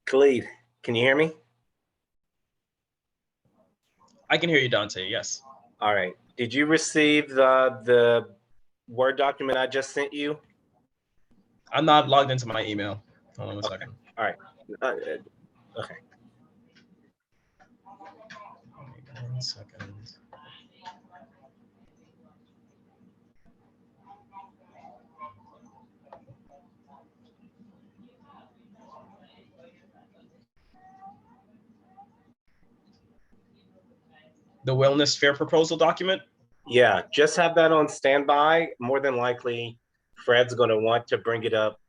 Khalid, can you hear me? I can hear you, Dante. Yes. All right. Did you receive the Word document I just sent you? I'm not logged into my email. Hold on one second. All right. Okay. 1 second. The wellness fair proposal document? Yeah, just have that on standby. More than likely, Fred's going to want to bring it up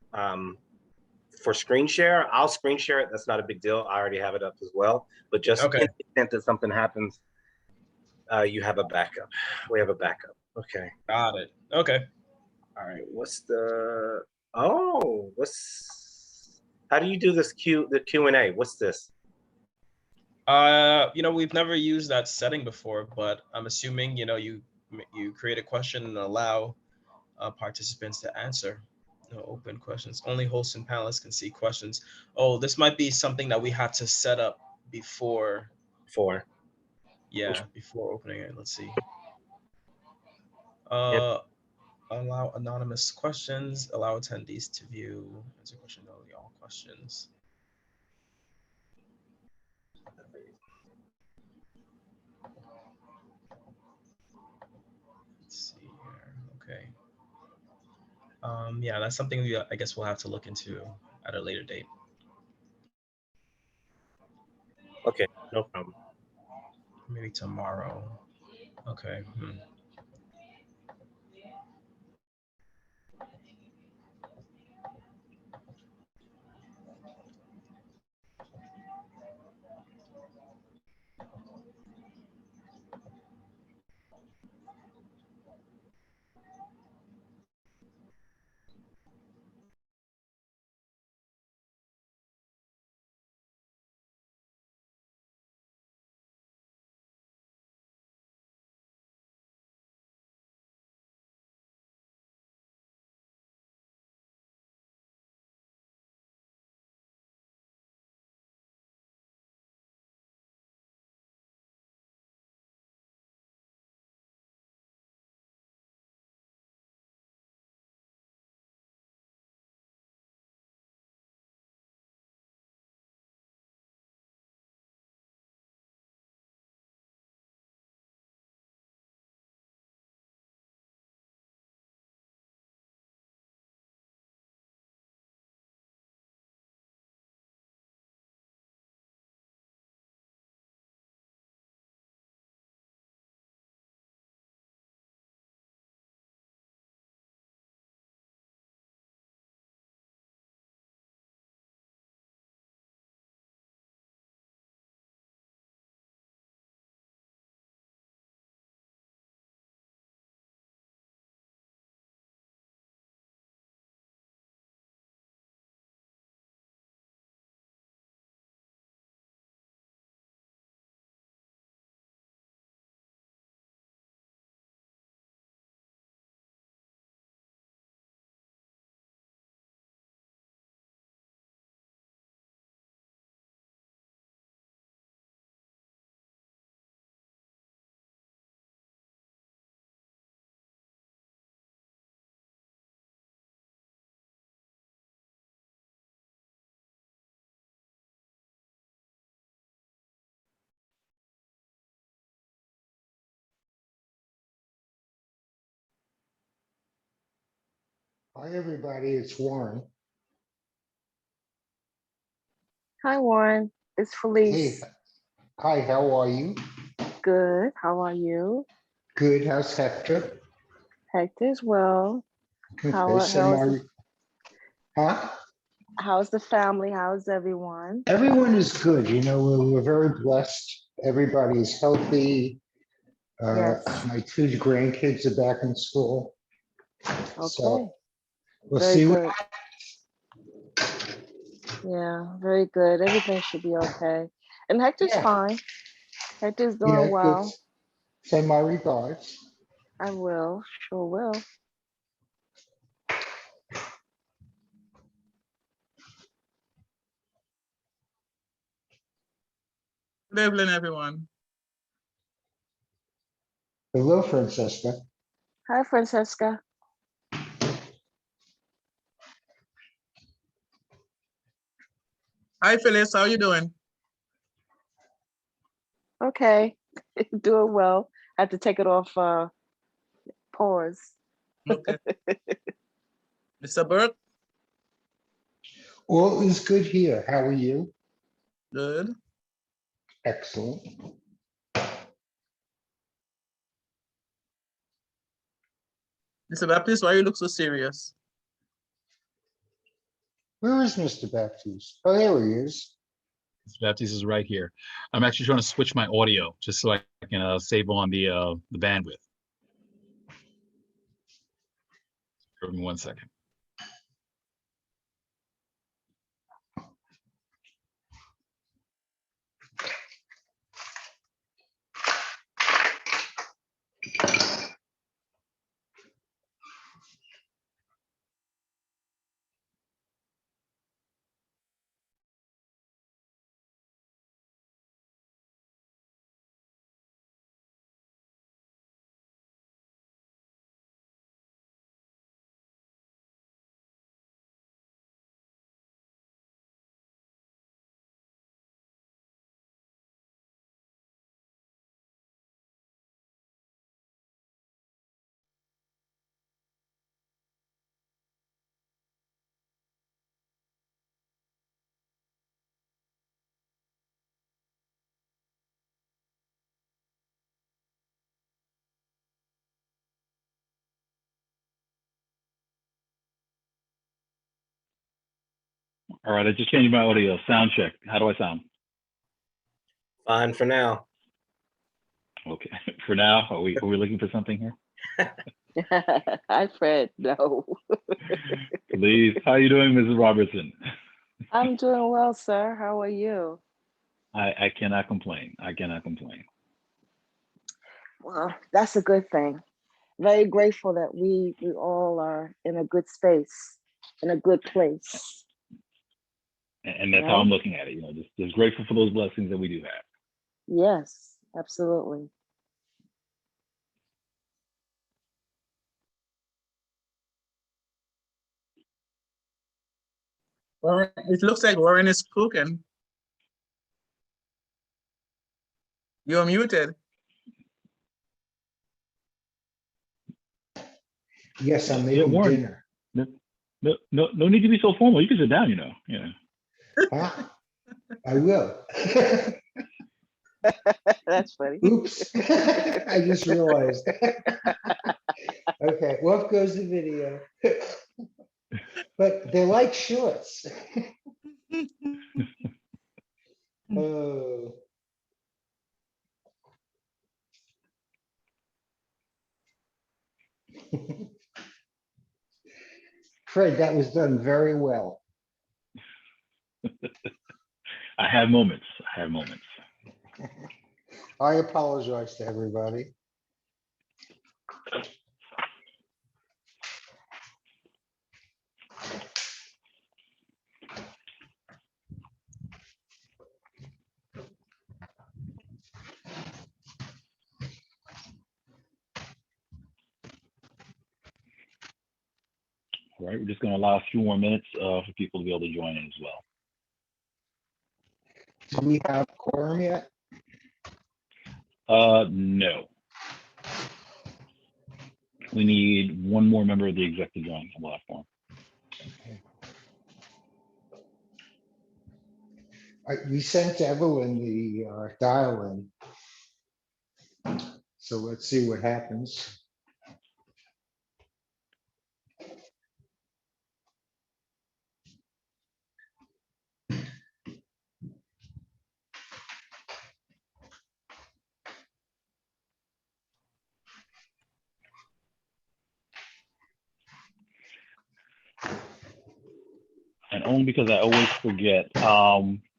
for screen share. I'll screen share it. That's not a big deal. I already have it up as well. But just Okay. in the event that something happens, you have a backup. We have a backup. Okay. Got it. Okay. All right. How do you do this the Q&A? What's this? We've never used that setting before, but I'm assuming, you create a question and allow participants to answer. No open questions. Only hosts and panelists can see questions. Oh, this might be something that we have to set up before. Yeah, before opening it. Let's see. Allow anonymous questions. Allow attendees to view. Answer question only. All questions. Let's see here. Okay. Yeah, that's something I guess we'll have to look into at a later date. Okay, no problem. Maybe tomorrow. Okay. Hi, everybody. It's Warren. Hi, Warren. It's Felice. Hey. Hi, how are you? Good. How are you? Good. How's Hector? Hector's well. How's the family? How's everyone? Everyone is good. We're very blessed. Everybody's healthy. Yes. My two grandkids are back in school. Okay. So we'll very see good. Yeah, very good. Everything should be okay. And Hector's fine. Hector's doing well. Send my regards. I will. Sure will. Good evening, everyone. Hello, Francesca. Hi, Francesca. Hi, Phyllis. How are you doing? Okay, doing well. Had to take it off pause. Okay. Mr. Burke, All is good here. How are you? good. Excellent. Mr. Baptist, why you look so serious? Where is Mr. Baptiste? Oh, there he is. Baptiste is right here. I'm actually trying to switch my audio just so I can save on the bandwidth. Give me 1 second. All right, I just changed my audio. Sound check. How do I sound? Fine for now. Okay. For now, are we looking for something here? Hi, Fred. No, Please. How are you doing, Mrs. Robertson? I'm doing well, sir. How are you? I cannot complain. I cannot complain. Well, that's a good thing. Very grateful that we all are in a good space, in a good place. And that's how I'm looking at it. You know, just grateful for those blessings that we do have. Yes, absolutely. Warren, it looks like Warren is cooking. You're muted. Yes, I'm Yeah, making Warren. dinner. No need to be so formal. You can sit down, you know. Yeah. Huh? I will. That's funny. Oops. I just realized. Okay, well, goes the video. But they're like shorts. Oh. Fred, that was done very well. I have moments. I have moments. I apologize to everybody. All right, we're just going to allow a few more minutes for people to be able to join in as well. Do we have quorum yet? No. We need one more member of the exec to join the platform. We sent Evelyn the dial-in. So let's see what happens. And only because I always forget, *6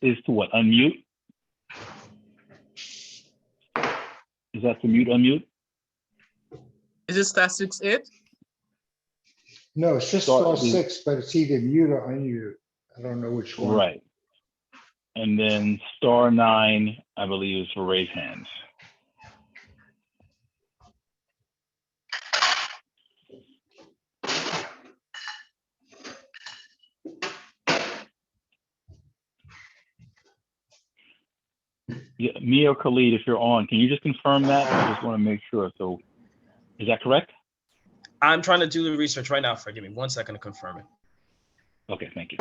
is to what, unmute? Is that to mute, unmute? Is it *6-8? No, it's just Star- *6, but it's either mute or unmute. I don't know which one. Right. And then *9, I believe, is for raise hands. Yeah, me or Khalid, if you're on, can you just confirm that? I just want to make sure. So, is that correct? I'm trying to do the research right now. Give me 1 second to confirm it. Okay, thank you.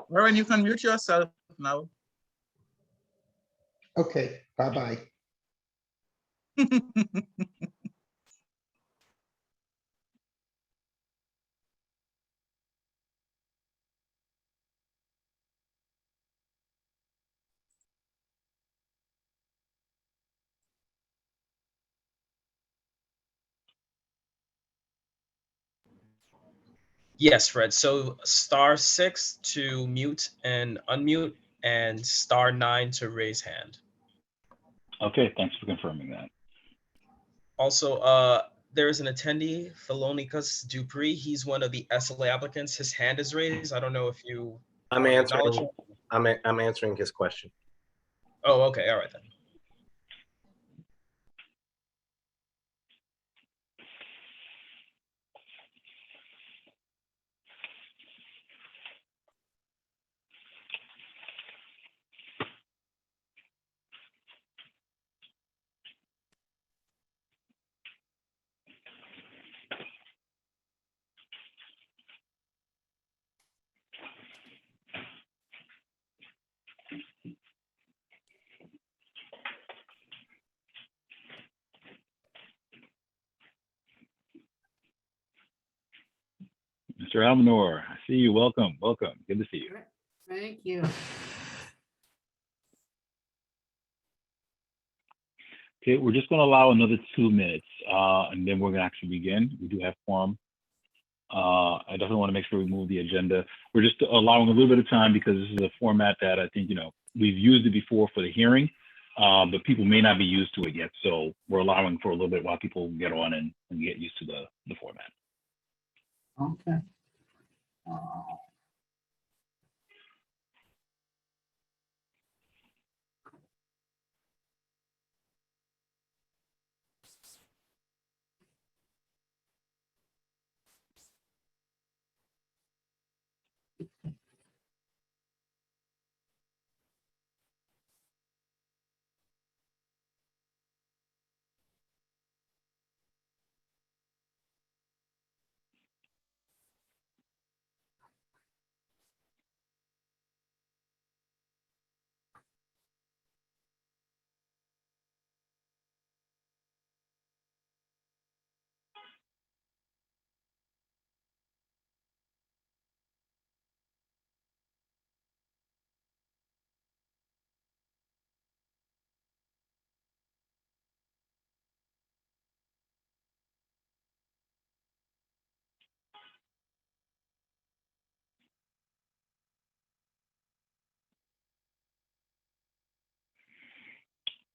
Warren, you can mute yourself now. Okay, bye-bye. Yes, Fred. So *6 to mute and unmute, and *9 to raise hand. Okay, thanks for confirming that. Also, there is an attendee, Philonicus Dupree. He's one of the SLA applicants. His hand is raised. I don't know if you I'm want to acknowledge answering. him. I'm answering his question. Oh, okay. All right then. Mr. Almanor, I see you. Welcome, welcome. Good to see you. Thank you. Okay, we're just going to allow another 2 minutes, and then we're going to actually begin. We do have quorum. I definitely want to make sure we move the agenda. We're just allowing a little bit of time because this is a format that I think, we've used it before for the hearing, but people may not be used to it yet. So we're allowing for a little bit while people get on and get used to the format. Okay.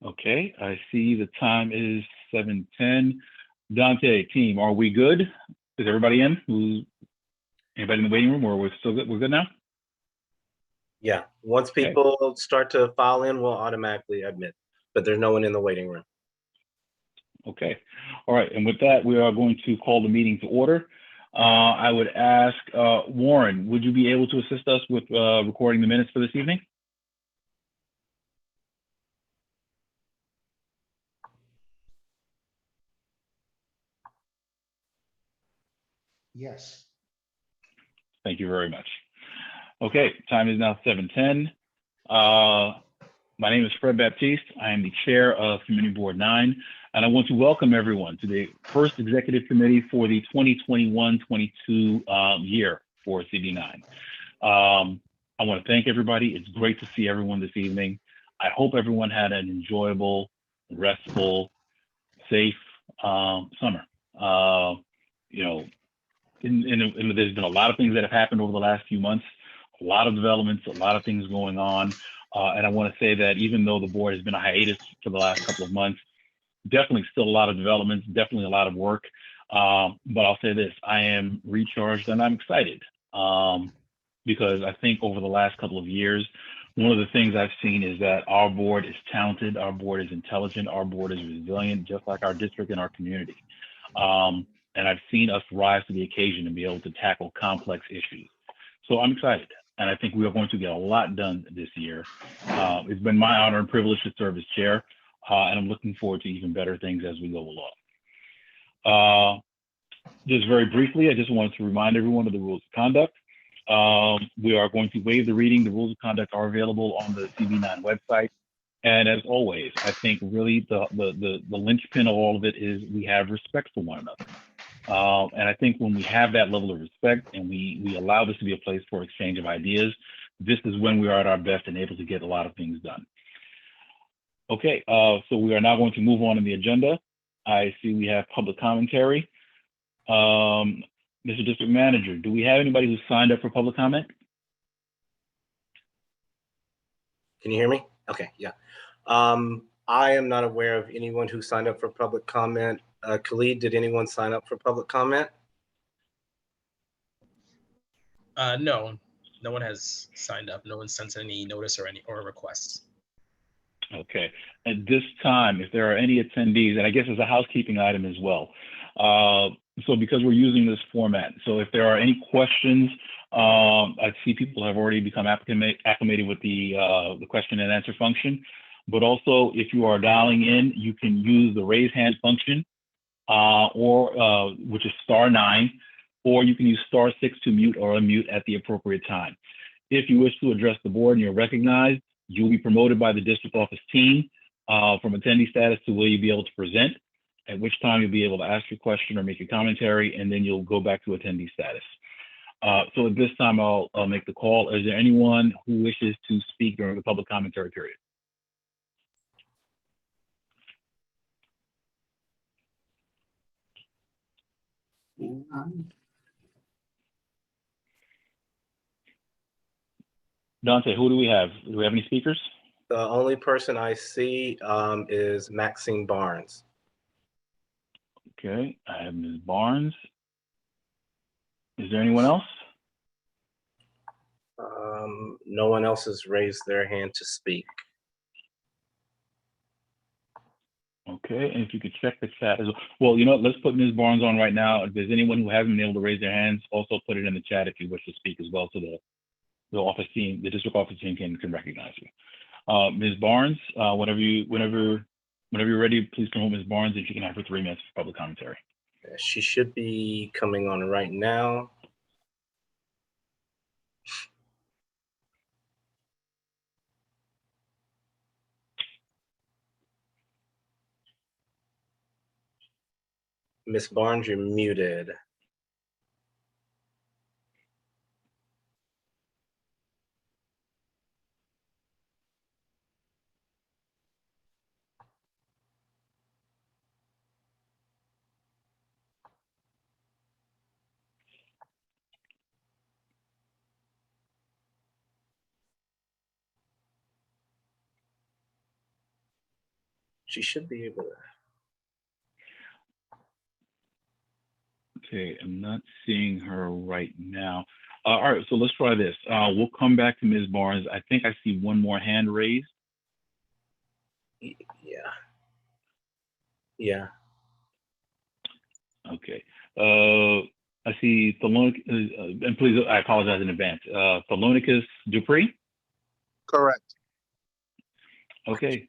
Okay, I see the time is 7:10. Dante, team, are we good? Is everybody in? Anybody in the waiting room, or we're still good? We're good now? Yeah. Once Okay. people start to file in, we'll automatically admit, but there's no one in the waiting room. Okay. All right. And with that, we are going to call the meeting to order. I would ask Warren, would you be able to assist us with recording the minutes for this evening? Yes. Thank you very much. Okay, time is now 7:10. My name is Fred Baptiste. I am the chair of Committee Board 9, and I want to welcome everyone to the first executive committee for the 2021-22 year for CD9. I want to thank everybody. It's great to see everyone this evening. I hope everyone had an enjoyable, restful, safe summer. There's been a lot of things that have happened over the last few months, a lot of developments, a lot of things going on. And I want to say that even though the board has been a hiatus for the last couple of months, definitely still a lot of developments, definitely a lot of work. But I'll say this, I am recharged and I'm excited. because I think over the last couple of years, one of the things I've seen is that our board is talented, our board is intelligent, our board is resilient, just like our district and our community. And I've seen us rise to the occasion and be able to tackle complex issues. So I'm excited, and I think we are going to get a lot done this year. It's been my honor and privilege to serve as chair, and I'm looking forward to even better things as we go along. Just very briefly, I just wanted to remind everyone of the rules of conduct. We are going to waive the reading. The rules of conduct are available on the CB9 website. And as always, I think really the linchpin of all of it is we have respect for one another. And I think when we have that level of respect and we allow this to be a place for exchange of ideas, this is when we are at our best and able to get a lot of things done. Okay, so we are now going to move on in the agenda. I see we have public commentary. Mr. District Manager, do we have anybody who signed up for public comment? Can you hear me? Okay, yeah. I am not aware of anyone who signed up for public comment. Khalid, did anyone sign up for public comment? No, no one has signed up. No one sent any notice or requests. Okay. At this time, if there are any attendees, and I guess as a housekeeping item as well, so because we're using this format, so if there are any questions, I see people have already become acclimated with the question and answer function, but also if you are dialing in, you can use the raise hand function, which is *9, or you can use *6 to mute or unmute at the appropriate time. If you wish to address the board and you're recognized, you'll be promoted by the district office team from attendee status to where you'll be able to present, at which time you'll be able to ask your question or make your commentary, and then you'll go back to attendee status. So at this time, I'll make the call. Is there anyone who wishes to speak during the public commentary period? Dante, who do we have? Do we have any speakers? The only person I see is Maxine Barnes. Okay, I have Ms. Barnes. Is there anyone else? No one else has raised their hand to speak. Okay, and if you could check the chat as well. Well, you know what, let's put Ms. Barnes on right now. If there's anyone who hasn't been able to raise their hands, also put it in the chat if you wish to speak as well, so the office team, the district office team can recognize you. Ms. Barnes, whenever you're ready, please promote Ms. Barnes, and she can have her 3 minutes for public commentary. She should be coming on right now. Ms. Barnes, you're muted. She should be able to. Okay, I'm not seeing her right now. All right, so let's try this. We'll come back to Ms. Barnes. I think I see one more hand raised. Yeah. Yeah. Okay. I see Thalonicus, and please, I apologize in advance. Thalonicus Dupree? Correct. Okay,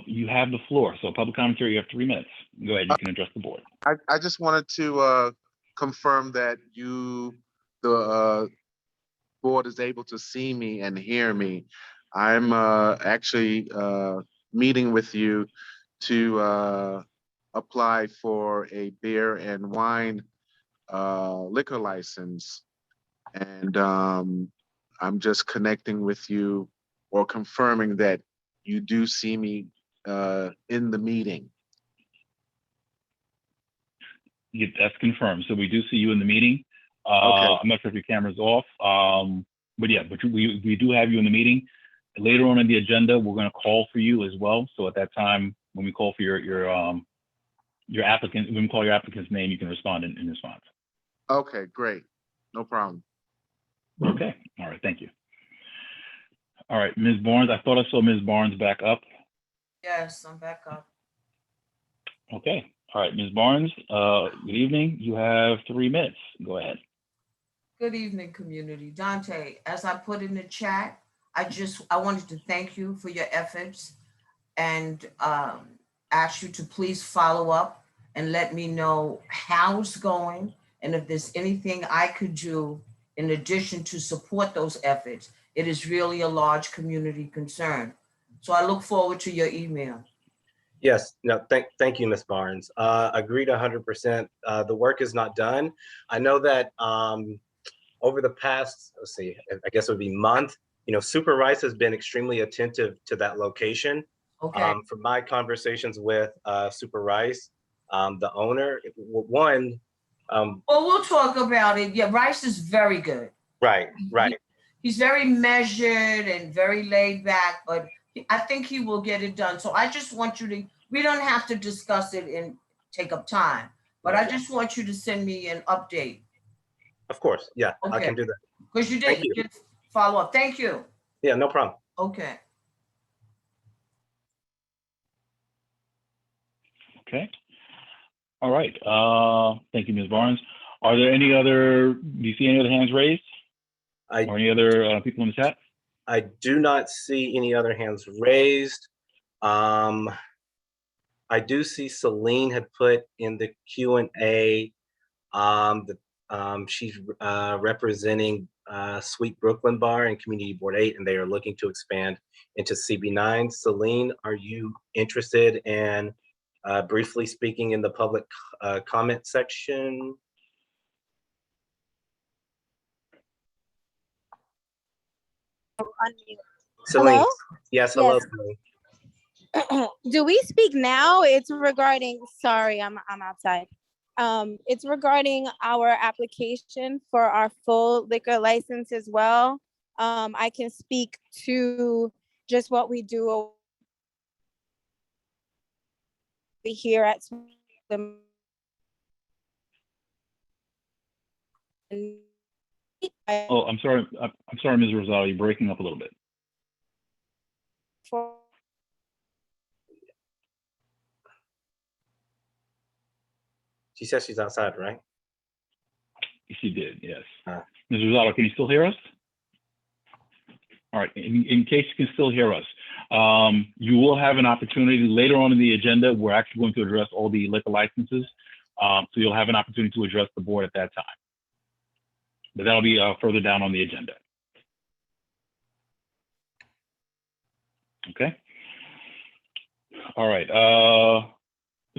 you have the floor. So public commentary, you have 3 minutes. Go ahead, you can address the board. I just wanted to confirm that the board is able to see me and hear me. I'm actually meeting with you to apply for a beer and wine liquor license. And I'm just connecting with you or confirming that you do see me in the meeting. Yeah, that's confirmed. So we do see you in the meeting. Okay. I'm not sure if your camera's off, but yeah, but we do have you in the meeting. Later on in the agenda, we're going to call for you as well. So at that time, when we call for your applicant, when we call your applicant's name, you can respond in response. Okay, great. No problem. Okay, all right, thank you. All right, Ms. Barnes, I thought I saw Ms. Barnes back up. Yes, I'm back up. Okay, all right, Ms. Barnes, good evening. You have 3 minutes. Go ahead. Good evening, community. Dante, as I put in the chat, I wanted to thank you for your efforts and ask you to please follow up and let me know how it's going and if there's anything I could do in addition to support those efforts. It is really a large community concern. So I look forward to your email. Yes, no, thank you, Ms. Barnes. Agreed 100%. The work is not done. I know that over the past, let's see, I guess it would be month, Super Rice has been extremely attentive to that location. Okay. From my conversations with Super Rice, the owner, one. Well, we'll talk about it. Yeah, Rice is very good. Right. He's very measured and very laid back, but I think he will get it done. So I just want you to, we don't have to discuss it and take up time, but I just want you to send me an update. Of course, yeah, okay. I can do that. Because you did follow up. Thank you. Yeah, no problem. Okay. Okay. All right. Thank you, Ms. Barnes. Are there any other, do you see any other hands raised? Or any other people in the chat? I do not see any other hands raised. I do see Celine had put in the Q&A she's representing Sweet Brooklyn Bar and Community Board 8, and they are looking to expand into CB9. Celine, are you interested in briefly speaking in the public comment section? Celine. Hello? Yes, hello. Yes. Do we speak now? It's regarding, sorry, I'm outside. It's regarding our application for our full liquor license as well. I can speak to just what we do here at the Oh, I'm sorry, Ms. Rosado, you're breaking up a little bit. She says she's outside, right? She did, yes. Ms. Rosado, can you still hear us? All right, in case you can still hear us, you will have an opportunity later on in the agenda. We're actually going to address all the liquor licenses. So you'll have an opportunity to address the board at that time. But that'll be further down on the agenda. Okay. All right.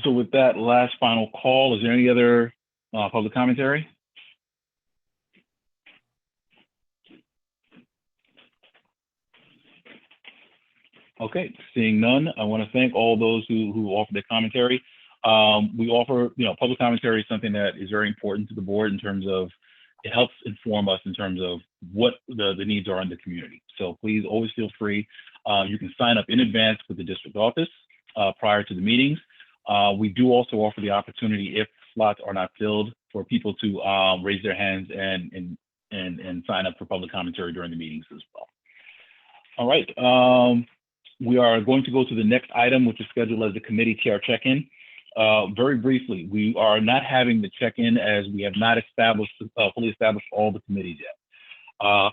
So with that last final call, is there any other public commentary? Okay, seeing none, I want to thank all those who offered their commentary. We offer, public commentary is something that is very important to the board in terms of, it helps inform us in terms of what the needs are in the community. So please always feel free. You can sign up in advance with the district office prior to the meetings. We do also offer the opportunity, if slots are not filled, for people to raise their hands and sign up for public commentary during the meetings as well. All right. We are going to go to the next item, which is scheduled as the committee chair check-in. Very briefly, we are not having the check-in as we have not fully established all the committees yet.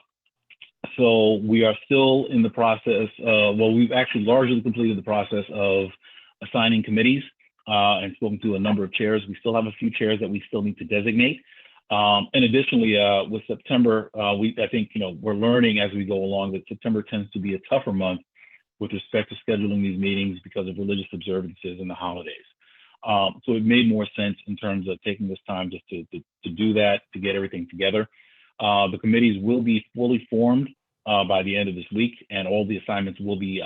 So we are still in the process. Well, we've actually largely completed the process of assigning committees and spoken to a number of chairs. We still have a few chairs that we still need to designate. And additionally, with September, I think we're learning as we go along that September tends to be a tougher month with respect to scheduling these meetings because of religious observances and the holidays. So it made more sense in terms of taking this time just to do that, to get everything together. The committees will be fully formed by the end of this week, and all the assignments will be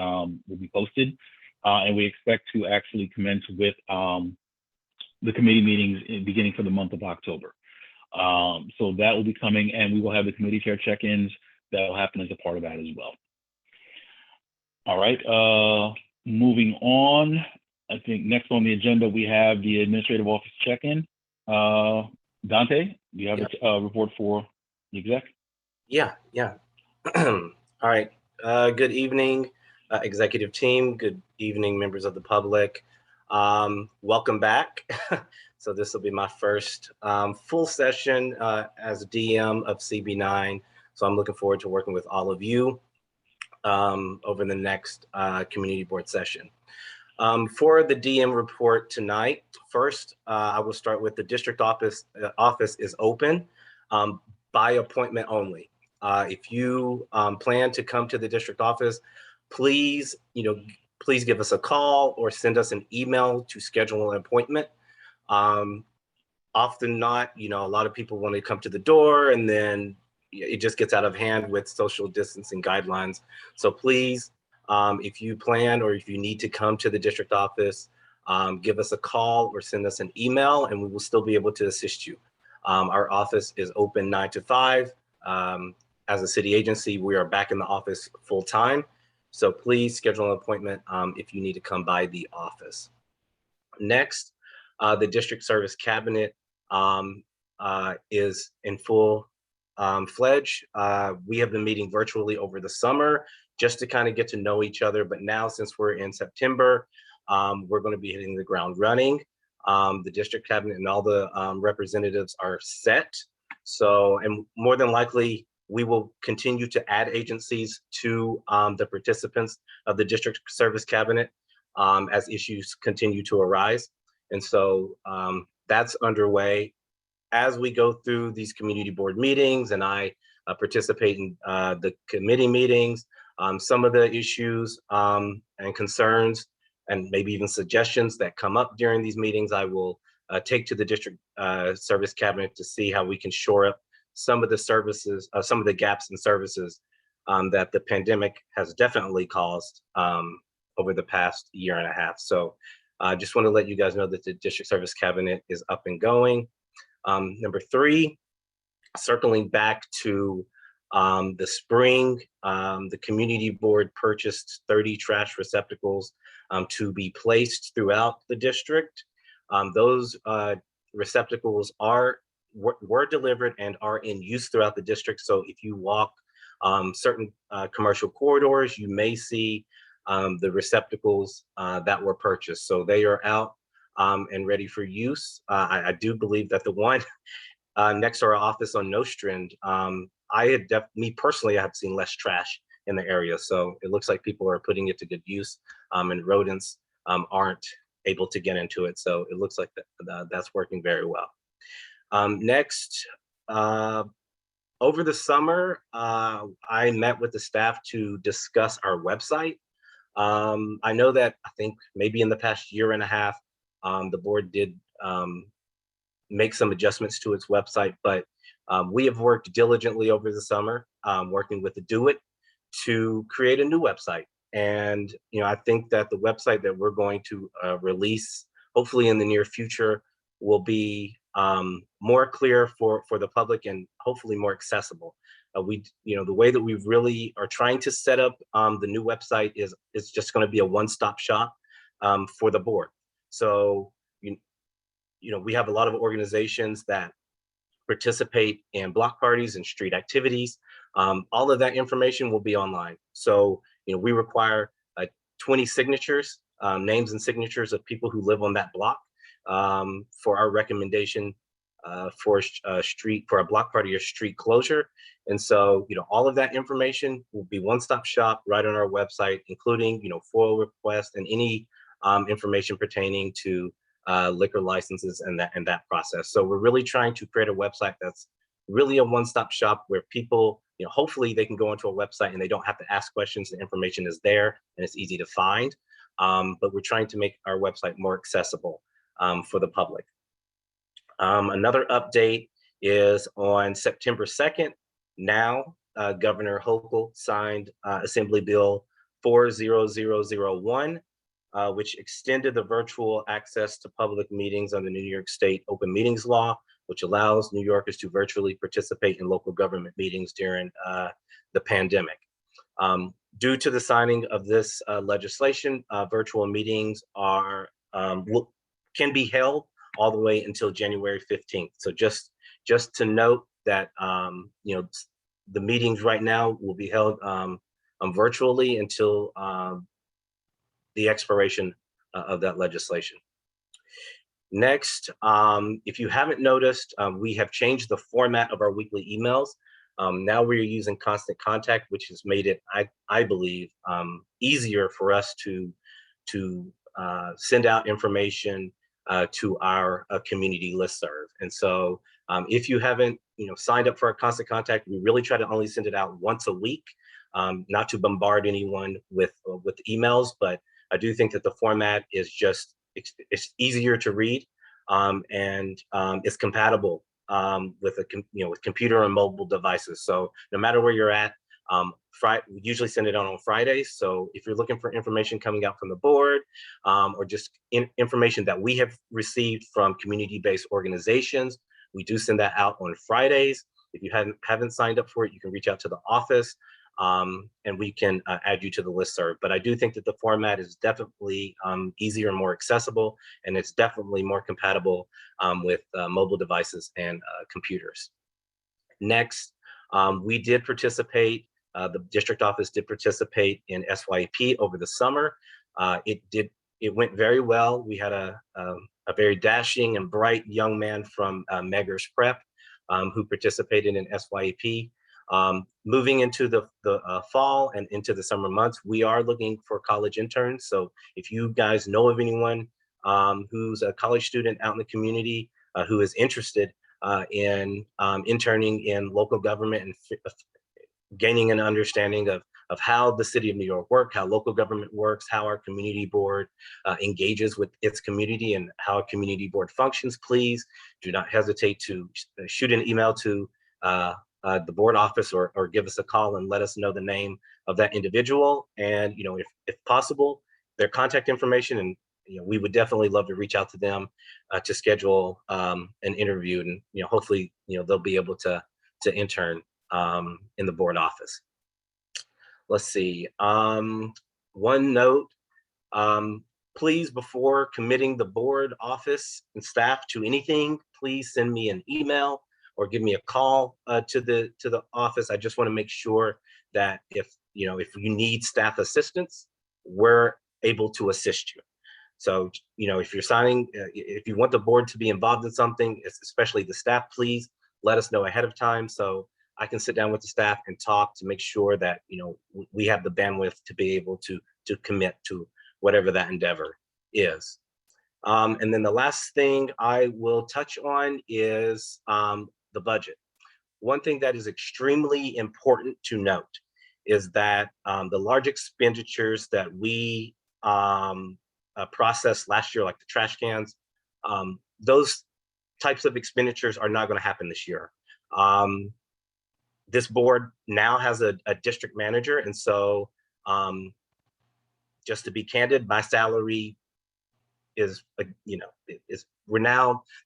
posted. And we expect to actually commence with the committee meetings beginning for the month of October. So that will be coming, and we will have the committee chair check-ins that will happen as a part of that as well. All right, moving on. I think next on the agenda, we have the administrative office check-in. Dante, do you have a report for the exec? Yeah. All right. Good evening, executive team. Good evening, members of the public. Welcome back. So this will be my first full session as DM of CB9. So I'm looking forward to working with all of you over the next community board session. For the DM report tonight, first, I will start with the district office. Office is open by appointment only. If you plan to come to the district office, please, please give us a call or send us an email to schedule an appointment. Often not, a lot of people want to come to the door and then it just gets out of hand with social distancing guidelines. So please, if you plan or if you need to come to the district office, give us a call or send us an email and we will still be able to assist you. Our office is open 9 to 5. As a city agency, we are back in the office full time. So please schedule an appointment if you need to come by the office. Next, the district service cabinet is in full fledged. We have been meeting virtually over the summer just to kind of get to know each other. But now since we're in September, we're going to be hitting the ground running. The district cabinet and all the representatives are set. So, and more than likely, we will continue to add agencies to the participants of the district service cabinet as issues continue to arise. And so that's underway. As we go through these community board meetings and I participate in the committee meetings, some of the issues and concerns and maybe even suggestions that come up during these meetings, I will take to the district service cabinet to see how we can shore up some of the services, some of the gaps in services that the pandemic has definitely caused over the past year and a half. So I just want to let you guys know that the district service cabinet is up and going. Number 3, circling back to the spring, the community board purchased 30 trash receptacles to be placed throughout the district. Those receptacles were delivered and are in use throughout the district. So if you walk certain commercial corridors, you may see the receptacles that were purchased. So they are out and ready for use. I do believe that the one next to our office on Nostrand, me personally, I have seen less trash in the area. So it looks like people are putting it to good use and rodents aren't able to get into it. So it looks like that's working very well. Next, over the summer, I met with the staff to discuss our website. I know that I think maybe in the past year and a half, the board did make some adjustments to its website, but we have worked diligently over the summer, working with the Do It to create a new website. And I think that the website that we're going to release, hopefully in the near future, will be more clear for the public and hopefully more accessible. The way that we really are trying to set up the new website is just going to be a one-stop shop for the board. So, we have a lot of organizations that participate in block parties and street activities. All of that information will be online. So, we require 20 signatures, names and signatures of people who live on that block for our recommendation for a block party or street closure. And so, all of that information will be one-stop shop right on our website, including, FOIL requests and any information pertaining to liquor licenses and that process. So we're really trying to create a website that's really a one-stop shop where people, hopefully they can go into a website and they don't have to ask questions. The information is there and it's easy to find. But we're trying to make our website more accessible for the public. Another update is on September 2nd. Now, Governor Hochul signed Assembly Bill 40001, which extended the virtual access to public meetings under New York State Open Meetings Law, which allows New Yorkers to virtually participate in local government meetings during the pandemic. Due to the signing of this legislation, virtual meetings can be held all the way until January 15th. So just to note that the meetings right now will be held virtually until the expiration of that legislation. Next, if you haven't noticed, we have changed the format of our weekly emails. Now we're using Constant Contact, which has made it, I believe, easier for us to send out information to our community listserv. And so if you haven't signed up for our Constant Contact, we really try to only send it out once a week, not to bombard anyone with emails, but I do think that the format is just, it's easier to read, and it's compatible with with computer and mobile devices. So no matter where you're at, we usually send it out on Fridays. So if you're looking for information coming out from the board, or just information that we have received from community-based organizations, we do send that out on Fridays. If you haven't signed up for it, you can reach out to the office, and we can add you to the listserv. But I do think that the format is definitely easier and more accessible, and it's definitely more compatible with mobile devices and computers. Next, we did participate, the district office did participate in SYP over the summer. It went very well. We had a very dashing and bright young man from Meggers Prep who participated in SYP. Moving into the fall and into the summer months, we are looking for college interns. So if you guys know of anyone who's a college student out in the community who is interested in interning in local government and gaining an understanding of how the city of New York works, how local government works, how our community board engages with its community, and how a community board functions, please do not hesitate to shoot an email to the board office or give us a call and let us know the name of that individual. And if possible, their contact information, and we would definitely love to reach out to them to schedule an interview, and hopefully they'll be able to intern in the board office. Let's see. One note, please, before committing the board office and staff to anything, please send me an email or give me a call to the office. I just want to make sure that if you need staff assistance, we're able to assist you. So if you're signing, if you want the board to be involved in something, especially the staff, please let us know ahead of time so I can sit down with the staff and talk to make sure that we have the bandwidth to be able to commit to whatever that endeavor is. And then the last thing I will touch on is the budget. One thing that is extremely important to note is that the large expenditures that we processed last year, like the trash cans, those types of expenditures are not going to happen this year. This board now has a district manager, and so just to be candid, my salary is the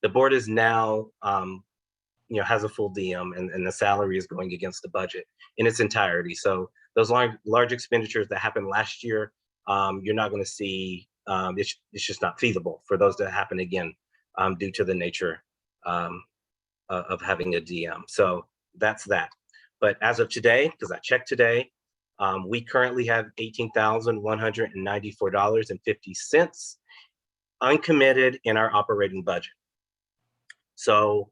board is now has a full DM, and the salary is going against the budget in its entirety. So those large expenditures that happened last year, you're not going to see. It's just not feasible for those to happen again due to the nature of having a DM. So that's that. But as of today, because I checked today, we currently have $18,194.50 uncommitted in our operating budget. So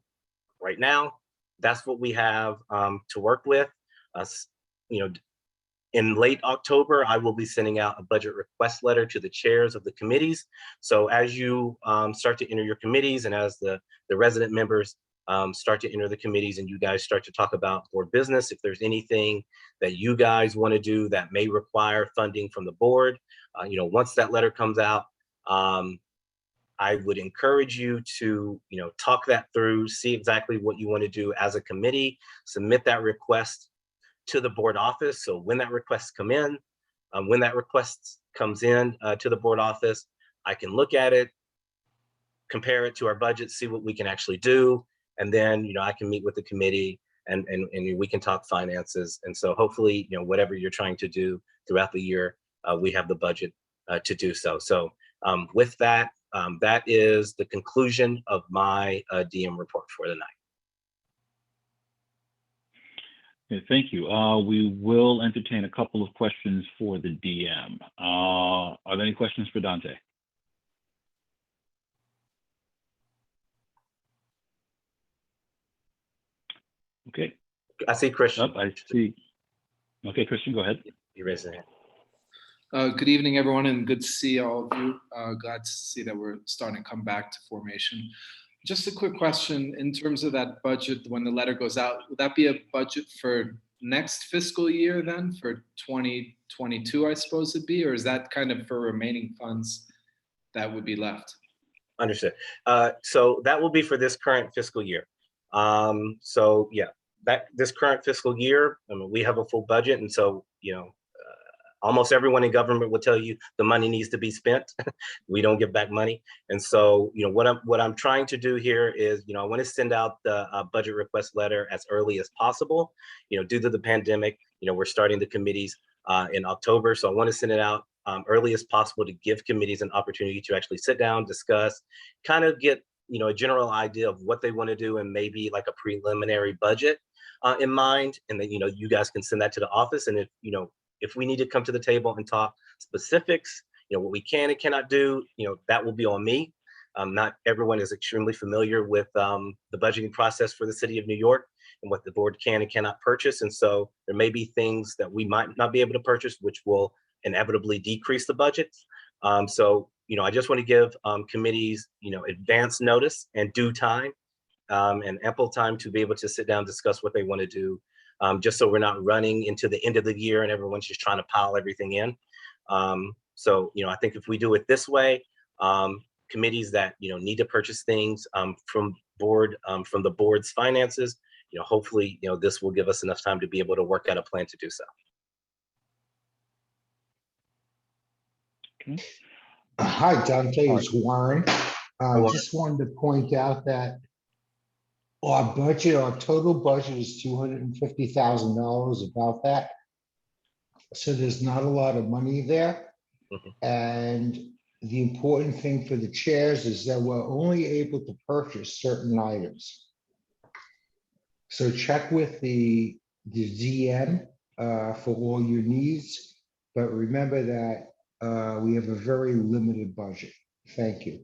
right now, that's what we have to work with. In late October, I will be sending out a budget request letter to the chairs of the committees. So as you start to enter your committees, and as the resident members start to enter the committees, and you guys start to talk about board business, if there's anything that you guys want to do that may require funding from the board, once that letter comes out, I would encourage you to, talk that through, see exactly what you want to do as a committee, submit that request to the board office. So when that request comes in to the board office, I can look at it, compare it to our budget, see what we can actually do. And then, I can meet with the committee and we can talk finances. And so hopefully, whatever you're trying to do throughout the year, we have the budget to do so. So with that, that is the conclusion of my DM report for the night. Okay, thank you. We will entertain a couple of questions for the DM. Are there any questions for Dante? Okay. I see Christian. I see. Okay, Christian, go ahead. You raised your hand. Good evening, everyone, and good to see all of you. Glad to see that we're starting to come back to formation. Just a quick question in terms of that budget, when the letter goes out, would that be a budget for next fiscal year then, for 2022, I suppose it'd be, or is that kind of for remaining funds that would be left? Understood. So that will be for this current fiscal year. So yeah, this current fiscal year, I mean, we have a full budget, and so, you know, almost everyone in government will tell you the money needs to be spent. We don't give back money. And so, you know, what I'm trying to do here is, you know, I want to send out the budget request letter as early as possible. You know, due to the pandemic, you know, we're starting the committees in October. So I want to send it out early as possible to give committees an opportunity to actually sit down, discuss, kind of get, you know, a general idea of what they want to do and maybe like a preliminary budget in mind. And then, you know, you guys can send that to the office. And if, you know, if we need to come to the table and talk specifics, you know, what we can and cannot do, you know, that will be on me. Not everyone is extremely familiar with the budgeting process for the city of New York and what the board can and cannot purchase. And so there may be things that we might not be able to purchase, which will inevitably decrease the budgets. So, you know, I just want to give committees, you know, advance notice and due time and ample time to be able to sit down, discuss what they want to do. Just so we're not running into the end of the year and everyone's just trying to pile everything in. So, you know, I think if we do it this way, committees that, you know, need to purchase things from the board's finances, you know, hopefully, you know, this will give us enough time to be able to work out a plan to do so. Okay. Hi, Dante, it's Warren. Warren. Just wanted to point out that our budget, our total budget is $250,000, about that. So there's not a lot of money there. And the important thing for the chairs is that we're only able to purchase certain items. So check with the DM for all your needs, but remember that we have a very limited budget. Thank you.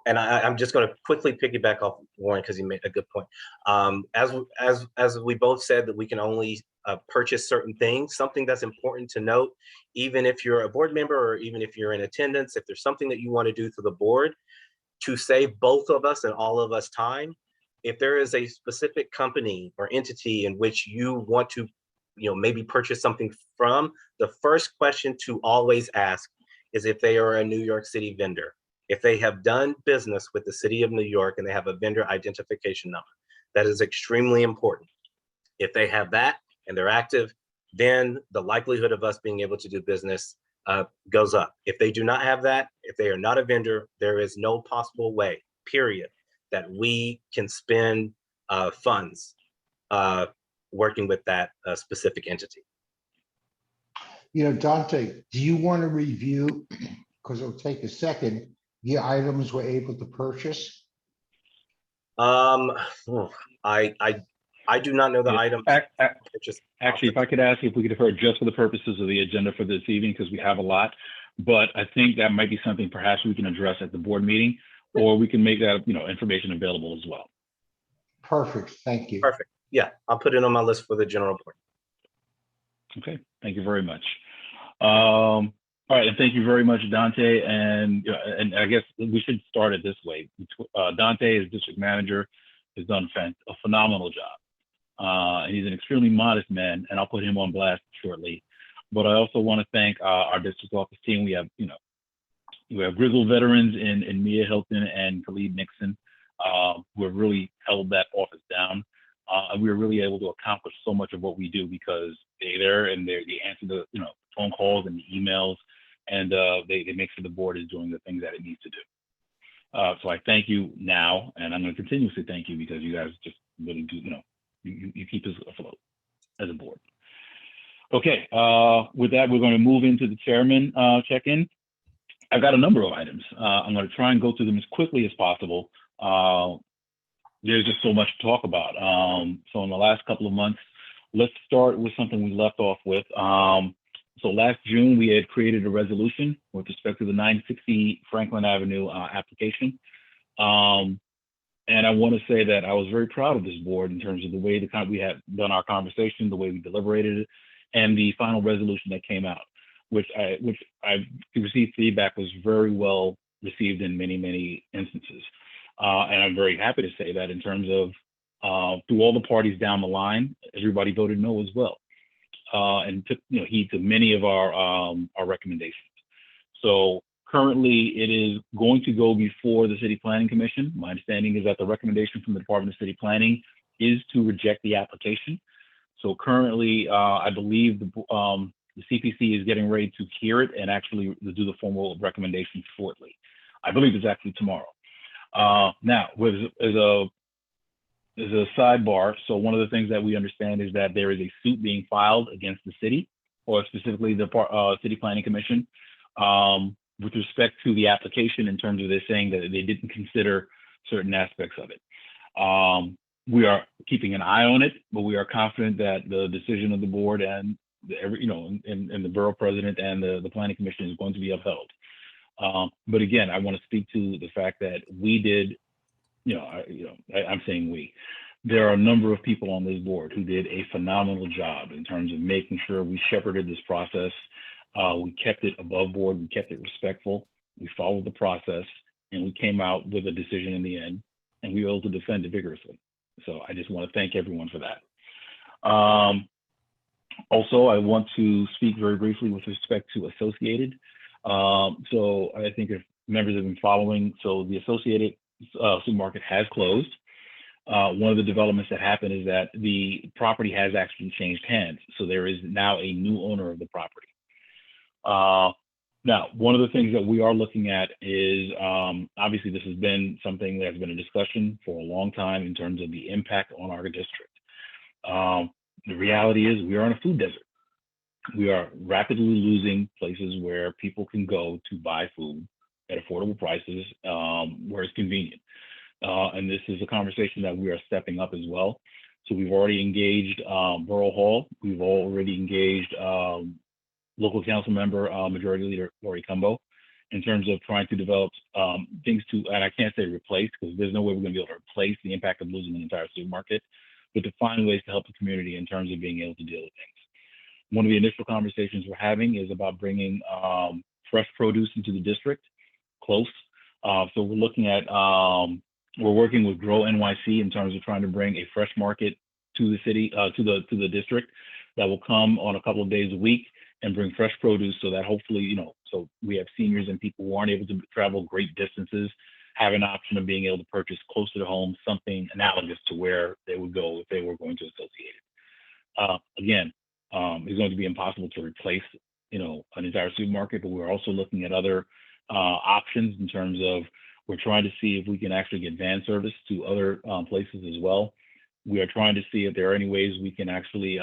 And I'm just going to quickly piggyback off Warren because he made a good point. As we both said that we can only purchase certain things, something that's important to note, even if you're a board member or even if you're in attendance, if there's something that you want to do to the board to save both of us and all of us time, if there is a specific company or entity in which you want to, you know, maybe purchase something from, the first question to always ask is if they are a New York City vendor. If they have done business with the city of New York and they have a vendor identification number, that is extremely important. If they have that and they're active, then the likelihood of us being able to do business goes up. If they do not have that, if they are not a vendor, there is no possible way, period, that we can spend funds working with that specific entity. You know, Dante, do you want to review, because it'll take a second, the items we're able to purchase? I do not know the item. Actually, if I could ask if we could defer just for the purposes of the agenda for this evening, because we have a lot, but I think that might be something perhaps we can address at the board meeting, or we can make that, you know, information available as well. Perfect, thank you. Perfect, yeah, I'll put it on my list for the general board. Okay, thank you very much. All right, and thank you very much, Dante. And I guess we should start it this way. Dante, as district manager, has done a phenomenal job. And he's an extremely modest man, and I'll put him on blast shortly. But I also want to thank our district office team. We have, you know, we have grizzled veterans in Mia Hilton and Khalid Nixon, who have really held that office down. And we were really able to accomplish so much of what we do because they're there and they answer the, you know, phone calls and the emails, and they make sure the board is doing the things that it needs to do. So I thank you now, and I'm going to continuously thank you because you guys just really do, you know, you keep us afloat as a board. Okay, with that, we're going to move into the chairman check-in. I've got a number of items. I'm going to try and go through them as quickly as possible. There's just so much to talk about. So in the last couple of months, let's start with something we left off with. So last June, we had created a resolution with respect to the 960 Franklin Avenue application. And I want to say that I was very proud of this board in terms of the way we had done our conversation, the way we deliberated it, and the final resolution that came out, which I received feedback was very well received in many instances. And I'm very happy to say that in terms of through all the parties down the line, everybody voted no as well, and took heed to many of our recommendations. So currently, it is going to go before the City Planning Commission. My understanding is that the recommendation from the Department of City Planning is to reject the application. So currently, I believe the CPC is getting ready to hear it and actually do the formal recommendation shortly. I believe it's actually tomorrow. Now, as a sidebar, so one of the things that we understand is that there is a suit being filed against the city, or specifically the City Planning Commission, with respect to the application in terms of they're saying that they didn't consider certain aspects of it. We are keeping an eye on it, but we are confident that the decision of the board and and the borough president and the planning commission is going to be upheld. But again, I want to speak to the fact that we did, I'm saying we. There are a number of people on this board who did a phenomenal job in terms of making sure we shepherded this process. We kept it above board, we kept it respectful, we followed the process, and we came out with a decision in the end, and we were able to defend it vigorously. So I just want to thank everyone for that. Also, I want to speak very briefly with respect to Associated. So I think if members have been following, so the Associated supermarket has closed. One of the developments that happened is that the property has actually changed hands. So there is now a new owner of the property. Now, one of the things that we are looking at is, obviously this has been something that's been a discussion for a long time in terms of the impact on our district. The reality is we are in a food desert. We are rapidly losing places where people can go to buy food at affordable prices, where it's convenient. And this is a conversation that we are stepping up as well. So we've already engaged Borough Hall. We've already engaged local council member, Majority Leader Lori Cumbo, in terms of trying to develop things to, and I can't say replace, because there's no way we're going to be able to replace the impact of losing an entire supermarket, but to find ways to help the community in terms of being able to deal with things. One of the initial conversations we're having is about bringing fresh produce into the district, close. So we're looking at, we're working with Grow NYC in terms of trying to bring a fresh market to the city, to the district that will come on a couple of days a week and bring fresh produce so that hopefully, so we have seniors and people who aren't able to travel great distances have an option of being able to purchase closer to home, something analogous to where they would go if they were going to Associated. Again, it's going to be impossible to replace, an entire supermarket, but we're also looking at other options in terms of we're trying to see if we can actually get van service to other places as well. We are trying to see if there are any ways we can actually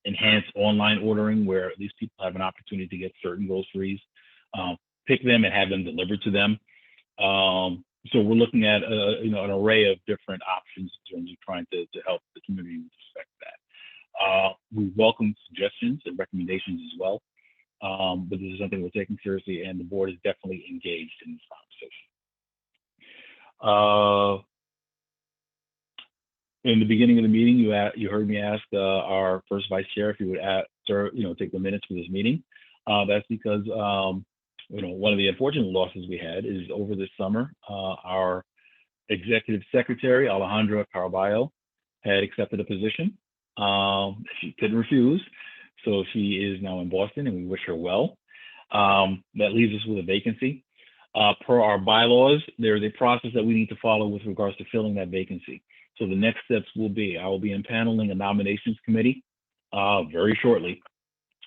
enhance online ordering where at least people have an opportunity to get certain groceries, pick them and have them delivered to them. So we're looking at an array of different options in terms of trying to help the community with respect to that. We welcome suggestions and recommendations as well, but this is something we're taking seriously, and the board is definitely engaged in this conversation. In the beginning of the meeting, you heard me ask our first vice chair if he would take the minutes for this meeting. That's because one of the unfortunate losses we had is over this summer, our executive secretary, Alejandra Caraballo, had accepted a position. She couldn't refuse, so she is now in Boston, and we wish her well. That leaves us with a vacancy. Per our bylaws, there is a process that we need to follow with regards to filling that vacancy. So the next steps will be, I will be impaneling a nominations committee very shortly,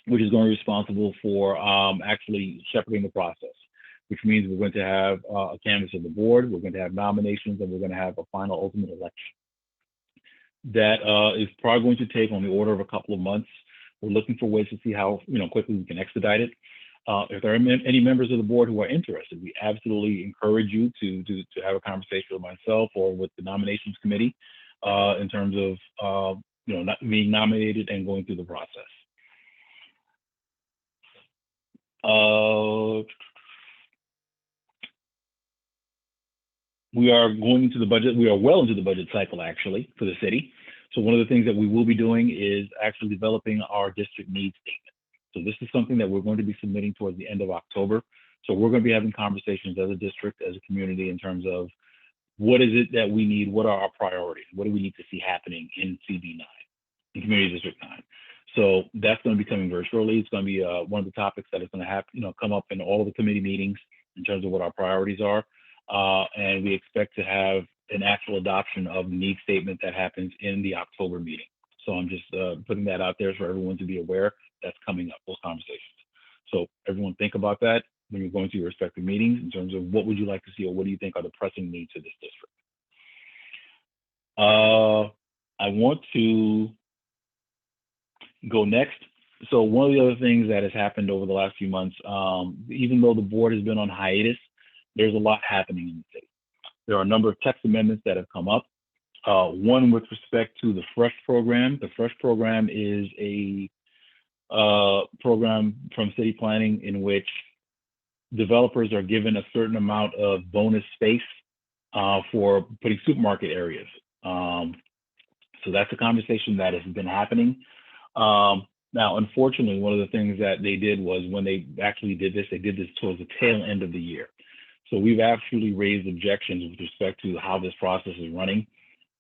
which is going to be responsible for actually shepherding the process, which means we're going to have a canvass of the board, we're going to have nominations, and we're going to have a final ultimate election. That is probably going to take on the order of a couple of months. We're looking for ways to see how quickly we can expedite it. If there are any members of the board who are interested, we absolutely encourage you to have a conversation with myself or with the nominations committee in terms of not being nominated and going through the process. We are going into the budget. We are well into the budget cycle, actually, for the city. So one of the things that we will be doing is actually developing our district needs statement. So this is something that we're going to be submitting towards the end of October. So we're going to be having conversations as a district, as a community, in terms of what is it that we need, what are our priorities, what do we need to see happening in CB9, in Community District 9. So that's going to be coming very shortly. It's going to be one of the topics that is going to have, come up in all of the committee meetings in terms of what our priorities are. And we expect to have an actual adoption of the needs statement that happens in the October meeting. So I'm just putting that out there for everyone to be aware that's coming up, those conversations. So everyone think about that when you're going to your respective meetings in terms of what would you like to see or what do you think are the pressing needs of this district. I want to go next. So one of the other things that has happened over the last few months, even though the board has been on hiatus, there's a lot happening in the city. There are a number of text amendments that have come up. One with respect to the FRESH program. The FRESH program is a program from city planning in which developers are given a certain amount of bonus space for putting supermarket areas. So that's a conversation that has been happening. Now, unfortunately, one of the things that they did was when they actually did this, they did this towards the tail end of the year. So we've actually raised objections with respect to how this process is running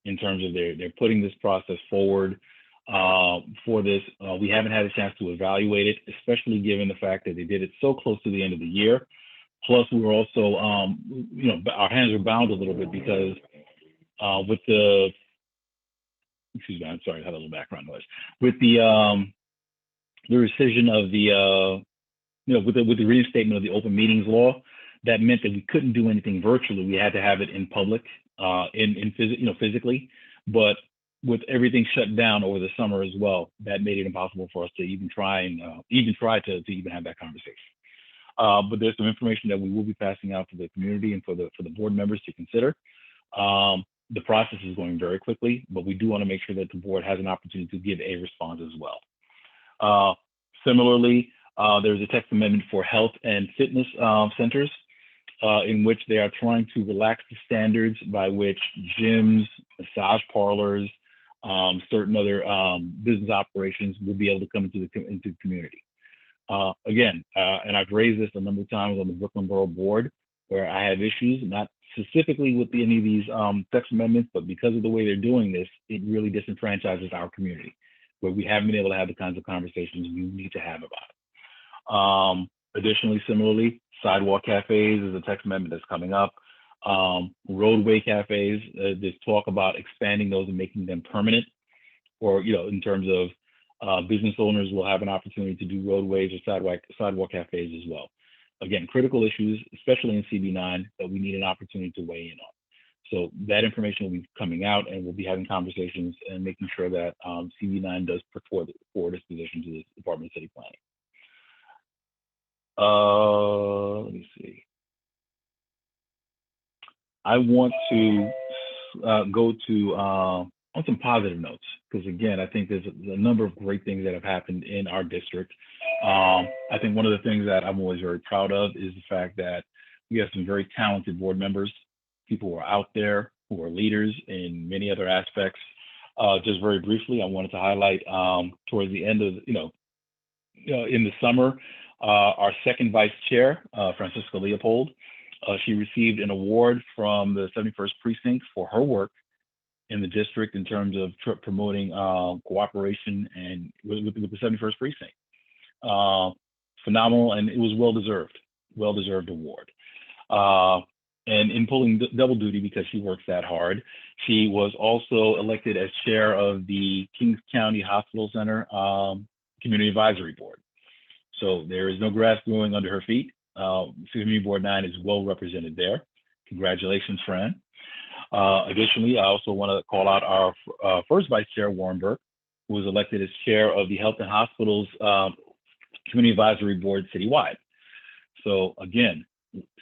in terms of they're putting this process forward for this. We haven't had a chance to evaluate it, especially given the fact that they did it so close to the end of the year. Plus, we were also, our hands were bound a little bit because with the, excuse me, I'm sorry, I had a little background noise. With the rescission of the, with the reinstatement of the open meetings law, that meant that we couldn't do anything virtually. We had to have it in public, physically. But with everything shut down over the summer as well, that made it impossible for us to even try to even have that conversation. But there's some information that we will be passing out to the community and for the board members to consider. The process is going very quickly, but we do want to make sure that the board has an opportunity to give a response as well. Similarly, there's a text amendment for health and fitness centers in which they are trying to relax the standards by which gyms, massage parlors, certain other business operations will be able to come into the community. Again, and I've raised this a number of times on the Brooklyn Borough Board, where I have issues, not specifically with any of these text amendments, but because of the way they're doing this, it really disenfranchises our community, where we haven't been able to have the kinds of conversations we need to have about it. Additionally, similarly, sidewalk cafes is a text amendment that's coming up. Roadway cafes, there's talk about expanding those and making them permanent, or in terms of business owners will have an opportunity to do roadways or sidewalk cafes as well. Again, critical issues, especially in CB9, that we need an opportunity to weigh in on. So that information will be coming out, and we'll be having conversations and making sure that CB9 does put forward its position to the Department of City Planning. Let me see. I want to go to on some positive notes, because again, I think there's a number of great things that have happened in our district. I think one of the things that I'm always very proud of is the fact that we have some very talented board members, people who are out there, who are leaders in many other aspects. Just very briefly, I wanted to highlight towards the end of, in the summer, our second vice chair, Francisca Leopold, she received an award from the 71st Precinct for her work in the district in terms of promoting cooperation and with the 71st Precinct. Phenomenal, and it was well-deserved award. And in pulling double duty because she works that hard, she was also elected as chair of the Kings County Hospital Center Community Advisory Board. So there is no grass growing under her feet. Community Board 9 is well represented there. Congratulations, Fran. Additionally, I also want to call out our first vice chair, Warren Burke, who was elected as chair of the Health and Hospitals Community Advisory Board citywide. So again,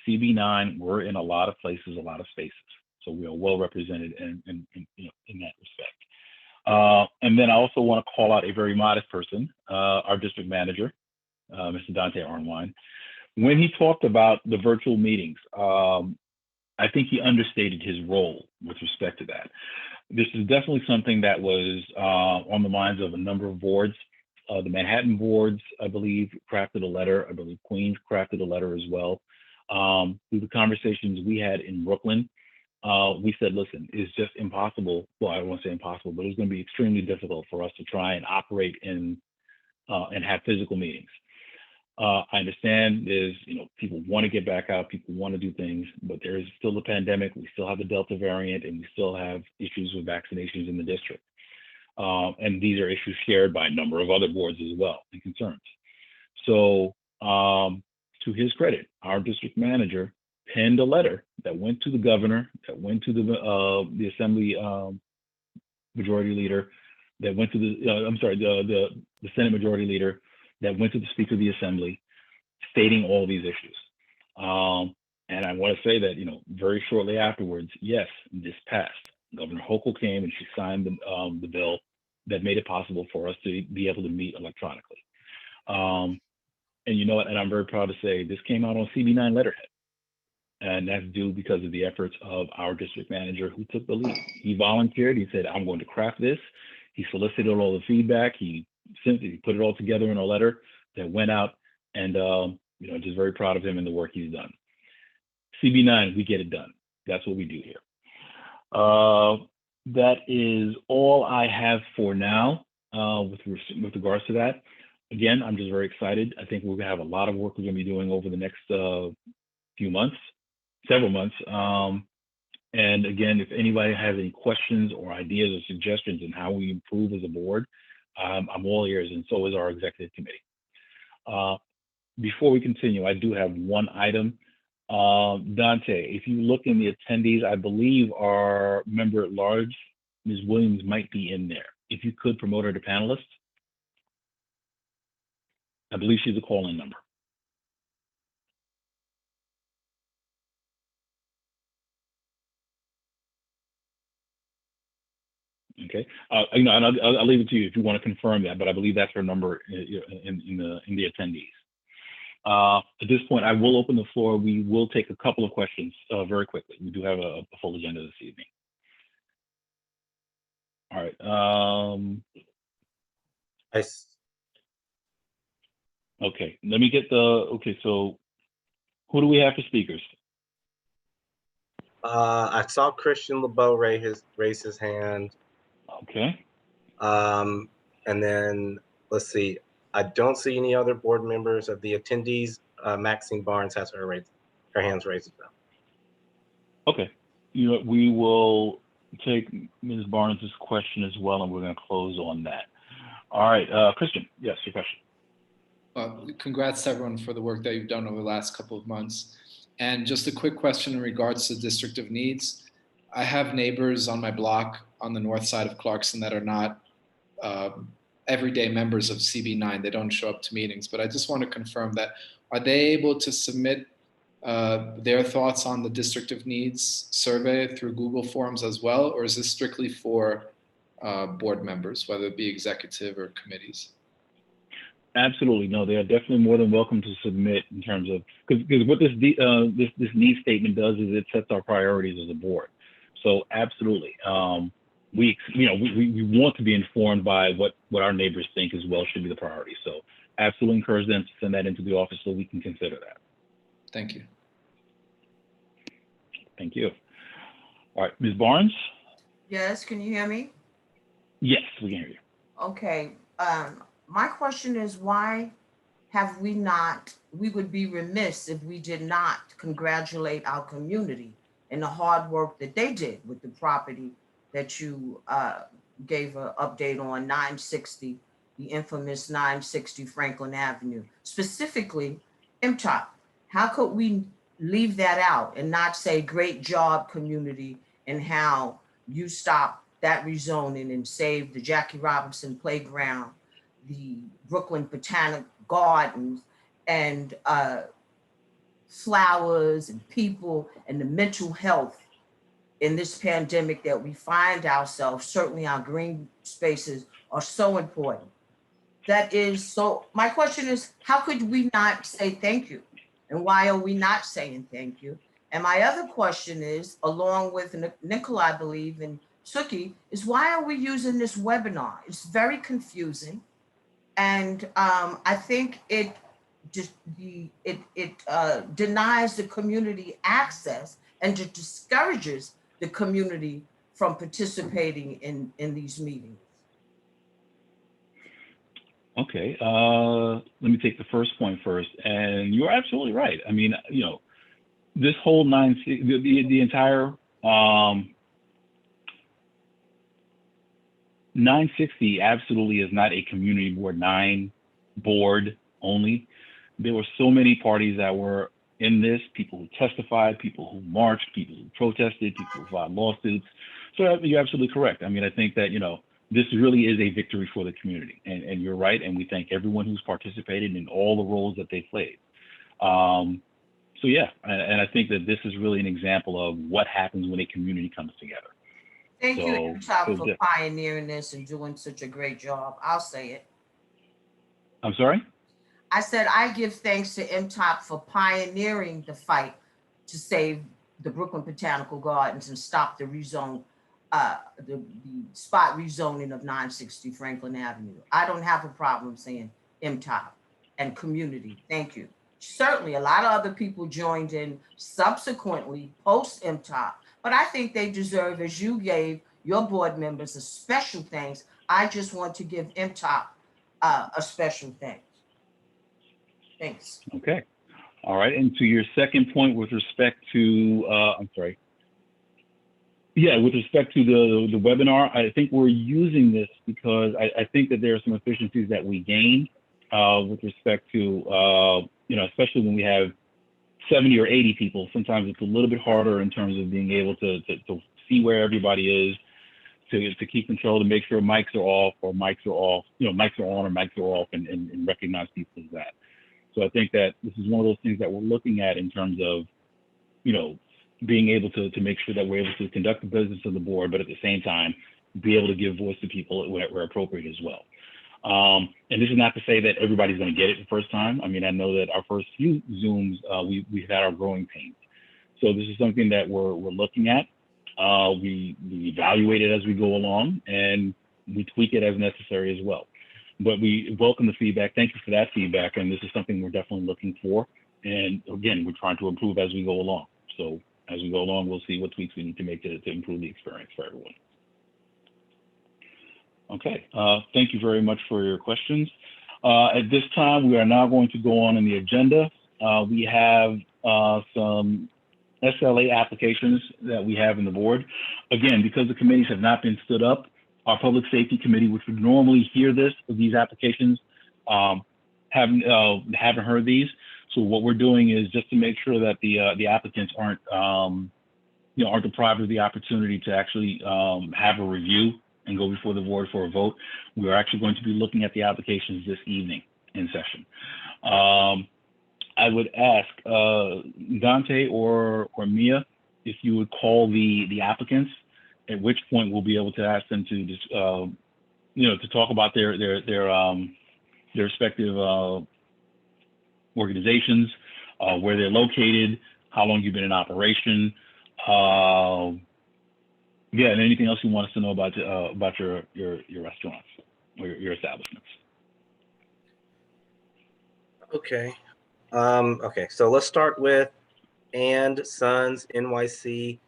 CB9, we're in a lot of places, a lot of spaces. So we are well represented in that respect. And And then I also want to call out a very modest person, our district manager, Mr. Dante Arnwine. When he talked about the virtual meetings, I think he understated his role with respect to that. This is definitely something that was on the minds of a number of boards. The Manhattan boards, I believe, crafted a letter. I believe Queens crafted a letter as well. Through the conversations we had in Brooklyn, we said, listen, it's just impossible. Well, I don't want to say impossible, but it's going to be extremely difficult for us to try and operate in and have physical meetings. I understand there's, people want to get back out, people want to do things, but there is still a pandemic. We still have the Delta variant, and we still have issues with vaccinations in the district. And these are issues shared by a number of other boards as well and concerns. So to his credit, our district manager penned a letter that went to the governor, that went to the assembly majority leader, that went to the Senate majority leader, that went to the Speaker of the Assembly, stating all these issues. And I want to say that, very shortly afterwards, yes, this passed. Governor Hochul came and she signed the bill that made it possible for us to be able to meet electronically. And you know what? And I'm very proud to say this came out on CB9 letterhead. And that's due because of the efforts of our district manager who took the lead. He volunteered. He said, I'm going to craft this. He solicited all the feedback. He put it all together in a letter that went out, and just very proud of him and the work he's done. CB9, we get it done. That's what we do here. That is all I have for now with regards to that. Again, I'm just very excited. I think we're gonna have a lot of work we're gonna be doing over the next several months. And again, if anybody has any questions or ideas or suggestions on how we improve as a board, I'm all ears, and so is our executive committee. Before we continue, I do have one item. Dante, if you look in the attendees, I believe our member at large, Ms. Williams, might be in there. If you could promote her to panelist. I believe she's a call-in number. Okay, and I'll leave it to you if you want to confirm that, but I believe that's her number in the attendees. At this point, I will open the floor. We will take a couple of questions very quickly. We do have a full agenda this evening. All right. Okay, let me get so who do we have for speakers? I saw Christian LeBeau raise his hand. Okay. And then let's see. I don't see any other board members of the attendees. Maxine Barnes has her hands raised as well. Okay. We will take Ms. Barnes' question as well, and we're going to close on that. All right, Christian, yes, your question. Congrats to everyone for the work that you've done over the last couple of months. And just a quick question in regards to District of Needs. I have neighbors on my block on the north side of Clarkson that are not everyday members of CB9. They don't show up to meetings, but I just want to confirm that, are they able to submit their thoughts on the District of Needs survey through Google Forms as well, or is this strictly for board members, whether it be executive or committees? Absolutely, no. They are definitely more than welcome to submit in terms of because what this needs statement does is it sets our priorities as a board. So absolutely, we want to be informed by what our neighbors think as well should be the priority. So absolutely encourage them to send that into the office so we can consider that. Thank you. Thank you. All right, Ms. Barnes? Yes, can you hear me? Yes, we can hear you. Okay. My question is, why have we would be remiss if we did not congratulate our community and the hard work that they did with the property that you gave an update on 960, the infamous 960 Franklin Avenue, specifically MTOP. How could we leave that out and not say great job community and how you stopped that rezoning and saved the Jackie Robinson Playground, the Brooklyn Botanic Gardens, and flowers and people and the mental health in this pandemic that we find ourselves, certainly our green spaces are so important. That is, so my question is, how could we not say thank you? And why are we not saying thank you? And my other question is, along with Nicola, I believe, and Suki, is why are we using this webinar? It's very confusing. And I think it just denies the community access and it discourages the community from participating in these meetings. Okay, let me take the first point first. And you're absolutely right. I mean, you know, this whole the entire 960 absolutely is not a community board 9 board only. There were so many parties that were in this, people who testified, people who marched, people who protested, people who filed lawsuits. So you're absolutely correct. I mean, I think that, you know, this really is a victory for the community, and you're right. And we thank everyone who's participated in all the roles that they played. So yeah, and I think that this is really an example of what happens when a community comes together. Thank you, MTOP, for yeah. pioneering this and doing such a great job. I'll say it. I'm sorry? I said I give thanks to MTOP for pioneering the fight to save the Brooklyn Botanical Gardens and stop the rezone, the spot rezoning of 960 Franklin Avenue. I don't have a problem saying MTOP and community. Thank you. Certainly, a lot of other people joined in subsequently post MTOP, but I think they deserve, as you gave your board members a special thanks. I just want to give MTOP a special thanks. Thanks. Okay. All right. And to your second point with respect to, I'm sorry. Yeah, with respect to the webinar, I think we're using this because I think that there are some efficiencies that we gain with respect to, you know, especially when we have 70 or 80 people. Sometimes it's a little bit harder in terms of being able to see where everybody is, to keep control, to make sure mics are off or mics are off, you know, mics are on or mics are off, and recognize people as that. So I think that this is one of those things that we're looking at in terms of, you know, being able to make sure that we're able to conduct the business of the board, but at the same time, be able to give voice to people where appropriate as well. And this is not to say that everybody's going to get it the first time. I mean, I know that our first few Zooms, we've had our growing pains. So this is something that we're looking at. We evaluate it as we go along, and we tweak it as necessary as well. But we welcome the feedback. Thank you for that feedback. And this is something we're definitely looking for. And again, we're trying to improve as we go along. So as we go along, we'll see what tweaks we need to make to improve the experience for everyone. Okay, thank you very much for your questions. At this time, we are now going to go on in the agenda. We have some SLA applications that we have in the board. Again, because the committees have not been stood up, our Public Safety Committee, which would normally hear these applications, haven't heard these. So what we're doing is just to make sure that the applicants aren't deprived of the opportunity to actually have a review and go before the board for a vote. We are actually going to be looking at the applications this evening in session. I would ask Dante or Mia if you would call the applicants, at which point we'll be able to ask them to just to talk about their respective organizations, where they're located, how long you've been in operation, and anything else you want us to know about your restaurants or your establishments. Okay. Okay, so let's start with And Sons NYC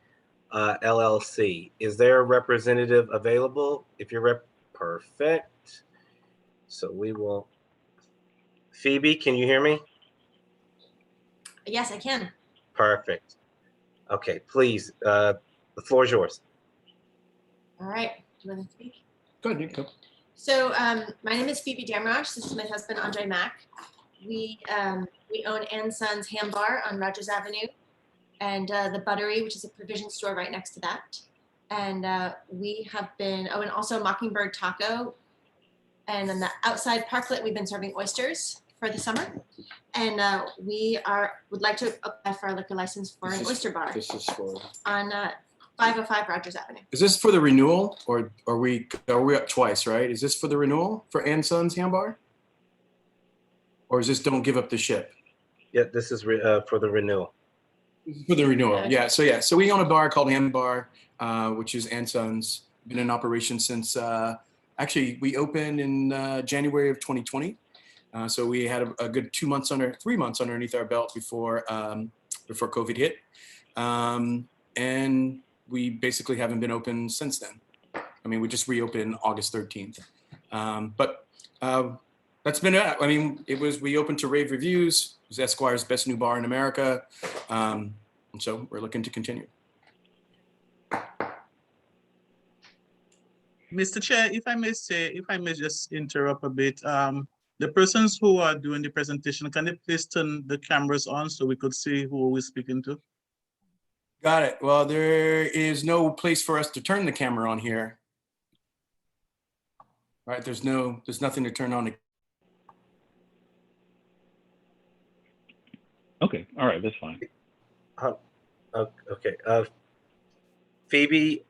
LLC. Is there a representative available? If you're perfect. So we will. Phoebe, can you hear me? Yes, I can. Perfect. Okay, please. The floor is yours. All right. Do you want to speak? Go ahead, Nico. So my name is Phoebe Damrosh. This is my husband, Andre Mack. We own And Sons Ham Bar on Rogers Avenue, and the Buttery, which is a provision store right next to that. And we have been, and also Mockingbird Taco. And on the outside parklet, we've been serving oysters for the summer. And we would like to apply for our liquor license for an oyster bar. This is for on 505 Rogers Avenue. Is this for the renewal, or are we up twice, right? Is this for the renewal for Ann Sons Handbar? Or is this don't give up the ship? Yeah, this is for the renewal. For the renewal, yeah. So we own a bar called Handbar, which is Ann Sons. Been in operation since, actually we opened in January of 2020. So we had a good 3 months underneath our belt before COVID hit. And we basically haven't been open since then. I mean, we just reopened August 13th. But that's been it. I mean, we opened to rave reviews. It was Esquire's best new bar in America. And so we're looking to continue. Mr. Chair, if I may just interrupt a bit, the persons who are doing the presentation, can they please turn the cameras on so we could see who we're speaking to? Got it. Well, there is no place for us to turn the camera on here. Right, there's nothing to turn on. Okay, all right, that's fine. Okay. Phoebe,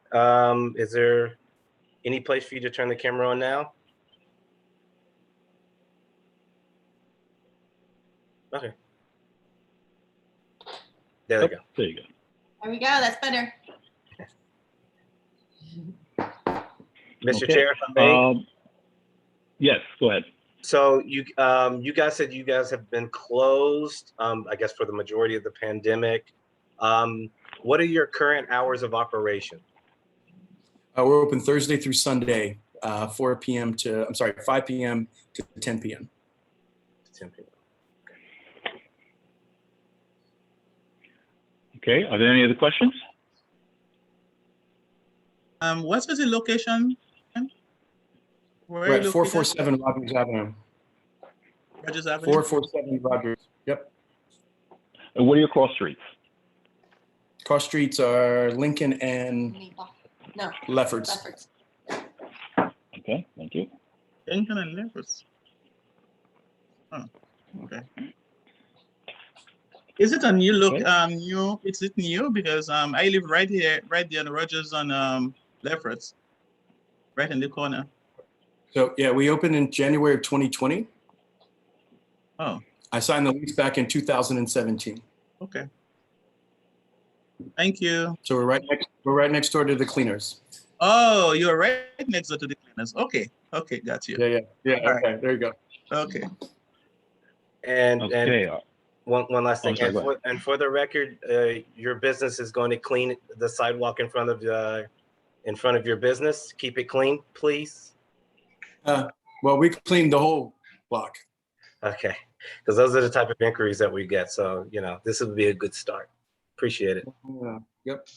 is there any place for you to turn the camera on now? Okay. There we go. There you go. There we go. That's better. Mr. Okay. Chair, if I may. Yes, go ahead. So you guys said you guys have been closed, I guess, for the majority of the pandemic. What are your current hours of operation? We're open Thursday through Sunday, 5 p.m. to 10 p.m. 10 p.m. Okay, are there any other questions? What is the location? We're at 447 Rogers Avenue. Rogers Avenue? 447 Rogers, yep. And what are your cross streets? Cross streets are Lincoln and Lefferts. Okay, thank you. Lincoln and Lefferts. Oh, okay. Is it a new look? Okay. New? Is it new? Because I live right there on Rogers on Lefferts, right in the corner. So yeah, we opened in January of 2020. Oh. I signed the lease back in 2017. Okay. Thank you. So we're right next door to the cleaners. Oh, you're right next door to the cleaners. Okay. Okay, got you. Yeah. All Okay, right. there you go. Okay. And okay. One last thing. Sorry, and for the record, your business is going to clean the sidewalk in front of your business. Keep it clean, please. Well, we cleaned the whole block. Okay, because those are the type of inquiries that we get. So this would be a good start. Appreciate it. Yep.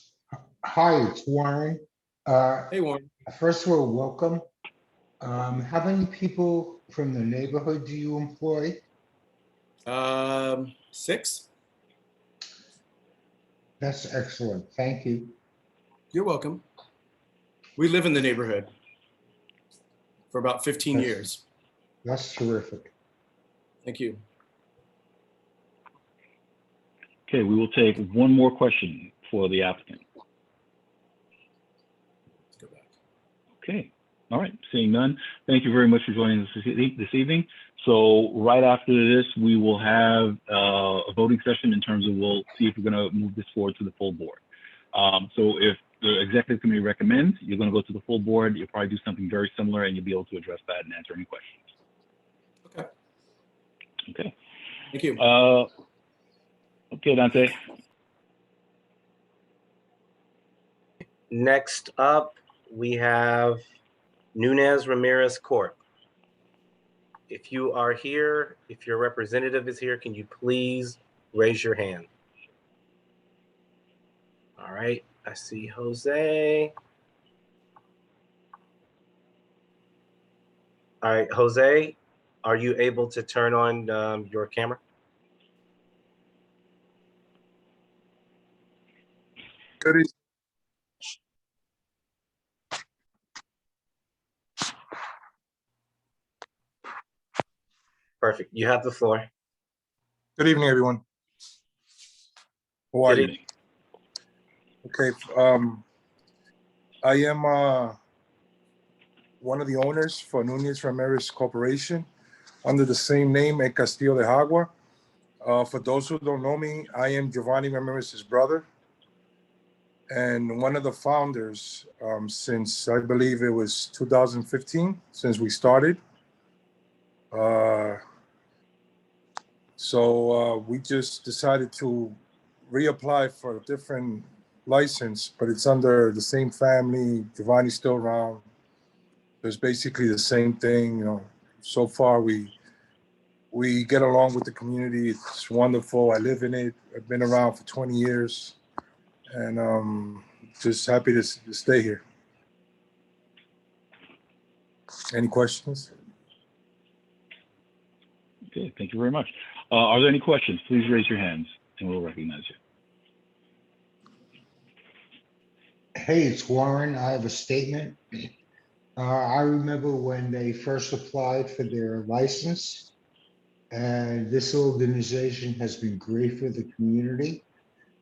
Hi, it's Warren. Hey, Warren. First of all, welcome. How many people from the neighborhood do you employ? 6. That's excellent. Thank you. You're welcome. We live in the neighborhood for about 15 years. That's terrific. Thank you. Okay, we will take one more question for the applicant. Let's go back. Okay, all right, seeing none. Thank you very much for joining us this evening. So right after this, we will have a voting session in terms of, we'll see if we're gonna move this forward to the full board. So if the executive committee recommends, you're gonna go to the full board, you'll probably do something very similar and you'll be able to address that and answer any questions. Okay. Okay. Thank you. Okay, Dante. Next up, we have Nunez Ramirez Corp. If you are here, if your representative is here, can you please raise your hand? All right, I see Jose. All right, Jose, are you able to turn on your camera? Good evening. Perfect, you have the floor. Good evening, everyone. How are you? Okay, I am one of the owners for Nunez Ramirez Corporation under the same name, El Castillo de Agua. For those who don't know me, I am Giovanni Ramirez's brother and one of the founders since I believe it was 2015, since we started. So we just decided to reapply for a different license, but it's under the same family. Giovanni's still around. It's basically the same thing, you know. So far, we get along with the community. It's wonderful. I live in it. I've been around for 20 years, and just happy to stay here. Any questions? Okay, thank you very much. Are there any questions? Please raise your hands and we'll recognize you. Hey, it's Warren. I have a statement. I remember when they first applied for their license, and this organization has been great for the community.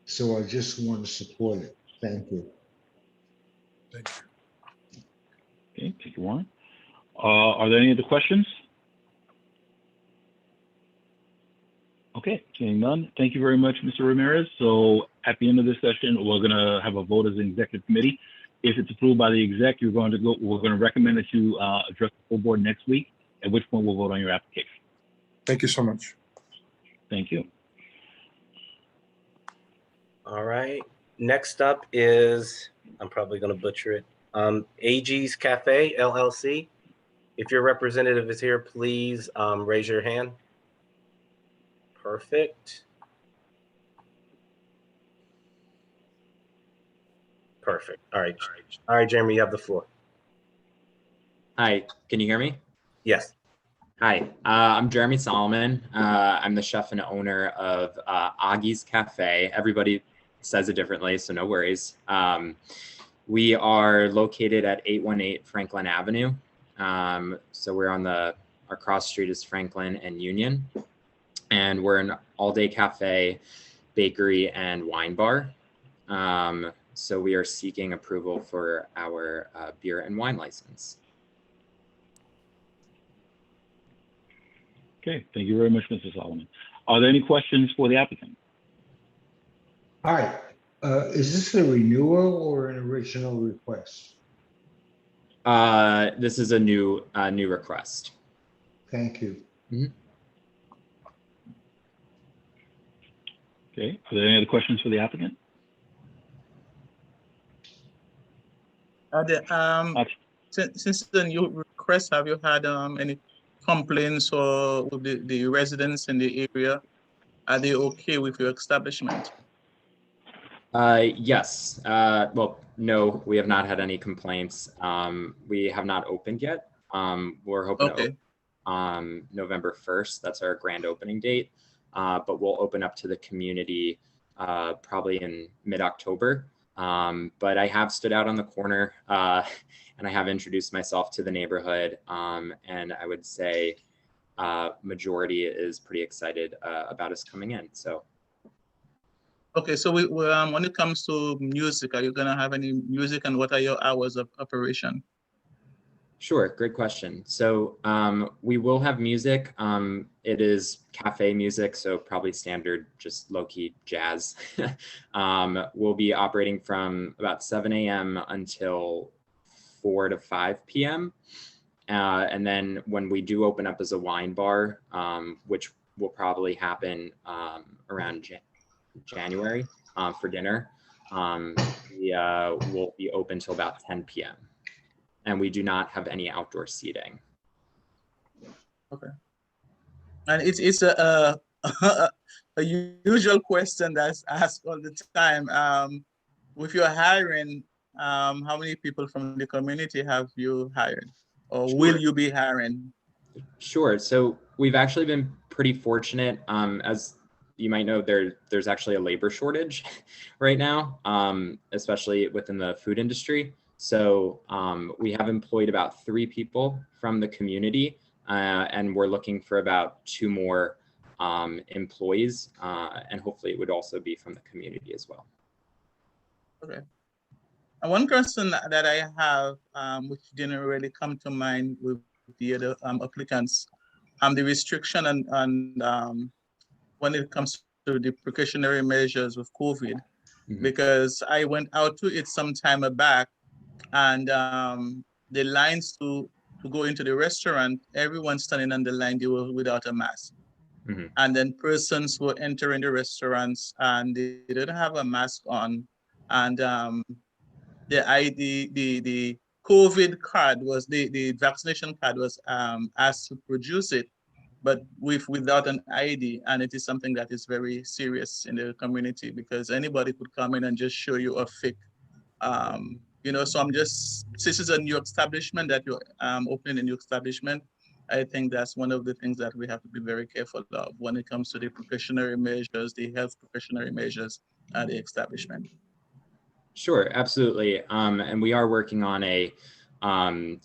So I just want to support it. Thank you. Thank you. Okay, thank you, Warren. Are there any other questions? Okay, seeing none. Thank you very much, Mr. Ramirez. So at the end of this session, we're gonna have a vote as an executive committee. If it's approved by the exec, we're going to recommend that you address the full board next week, at which point we'll vote on your application. Thank you so much. Thank you. All right. Next up is, I'm probably going to butcher it, AG's Cafe, LLC. If your representative is here, please raise your hand. Perfect. Perfect. All right. All right, Jeremy, you have the floor. Hi, can you hear me? Yes. Hi, I'm Jeremy Solomon. I'm the chef and owner of Augie's Cafe. Everybody says it differently, so no worries. We are located at 818 Franklin Avenue. So we're on our cross street is Franklin and Union. And we're an all-day cafe, bakery, and wine bar. So we are seeking approval for our beer and wine license. Okay, thank you very much, Mr. Solomon. Are there any questions for the applicant? All right. Is this a renewal or an original request? This is a new request. Thank you. Mm-hmm. Okay, are there any other questions for the applicant? Since the new request, have you had any complaints or with the residents in the area? Are they okay with your establishment? Yes. Well, no, we have not had any complaints. We have not opened yet. We're hoping to open November 1st. That's our grand opening date. But we'll open up to the community probably in mid-October. But I have stood out on the corner and I have introduced myself to the neighborhood. And I would say majority is pretty excited about us coming in. So. Okay, so when it comes to music, are you gonna have any music, and what are your hours of operation? Sure, great question. So we will have music. It is cafe music, so probably standard, just low-key jazz. We'll be operating from about 7 a.m. until 4 to 5 p.m. And then when we do open up as a wine bar, which will probably happen around January for dinner, we will be open till about 10 p.m. And we do not have any outdoor seating. Okay. And it's a usual question that's asked all the time. With your hiring, how many people from the community have you hired, or will you be hiring? Sure. So we've actually been pretty fortunate. As you might know, there's actually a labor shortage right now, especially within the food industry. So we have employed about 3 people from the community, and we're looking for about 2 more employees, and hopefully it would also be from the community as well. Okay. One question that I have, which didn't really come to mind with the other applicants, the restriction on when it comes to the precautionary measures with COVID, because I went out to it some time back, and the lines to go into the restaurant, everyone standing on the line, they were without a mask. And then persons were entering the restaurants and they didn't have a mask on, and the ID, the COVID card was, the vaccination card was asked to produce it, but without an ID. And it is something that is very serious in the community, because anybody could come in and just show you a fake, so I'm just, this is a new establishment that you're opening a new establishment. I think that's one of the things that we have to be very careful of when it comes to the precautionary measures, the health precautionary measures at the establishment. Sure, absolutely. And we are working on a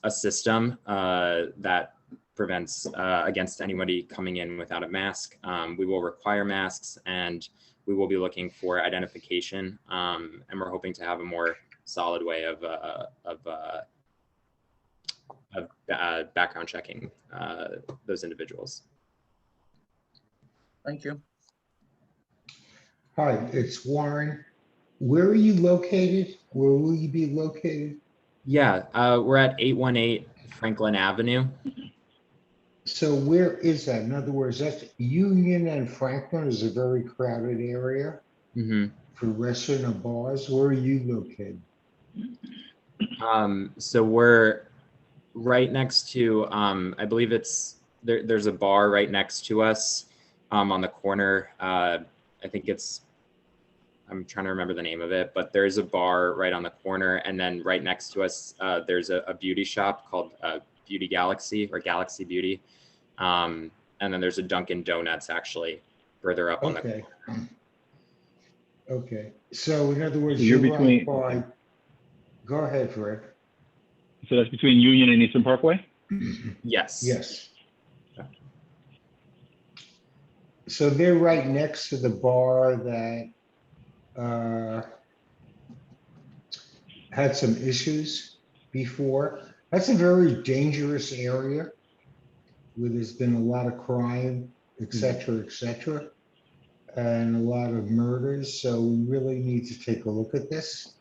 system that prevents against anybody coming in without a mask. We will require masks, and we will be looking for identification. And we're hoping to have a more solid way of background checking those individuals. Thank you. Hi, it's Warren. Where are you located? Where will you be located? Yeah, we're at 818 Franklin Avenue. So where is that? In other words, that's Union and Franklin is a very crowded area for restaurant or bars. Where are you located? So we're right next to, I believe it's, there's a bar right next to us on the corner. I think it's, I'm trying to remember the name of it, but there's a bar right on the corner. And then right next to us, there's a beauty shop called Beauty Galaxy, or Galaxy Beauty. And then there's a Dunkin' Donuts actually further up on the corner. Okay. So in other words, So you're right between, by, go ahead, Fred. so that's between Union and Eastern Parkway? Yes. Yes. So they're right next to the bar that had some issues before. That's a very dangerous area where there's been a lot of crime, et cetera, and a lot of murders. So we really need to take a look at this.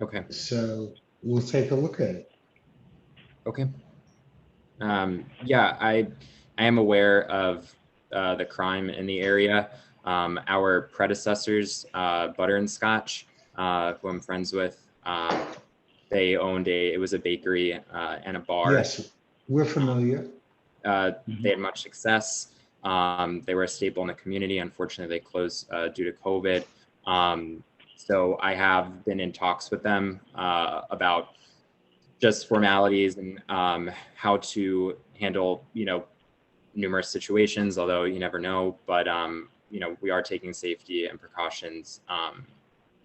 Okay. So we'll take a look at it. Okay. Yeah, I am aware of the crime in the area. Our predecessors, Butter and Scotch, who I'm friends with, they owned it was a bakery and a bar. Yes, we're familiar. They had much success. They were a staple in the community. Unfortunately, they closed due to COVID. So I have been in talks with them about just formalities and how to handle, numerous situations, although you never know. But, we are taking safety and precautions.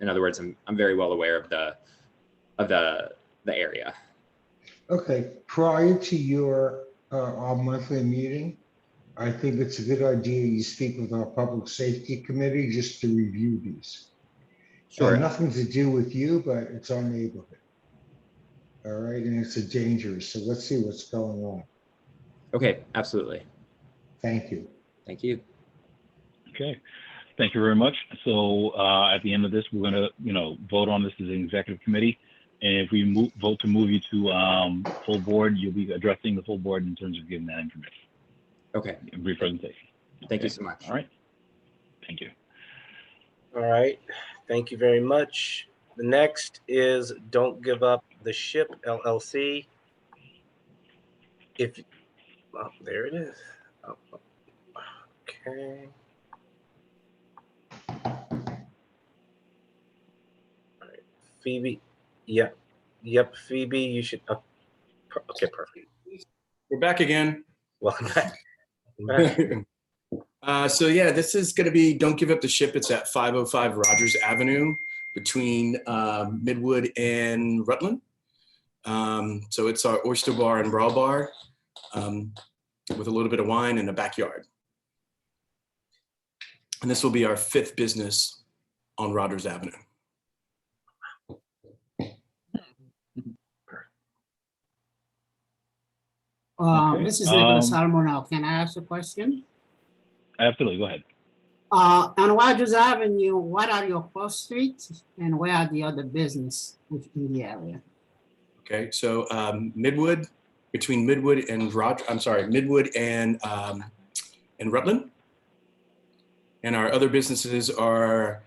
In other words, I'm very well aware of the area. Okay, prior to your our monthly meeting, I think it's a good idea you speak with our public safety committee just to review these. Sure. Nothing to do with you, but it's our neighborhood. All right, and it's a danger. So let's see what's going on. Okay, absolutely. Thank you. Thank you. Okay, thank you very much. So at the end of this, we're going to, vote on this as an executive committee. And if we vote to move you to full board, you'll be addressing the full board in terms of giving that information. Okay. Brief presentation. Thank you so much. All right. Thank you. All right. Thank you very much. The next is Don't Give Up the Ship, LLC. There it is. Okay. All right. Phoebe. Yep. Phoebe, you should. Okay, perfect. We're back again. Welcome back. So yeah, this is going to be Don't Give Up the Ship. It's at 505 Rogers Avenue between Midwood and Rutland. So it's our Oyster Bar and Brawl Bar with a little bit of wine in the backyard. And this will be our 5th business on Rogers Avenue. Okay. This is Nicholas Salmonel. Can I ask a question? Absolutely, go ahead. On Rogers Avenue, what are your cross streets and where are the other business in the area? Okay, so Midwood, between Midwood and Midwood and Rutland. And our other businesses are,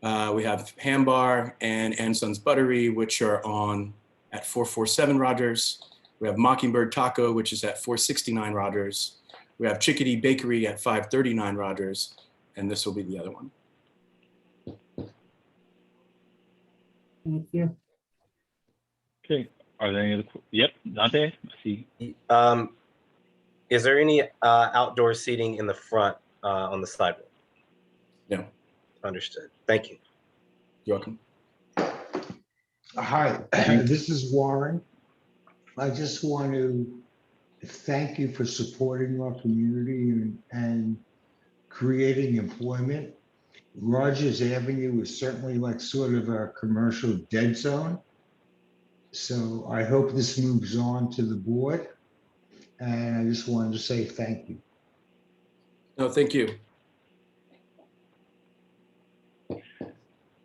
we have Ham Bar and Sons Buttery, which are on at 447 Rogers. We have Mockingbird Taco, which is at 469 Rogers. We have Chickadee Bakery at 539 Rogers, and this will be the other one. Thank you. Okay, are there any other, yep, Dante, I see. Is there any outdoor seating in the front on the sidewalk? No. Understood. Thank you. You're welcome. Hi, this is Warren. I just want to thank you for supporting our community and creating employment. Rogers Avenue is certainly like sort of a commercial dead zone. So I hope this moves on to the board. And I just wanted to say thank you. No, thank you.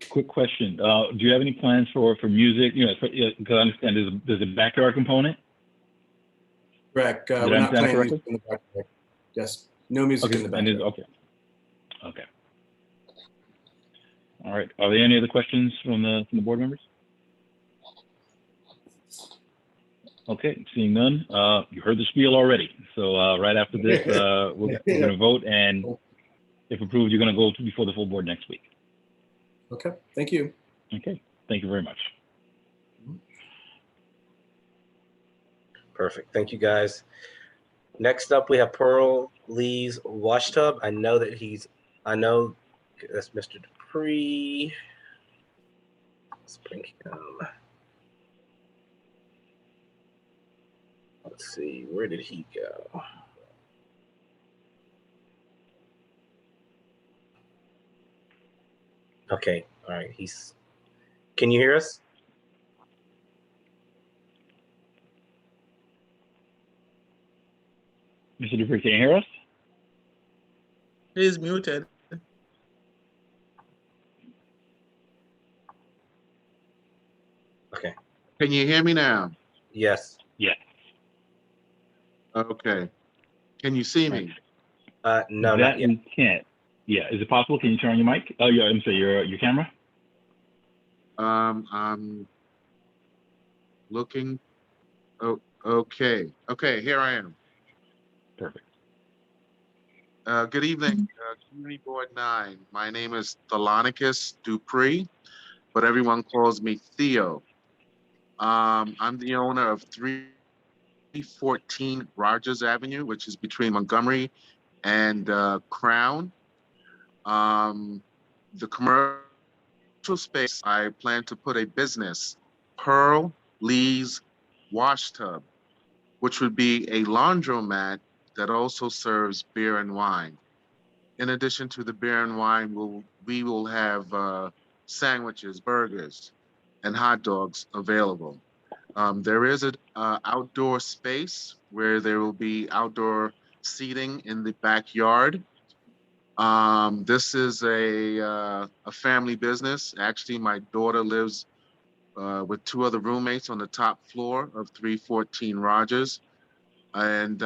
Quick question. Do you have any plans for music? You know, because I understand there's a backyard component. Correct. Did I We're not understand playing correctly? music in the backyard. Yes, no music in the backyard. Okay. Okay. All right. Are there any other questions from the board members? Okay, seeing none. You heard the spiel already. So right after this, we're going to vote, and if approved, you're going to go before the full board next week. Okay, thank you. Okay, thank you very much. Perfect. Thank you, guys. Next up, we have Pearl Lee's Washtub. I know that's Mr. Dupree. Let's bring him. Let's see, where did he go? Okay, all right. Can you hear us? Mr. Dupree, can you hear us? He's muted. Okay. Can you hear me now? Yes. Yeah. Okay. Can you see me? No, that not yet. We can't. Yeah, is it possible? Can you turn on your mic? Oh, yeah, I'm sorry, your camera? I'm looking. Oh, okay. Okay, here I am. Perfect. Good evening, Community Board 9. My name is Thalonicus Dupree, but everyone calls me Theo. I'm the owner of 314 Rogers Avenue, which is between Montgomery and Crown. The commercial space, I plan to put a business, Pearl Lee's Washtub, which would be a laundromat that also serves beer and wine. In addition to the beer and wine, we will have sandwiches, burgers, and hot dogs available. There is an outdoor space where there will be outdoor seating in the backyard. This is a family business. Actually, my daughter lives with two other roommates on the top floor of 314 Rogers. And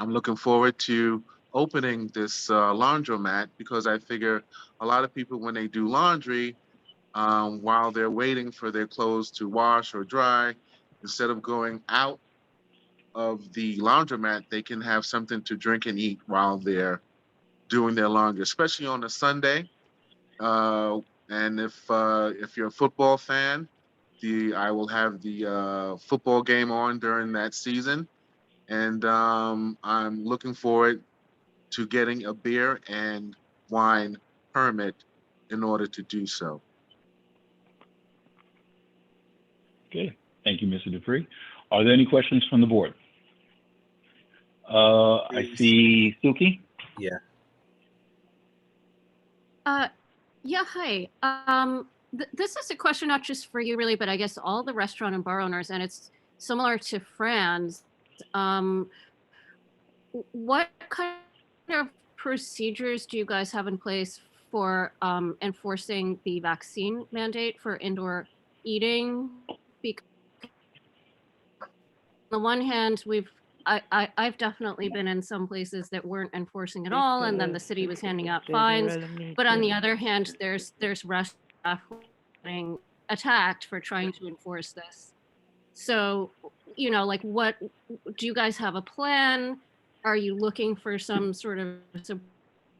I'm looking forward to opening this laundromat because I figure a lot of people, when they do laundry, while they're waiting for their clothes to wash or dry, instead of going out of the laundromat, they can have something to drink and eat while they're doing their laundry, especially on a Sunday. And if you're a football fan, I will have the football game on during that season. And I'm looking forward to getting a beer and wine permit in order to do so. Okay, thank you, Mr. Dupree. Are there any questions from the board? I see Suki. Yeah. Yeah, hi. This is a question not just for you really, but I guess all the restaurant and bar owners, and it's similar to Fran's. um, what kind of procedures do you guys have in place for enforcing the vaccine mandate for indoor eating? Because on the one hand, I've definitely been in some places that weren't enforcing at all, and then the city was handing out fines. But on the other hand, there's restaurant staff getting attacked for trying to enforce this. So, you know, like, what do you guys have a plan? Are you looking for some sort of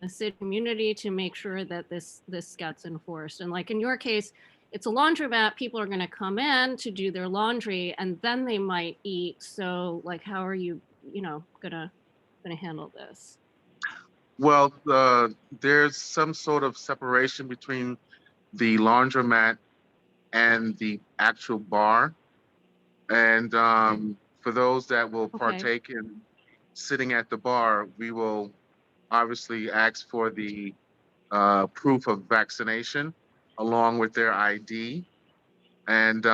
a city community to make sure that this gets enforced? And like in your case, it's a laundromat. People are going to come in to do their laundry, and then they might eat. So, like, how are you, you know, gonna handle this? Well, there's some sort of separation between the laundromat and the actual bar. And for those that will partake in sitting at the bar, we will obviously ask for the proof of vaccination along with their ID. And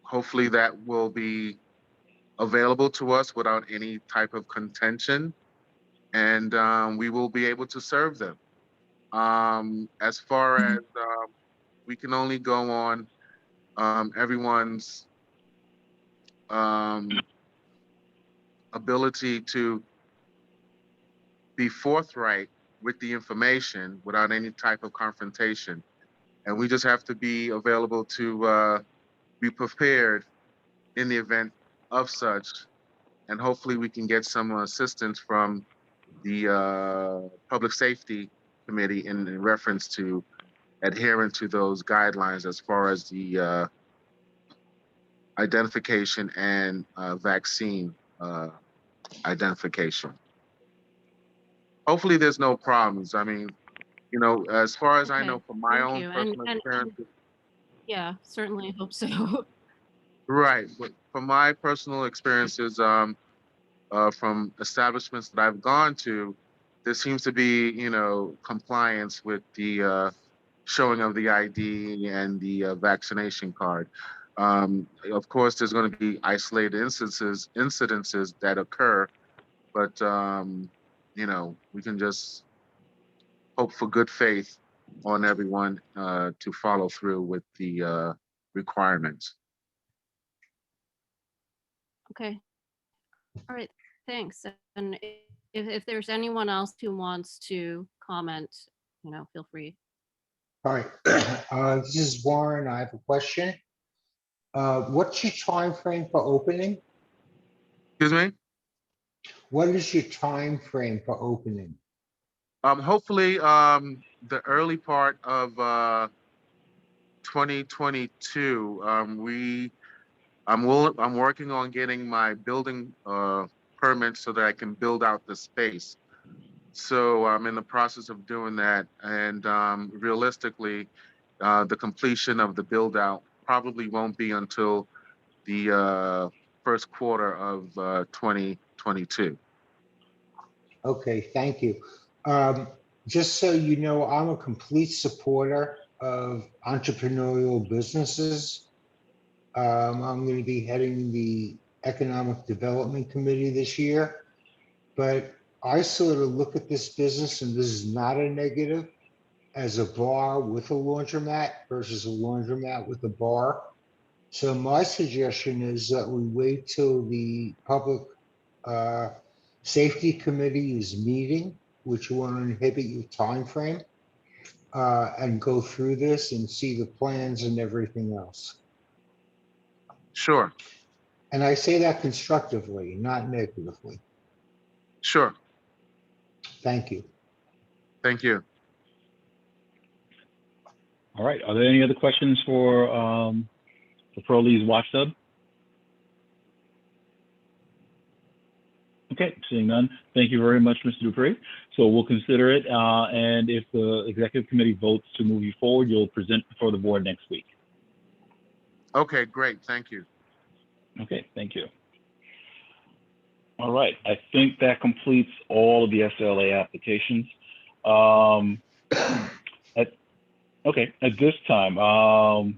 hopefully that will be available to us without any type of contention. And we will be able to serve them. As far as we can only go on everyone's ability to be forthright with the information without any type of confrontation. And we just have to be available to be prepared in the event of such. And hopefully we can get some assistance from the Public Safety Committee in reference to adhering to those guidelines as far as the identification and vaccine identification. Hopefully there's no problems. I mean, you know, as far as I know from my Thank own you. personal And experience, yeah, certainly hope so. right. But from my personal experiences from establishments that I've gone to, there seems to be, you know, compliance with the showing of the ID and the vaccination card. Of course, there's going to be isolated incidences that occur, but you know, we can just hope for good faith on everyone to follow through with the requirements. Okay. All right. Thanks. And if there's anyone else who wants to comment, you know, feel free. All right, this is Warren. I have a question. What's your time frame for opening? Excuse me? What is your time frame for opening? Hopefully, the early part of 2022. I'm working on getting my building permit so that I can build out the space. So I'm in the process of doing that, and realistically, the completion of the build out probably won't be until the first quarter of 2022. Okay, thank you. Just so you know, I'm a complete supporter of entrepreneurial businesses. I'm going to be heading the Economic Development Committee this year, but I sort of look at this business, and this is not a negative, as a bar with a laundromat versus a laundromat with a bar. So my suggestion is that we wait till the Public Safety Committee is meeting, which won't inhibit your time frame, and go through this and see the plans and everything else. Sure. And I say that constructively, not negatively. Sure. Thank you. Thank you. All right. Are there any other questions for the Parolees Washtub? Okay, seeing none. Thank you very much, Mr. Dupree. So we'll consider it, and if the executive committee votes to move you forward, you'll present before the board next week. Okay, great. Thank you. Okay, thank you. All right, I think that completes all of the SLA applications. At this time, for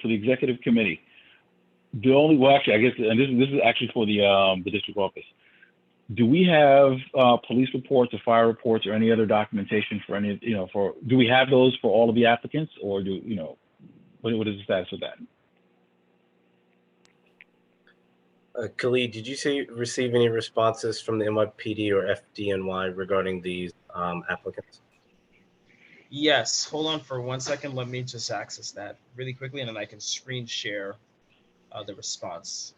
the executive committee, well, actually, I guess, and this is actually for the district office. Do we have police reports or fire reports or any other documentation for any, do we have those for all of the applicants, or what is the status of that? Khalid, did you receive any responses from the NYPD or FDNY regarding these applicants? Yes, hold on for 1 second. Let me just access that really quickly, and then I can screen share the response.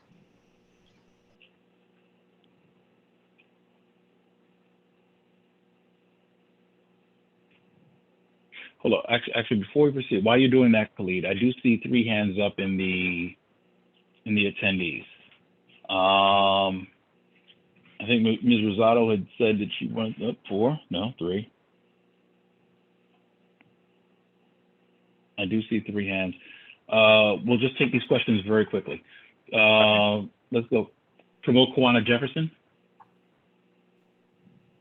Hold on, actually, before we proceed, while you're doing that, Khalid, I do see 3 hands up in the attendees. I think Ms. Rosado had said that she went up 4, no, 3. I do see 3 hands. We'll just take these questions very quickly. Let's go. Promote Kawana Jefferson.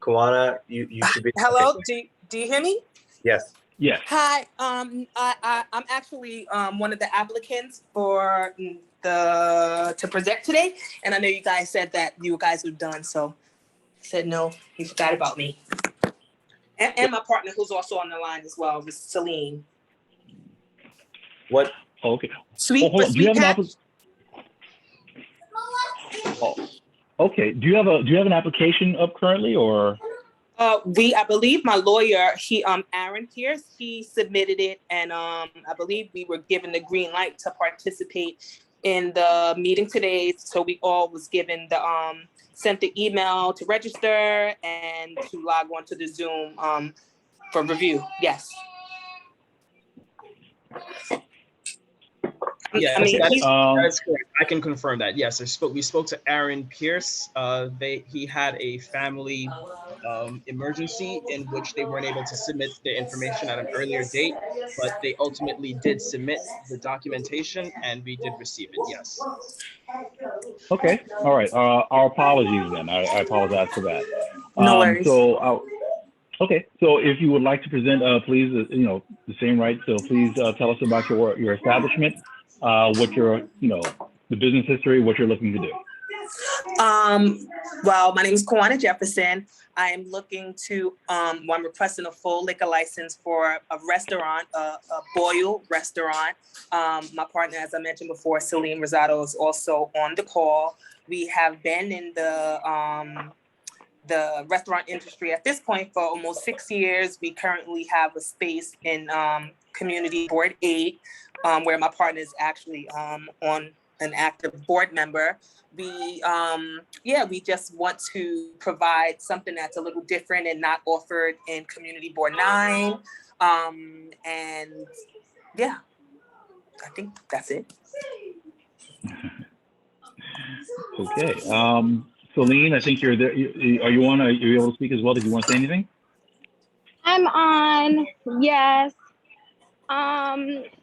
Kawana, you should be. Hello, okay. do you hear me? Yes. Yes. Hi, I'm actually one of the applicants for to present today, and I know you guys said that you guys were done, so I said no, you forgot about me. And my partner, who's also on the line as well, is Celine. What? Oh, okay. Sweet, hold on. Do you have patch. Okay. Do you have an application up currently, or? I believe my lawyer, Aaron Pierce, he submitted it, and I believe we were given the green light to participate in the meeting today. So we all was given the sent the email to register and to log on to the Zoom for review. Yes. Yes, I mean, that is correct. I can confirm that. Yes, we spoke to Aaron Pierce. He had a family emergency in which they weren't able to submit the information at an earlier date, but they ultimately did submit the documentation, and we did receive it. Yes. Okay. All right. Our apologies then. I apologize for that. No worries. Okay. So if you would like to present, please, the same right. So please tell us about your establishment, what your, the business history, what you're looking to do. Well, my name is Kawana Jefferson. I am looking to, I'm requesting a full liquor license for a restaurant, a Boyle restaurant. My partner, as I mentioned before, Celine Rosado, is also on the call. We have been in the restaurant industry at this point for almost 6 years. We currently have a space in Community Board 8, where my partner is actually on an active board member. We just want to provide something that's a little different and not offered in Community Board 9. And yeah, I think that's it. Okay. Celine, I think you're there. Are you able to speak as well? Did you want to say anything? I'm on, yes.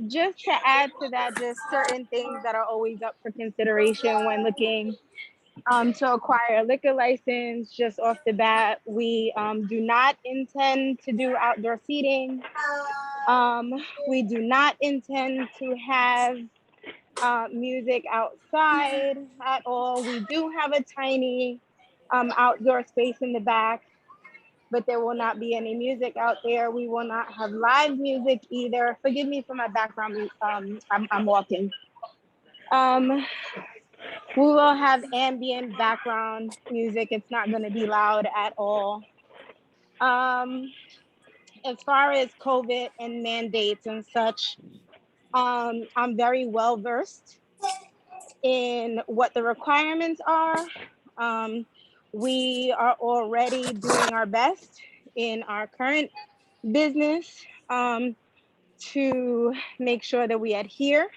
Just to add to that, just certain things that are always up for consideration when looking to acquire a liquor license. Just off the bat, we do not intend to do outdoor seating. We do not intend to have music outside at all. We do have a tiny outdoor space in the back, but there will not be any music out there. We will not have live music either. Forgive me for my background. I'm walking. We will have ambient background music. It's not going to be loud at all. As far as COVID and mandates and such, I'm very well versed in what the requirements are. We are already doing our best in our current business to make sure that we adhere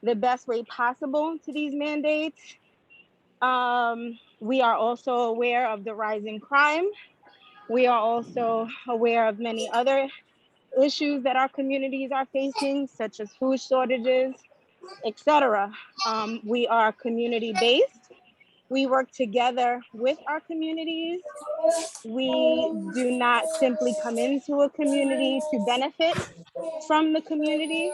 the best way possible to these mandates. We are also aware of the rising crime. We are also aware of many other issues that our communities are facing, such as food shortages, etc. We are community-based. We work together with our communities. We do not simply come into a community to benefit from the community.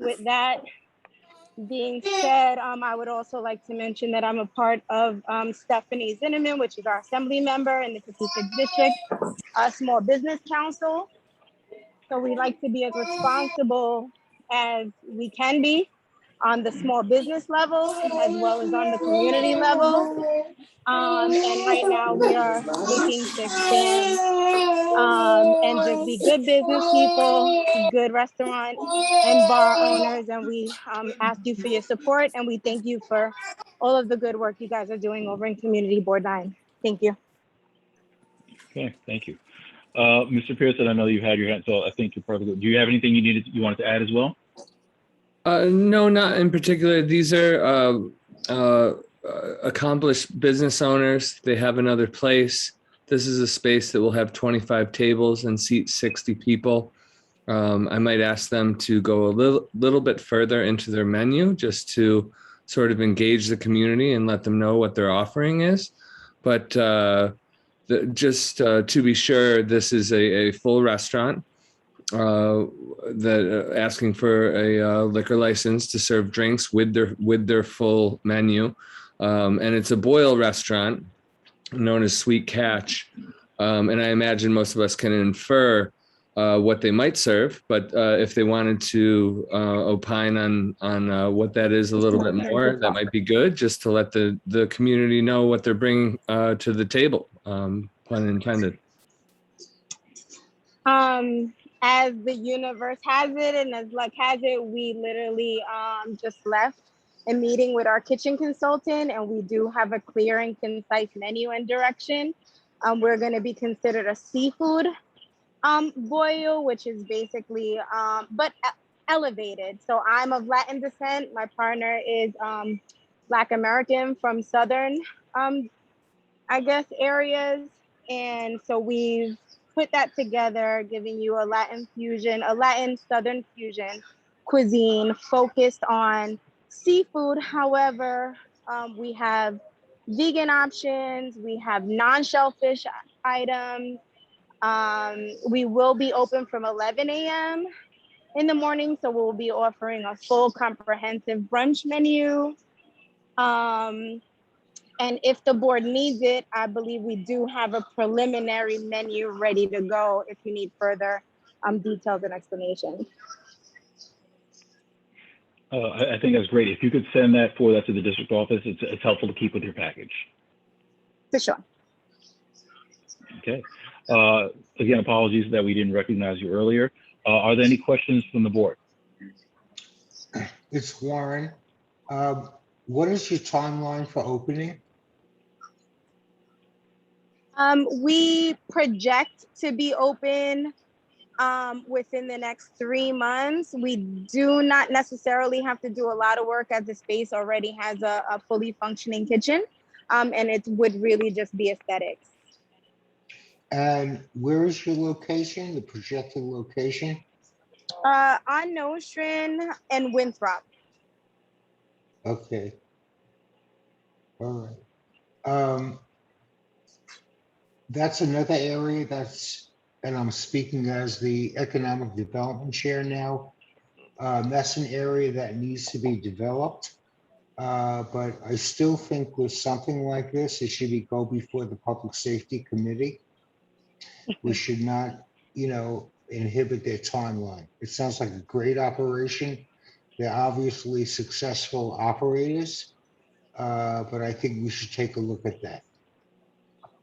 With that, being said, I would also like to mention that I'm a part of Stephanie Zinneman, which is our assembly member in the 56th District Small Business Council. So we like to be as responsible as we can be on the small business level as well as on the community level. And right now we are looking to expand and just be good business people, good restaurant and bar owners. And we ask you for your support, and we thank you for all of the good work you guys are doing over in Community Board 9. Thank you. Okay, thank you. Mr. Pearson, I know you had your hand, so I think you're probably good. Do you have anything you wanted to add as well? No, not in particular. These are accomplished business owners. They have another place. This is a space that will have 25 tables and seat 60 people. I might ask them to go a little bit further into their menu just to sort of engage the community and let them know what their offering is. But just to be sure, this is a full restaurant that asking for a liquor license to serve drinks with their full menu. And it's a boil restaurant known as Sweet Catch. And I imagine most of us can infer what they might serve, but if they wanted to opine on what that is a little bit more, that might be good, just to let the community know what they're bringing to the table, pun intended. As the universe has it and as luck has it, we literally just left a meeting with our kitchen consultant, and we do have a clear and concise menu and direction. We're going to be considered a seafood boil, which is basically but elevated. So I'm of Latin descent. My partner is Black American from Southern I guess areas, and so we've put that together, giving you a Latin Southern fusion cuisine focused on seafood. However, we have vegan options, we have non-shellfish items. We will be open from 11 a.m. in the morning, so we'll be offering a full comprehensive brunch menu. And if the board needs it, I believe we do have a preliminary menu ready to go if you need further details and explanations. I think that's great. If you could send that to the district office, it's helpful to keep with your package. For sure. Okay. Again, apologies that we didn't recognize you earlier. Are there any questions from the board? It's Warren. What is your timeline for opening? We project to be open within the next 3 months. We do not necessarily have to do a lot of work, as the space already has a fully functioning kitchen, and it would really just be aesthetics. And where is your location, the projected location? On Nostrand and Winthrop. Okay. All right. That's another area and I'm speaking as the economic development chair now. That's an area that needs to be developed. But I still think with something like this, it should go before the Public Safety Committee. We should not, inhibit their timeline. It sounds like a great operation. They're obviously successful operators, but I think we should take a look at that.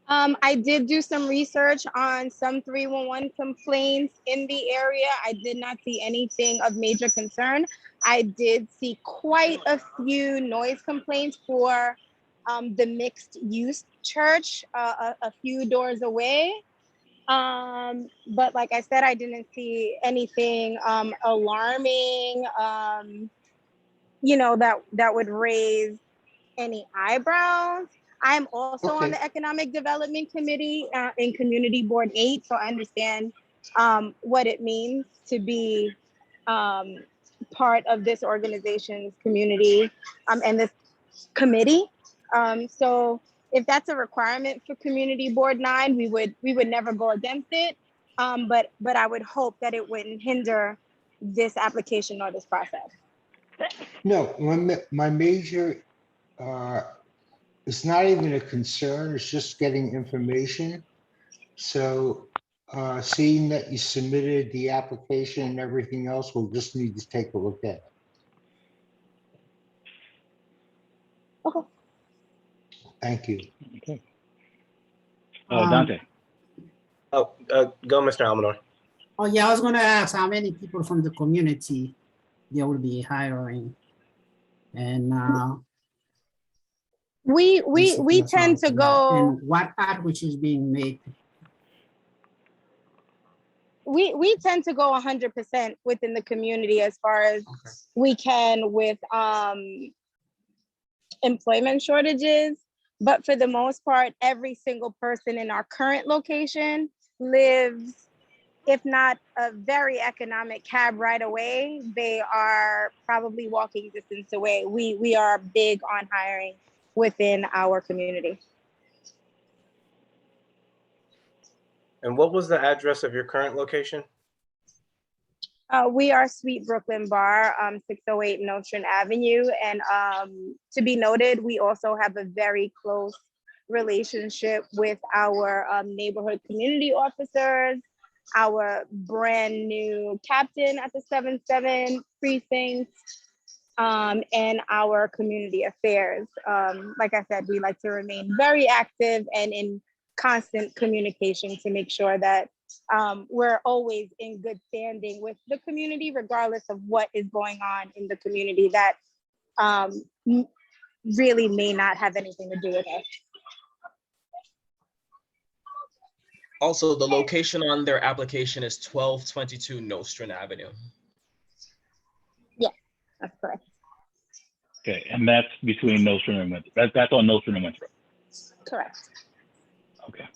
I did do some research on some 311 complaints in the area. I did not see anything of major concern. I did see quite a few noise complaints for the mixed use church a few doors away. But like I said, I didn't see anything alarming, that would raise any eyebrows. I'm also on the Economic Development Committee in Community Board 8, so I understand what it means to be part of this organization's community and this committee. So if that's a requirement for Community Board 9, we would never go against it. But I would hope that it wouldn't hinder this application or this process. No, my major, it's not even a concern, it's just getting information. So, seeing that you submitted the application and everything else, we'll just need to take a look at it. Okay. Thank you. Okay. Um, Dante. Oh, go, Mr. Almanor. Oh, yeah, I was gonna ask how many people from the community they will be hiring. And we tend to go, and what outreach is being made. we tend to go 100% within the community as far as we can with employment shortages. But for the most part, every single person in our current location lives, if not a very economic cab right away, they are probably walking distance away. We are big on hiring within our community. And what was the address of your current location? We are Sweet Brooklyn Bar, 608 Nostrand Avenue. And to be noted, we also have a very close relationship with our neighborhood community officers, our brand new captain at the 7-7 precinct, and our community affairs. Like I said, we like to remain very active and in constant communication to make sure that we're always in good standing with the community, regardless of what is going on in the community that really may not have anything to do with us. Also, the location on their application is 1222 Nostrand Avenue. Yeah, that's correct. Okay, and that's between Nostrand and Winthrop. That's on Nostrand and Winthrop. Correct. Okay.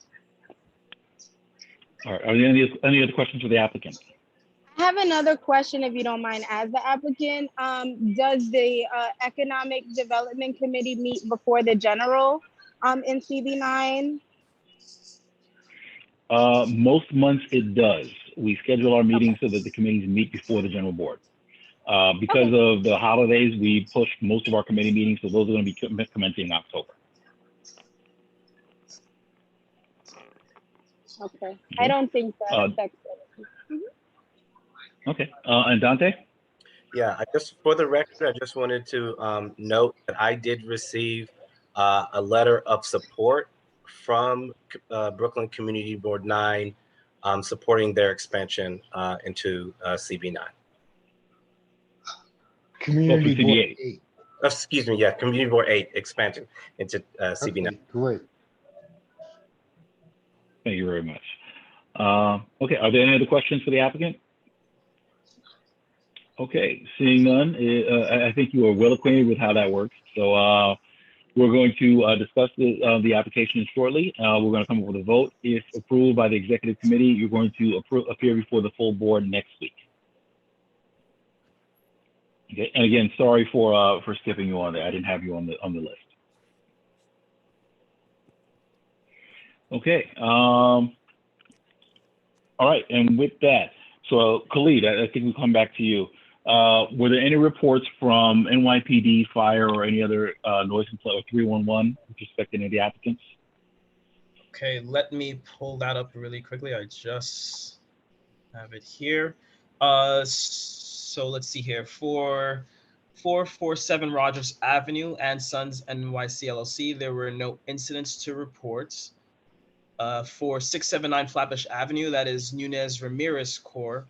All right. Are there any other questions for the applicant? I have another question, if you don't mind, as the applicant. Does the Economic Development Committee meet before the general in CB9? Most months it does. We schedule our meetings so that the committees meet before the general board. Because of the holidays, we push most of our committee meetings, so those are going to be commencing in October. Okay. I don't think that affects it. Okay. And Dante? Yeah, for the record, I just wanted to note that I did receive a letter of support from Brooklyn Community Board 9 supporting their expansion into CB9. Community Board 8. Excuse me, yeah, Community Board 8 expansion into CB9. Okay, great. Thank you very much. Okay, are there any other questions for the applicant? Okay, seeing none, I think you are well acquainted with how that works. So we're going to discuss the application shortly. We're going to come up with a vote. If approved by the executive committee, you're going to appear before the full board next week. Okay, and again, sorry for skipping you on there. I didn't have you on the list. Okay. All right, and with that, so Khalid, I think we'll come back to you. Were there any reports from NYPD, fire, or any other noise complaint or 311 with respect to any of the applicants? Okay, let me pull that up really quickly. I just have it here. So let's see here. For 447 Rogers Avenue and Sons NYC LLC, there were no incidents to report. For 679 Flatbush Avenue, that is Nunez Ramirez Corps,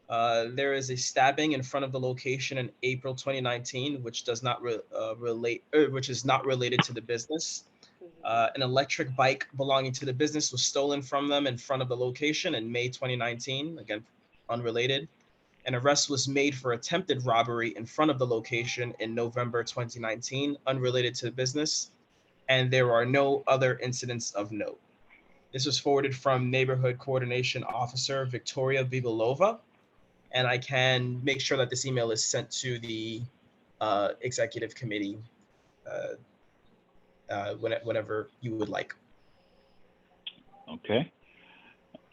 there is a stabbing in front of the location in April 2019, which does not which is not related to the business. An electric bike belonging to the business was stolen from them in front of the location in May 2019, again, unrelated. An arrest was made for attempted robbery in front of the location in November 2019, unrelated to the business. And there are no other incidents of note. This was forwarded from Neighborhood Coordination Officer Victoria Vivalova, and I can make sure that this email is sent to the executive committee whenever you would like. Okay.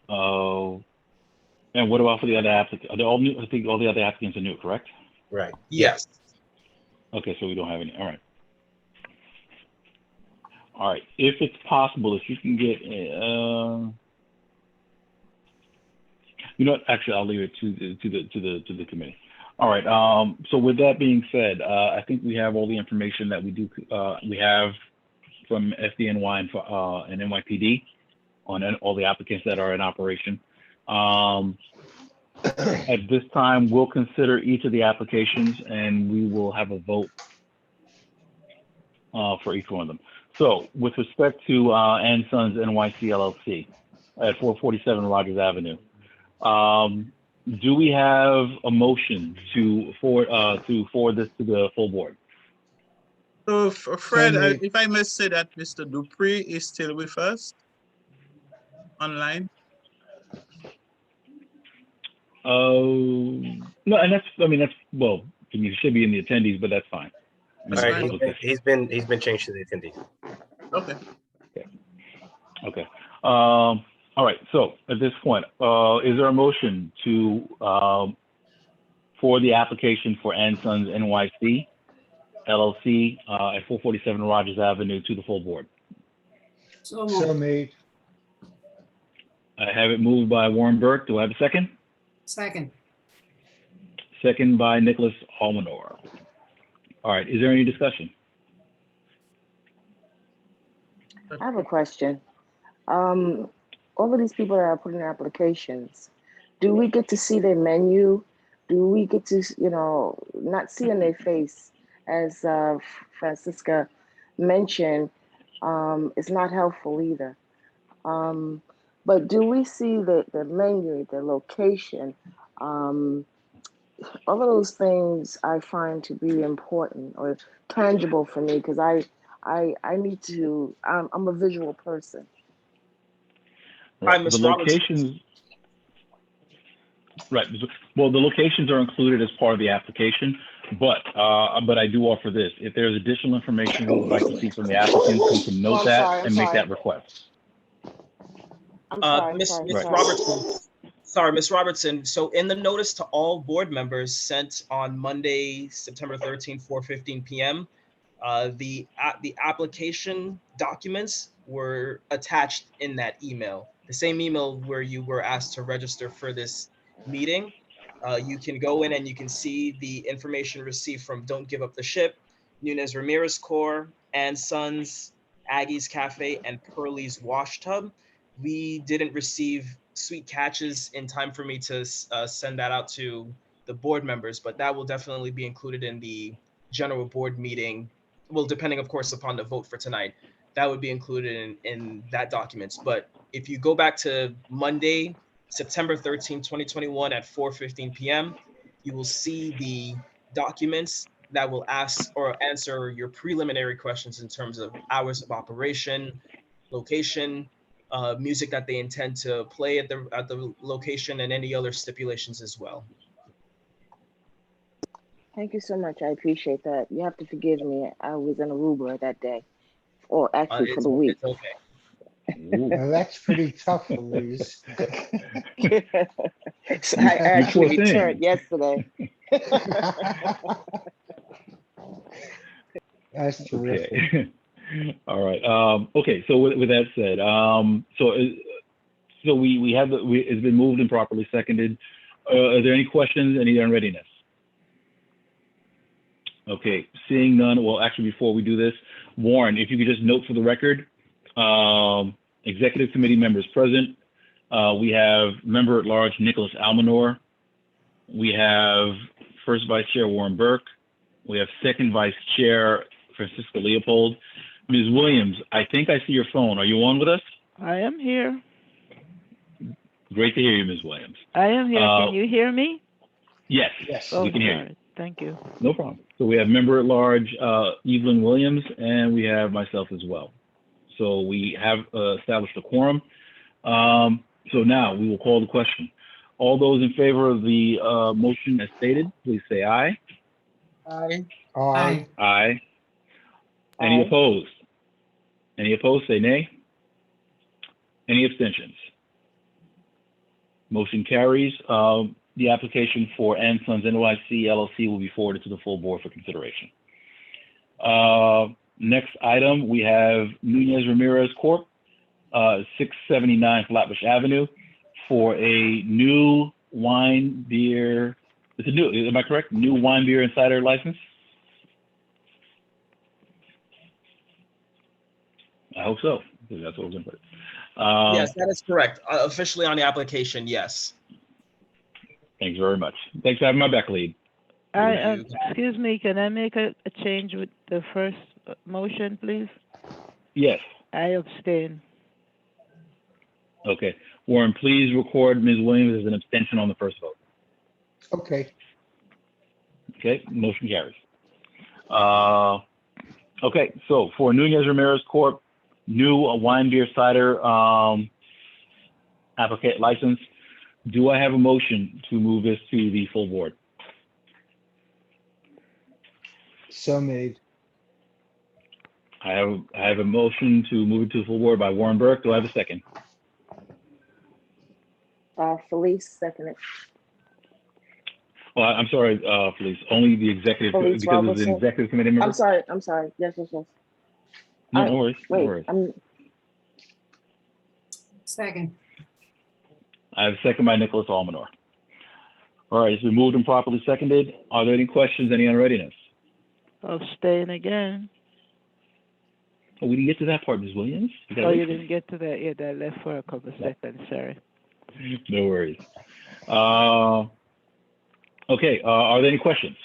And what about for the other applicants? Are they all new? I think all the other applicants are new, correct? Right. Yes. Okay, so we don't have any. All right. All right. If it's possible, if you can get, you know what? Actually, I'll leave it to the committee. All right. So with that being said, I think we have all the information that we have from FDNY and NYPD on all the applicants that are in operation. At this time, we'll consider each of the applications and we will have a vote for each one of them. So with respect to Ann Sons NYC LLC at 447 Rogers Avenue, do we have a motion to forward this to the full board? So Fred, if I may say that Mr. Dupree is still with us online. No, and that's well, you should be in the attendees, but that's fine. All right, he's been changed to the attendees. Okay. Okay. All right. So at this point, is there a motion to for the application for Ann Sons NYC LLC at 447 Rogers Avenue to the full board? So made. I have it moved by Warren Burke. Do I have a second? Second. Second by Nicholas Almanor. All right. Is there any discussion? I have a question. All of these people that are putting in applications, do we get to see their menu? Do we get to, not seeing their face, as Francisca mentioned, it's not helpful either. But do we see the menu, the location? All of those things I find to be important or tangible for me, because I need to, I'm a visual person. Right. The locations, right. Well, the locations are included as part of the application, but I do offer this. If there's additional information we would like to see from the applicants, we can note that and make that request. Miss Robertson. Sorry, Ms. Robertson. So in the notice to all board members sent on Monday, September 13, 4:15 p.m., the application documents were attached in that email. The same email where you were asked to register for this meeting. You can go in and you can see the information received from Don't Give Up the Ship, Nunez Ramirez Corps, Ann Sons, Aggie's Cafe, and Pearlie's Washtub. We didn't receive Sweet Catches in time for me to send that out to the board members, but that will definitely be included in the general board meeting. Well, depending, of course, upon the vote for tonight, that would be included in that documents. But if you go back to Monday, September 13, 2021 at 4:15 p.m., you will see the documents that will ask or answer your preliminary questions in terms of hours of operation, location, music that they intend to play at the location, and any other stipulations as well. Thank you so much. I appreciate that. You have to forgive me. I was in Aruba that day, or actually for the week. It's okay. Well, that's pretty tough, Louise. So I actually returned yesterday. That's terrific. Okay. All right. Okay. So with that said, so we have it's been moved and properly seconded. Are there any questions? Any unreadiness? Okay. Seeing none. Well, actually, before we do this, Warren, if you could just note for the record, executive committee members present. We have member at large Nicholas Almanor. We have first vice chair Warren Burke. We have second vice chair Francisca Leopold. Ms. Williams, I think I see your phone. Are you on with us? I am here. Great to hear you, Ms. Williams. I am here. Can you hear me? Yes, Oh, we can hear sorry. you. Thank you. No problem. So we have member at large Evelyn Williams, and we have myself as well. So we have established a quorum. So now we will call the question. All those in favor of the motion as stated, please say aye. Aye. Aye. Aye. Any opposed? Any opposed, say nay. Any abstentions? Motion carries. The application for Ann Sons NYC LLC will be forwarded to the full board for consideration. Next item, we have Nunez Ramirez Corp., 679 Flatbush Avenue, for a new wine, beer. It's a new, am I correct? New wine, beer, and cider license? I hope so, because that's what we're gonna put. Yes, that is correct. Officially on the application, yes. Thanks very much. Thanks for having my back lead. Excuse me, can I make a change with the first motion, please? Yes. I abstain. Okay. Warren, please record Ms. Williams as an abstention on the first vote. Okay. Okay, motion carries. Okay, so for Nunez Ramirez Corp., new wine, beer, cider applicant license, do I have a motion to move this to the full board? So made. I have a motion to move it to the full board by Warren Burke. Do I have a second? Felice, second it. Well, I'm sorry, Felice, only the executive, Felice because it's an Robertson. executive committee member. I'm sorry. Yes. No, no worries, no Wait, worries. Second. I have a second by Nicholas Almanor. All right, it's been moved and properly seconded. Are there any questions, any unreadiness? Abstain again. Oh, we didn't get to that part, Ms. Williams. Oh, you didn't get to that yet. I left for a couple of seconds, sorry. No worries. Okay, are there any questions?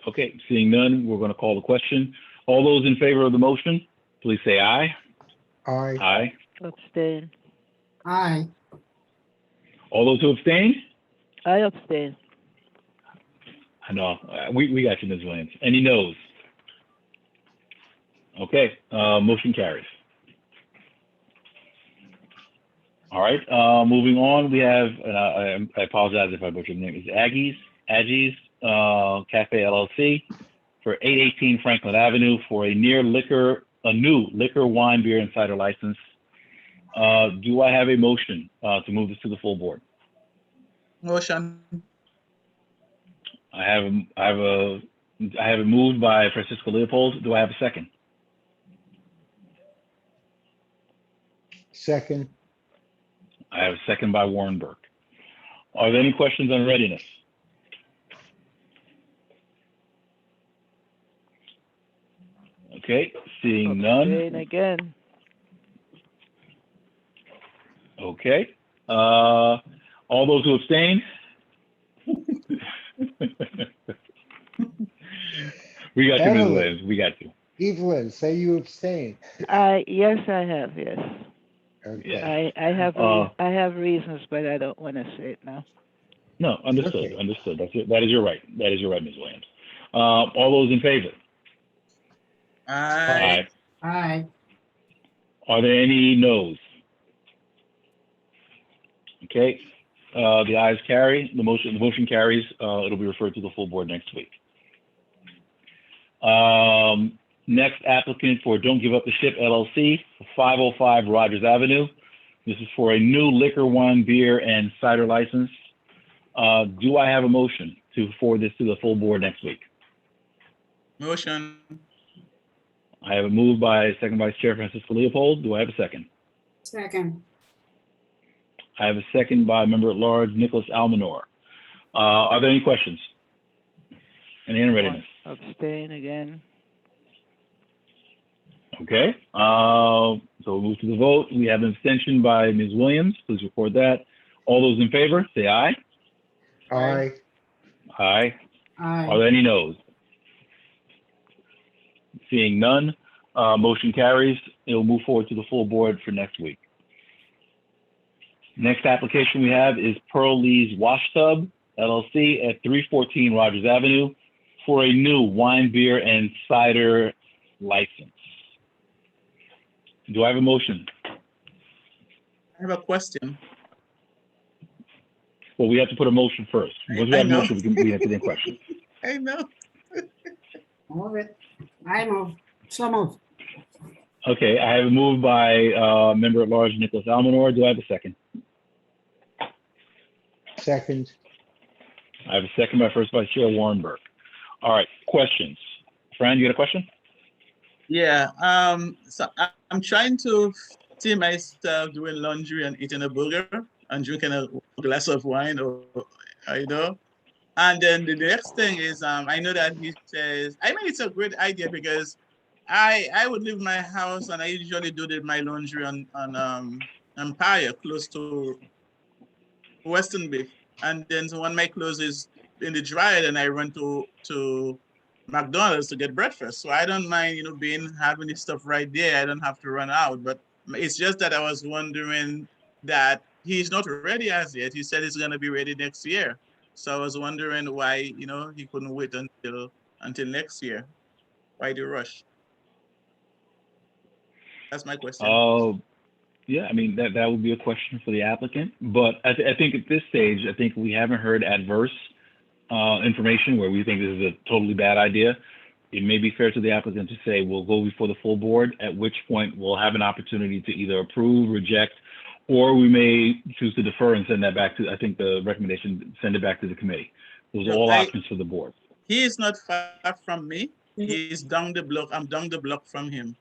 Okay, seeing none, we're going to call the question. All those in favor of the motion, please say aye. Aye. Aye. Abstain. Aye. All those who abstain? I abstain. I know. We got you, Ms. Williams. Any noes? Okay, motion carries. All right, moving on, we have, and I apologize if I butchered the name, it's Aggie's Cafe LLC for 818 Franklin Avenue for a new liquor, wine, beer, and cider license. Do I have a motion to move this to the full board? Motion. I have it moved by Francisco Leopold. Do I have a second? Second. I have a second by Warren Burke. Are there any questions on readiness? Okay, seeing none. Abstain again. Okay. All those who abstain? We got you, Ms. Williams. We got you. Evelyn, say you abstain. Yes, I have, yes. Okay. I have reasons, but I don't want to say it now. No, understood, okay. Understood. That's it. That is your right. That is your right, Ms. Williams. All those in favor? Aye. Aye. Are there any noes? Okay, the ayes carry. The motion carries. It'll be referred to the full board next week. Next applicant for Don't Give Up the Ship LLC, 505 Rogers Avenue. This is for a new liquor, wine, beer, and cider license. Do I have a motion to forward this to the full board next week? Motion. I have a move by Second Vice Chair Francisco Leopold. Do I have a second? Second. I have a second by Member at Large Nicholas Almanor. Are there any questions? Any unreadiness? Abstain again. Okay, so we'll move to the vote. We have an abstention by Ms. Williams. Please record that. All those in favor, say aye. Aye. Aye. Aye. Are there any noes? Seeing none, motion carries. It will move forward to the full board for next week. Next application we have is Pearl Lee's Washtub LLC at 314 Rogers Avenue for a new wine, beer, and cider license. Do I have a motion? I have a question. Well, we have to put a motion first. Once we have a motion, we have to then question. I know. Move it. I move. So move. Okay, I have a move by Member at Large Nicholas Almanor. Do I have a second? Second. I have a second by First Vice Chair Warren Burke. All right, questions. Fran, you got a question? Yeah. So I'm trying to see myself doing laundry and eating a burger and drinking a glass of wine, or you know. And then the next thing is, I know that he says, I mean, it's a great idea because I would leave my house and I usually do my laundry on Empire, close to Western Bay. And then so when my clothes is in the dryer, then I run to McDonald's to get breakfast. So I don't mind, having this stuff right there. I don't have to run out. But it's just that I was wondering that he's not ready as yet. He said he's gonna be ready next year. So I was wondering why, he couldn't wait until next year. Why the rush? That's my question. Yeah, I mean, that would be a question for the applicant. But I think at this stage, I think we haven't heard adverse information where we think this is a totally bad idea. It may be fair to the applicant to say we'll go before the full board, at which point we'll have an opportunity to either approve, reject, or we may choose to defer and send that back to, I think the recommendation, send it back to the committee. Those are all options for the board. He is not far from me. He's down the block. I'm down the block from him.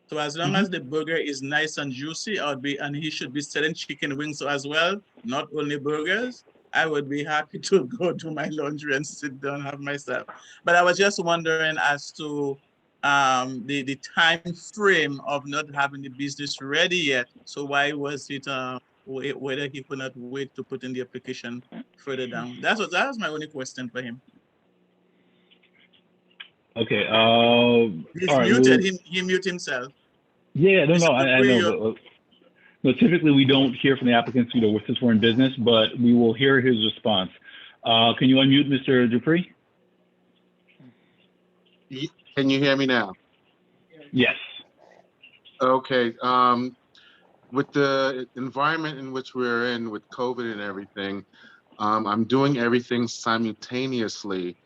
So as long as the burger is nice and juicy, and he should be selling chicken wings as well, not only burgers, I would be happy to go do my laundry and sit down and have myself. But I was just wondering as to the time frame of not having the business ready yet. So why was it whether he could not wait to put in the application further down? That was my only question for him. Okay. He's all right, muted. He mute himself. Yeah, no, I know. But typically, we don't hear from the applicants, since we're in business, but we will hear his response. Can you unmute Mr. Dupree? Can you hear me now? Yes. Okay. With the environment in which we're in with COVID and everything, I'm doing everything simultaneously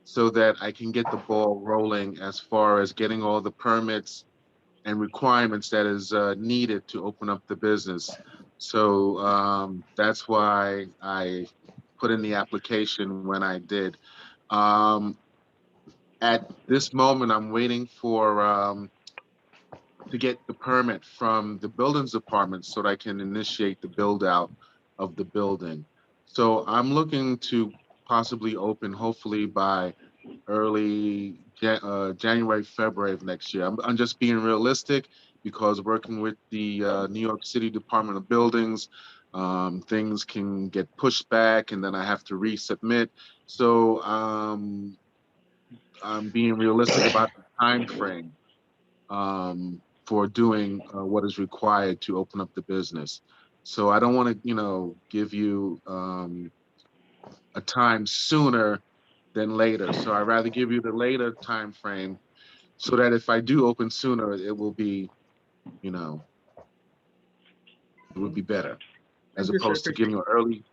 so that I can get the ball rolling as far as getting all the permits and requirements that is needed to open up the business. So that's why I put in the application when I did. At this moment, I'm waiting for to get the permit from the buildings department so that I can initiate the build out of the building. So I'm looking to possibly open hopefully by early January, February of next year. I'm just being realistic because working with the New York City Department of Buildings, things can get pushed back and then I have to resubmit. So I'm being realistic about the time frame for doing what is required to open up the business. So I don't want to, give you a time sooner than later. So I'd rather give you the later time frame so that if I do open sooner, it will be, it would be better as opposed to giving an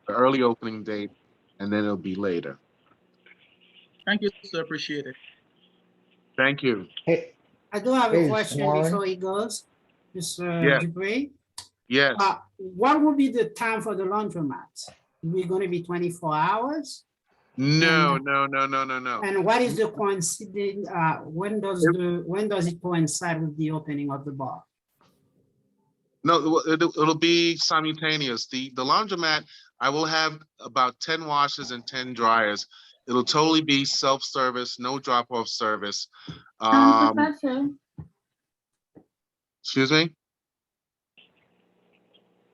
early opening date and then it'll be later. Thank you, sir. Appreciate it. Thank you. Hey, I do have a Hey, question Warren. before he goes. Mr. Yes. Dupree. Yes. What will be the time for the laundromat? We're going to be 24 hours? No. And what is the coincidence? When does it coincide with the opening of the bar? No, it'll be simultaneous. The laundromat, I will have about 10 washers and 10 dryers. It'll totally be self-service, no drop-off service. Professor. Excuse me?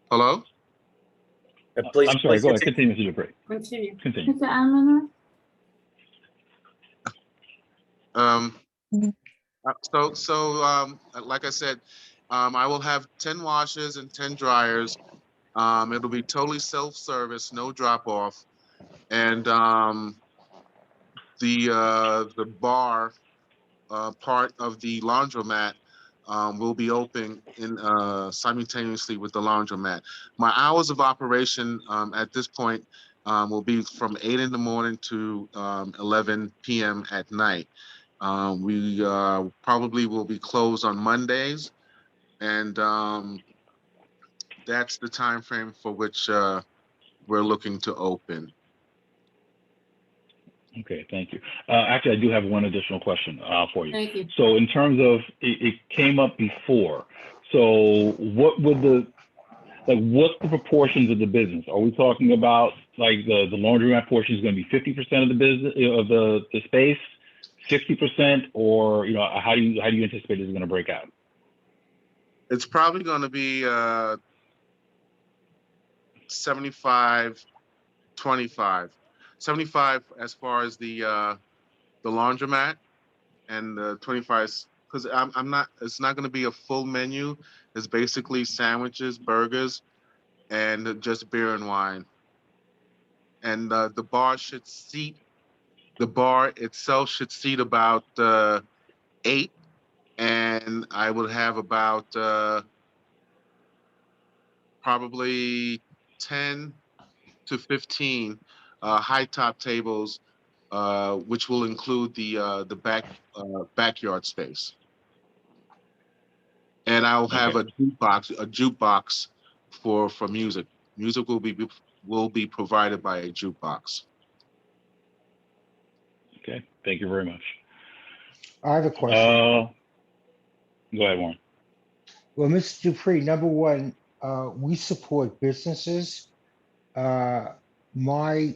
Hello? I'm sorry, go ahead. Continue, Mr. Dupree. Continue. Mr. Almanor? Like I said, I will have 10 washers and 10 dryers. It'll be totally self-service, no drop-off. And the bar part of the laundromat will be open simultaneously with the laundromat. My hours of operation at this point will be from 8 in the morning to 11 p.m. at night. We probably will be closed on Mondays, and that's the time frame for which we're looking to open. Okay, thank you. Actually, I do have one additional question for you. Thank you. So in terms of, it came up before. So what would what's the proportions of the business? Are we talking about like the laundromat portion is going to be 50% of the business of the space, 60%, or how do you anticipate it's going to break out? It's probably going to be 75, 25. 75 as far as the laundromat, and 25 because I'm not. It's not going to be a full menu. It's basically sandwiches, burgers, and just beer and wine. And the bar itself should seat about 8, and I would have about probably 10 to 15 high top tables, which will include the backyard space. And I'll have Okay. a jukebox for music. Music will be provided by a jukebox. Okay, thank you very much. I have a question. Go ahead, Warren. Well, Mr. Dupree, number one, we support businesses. My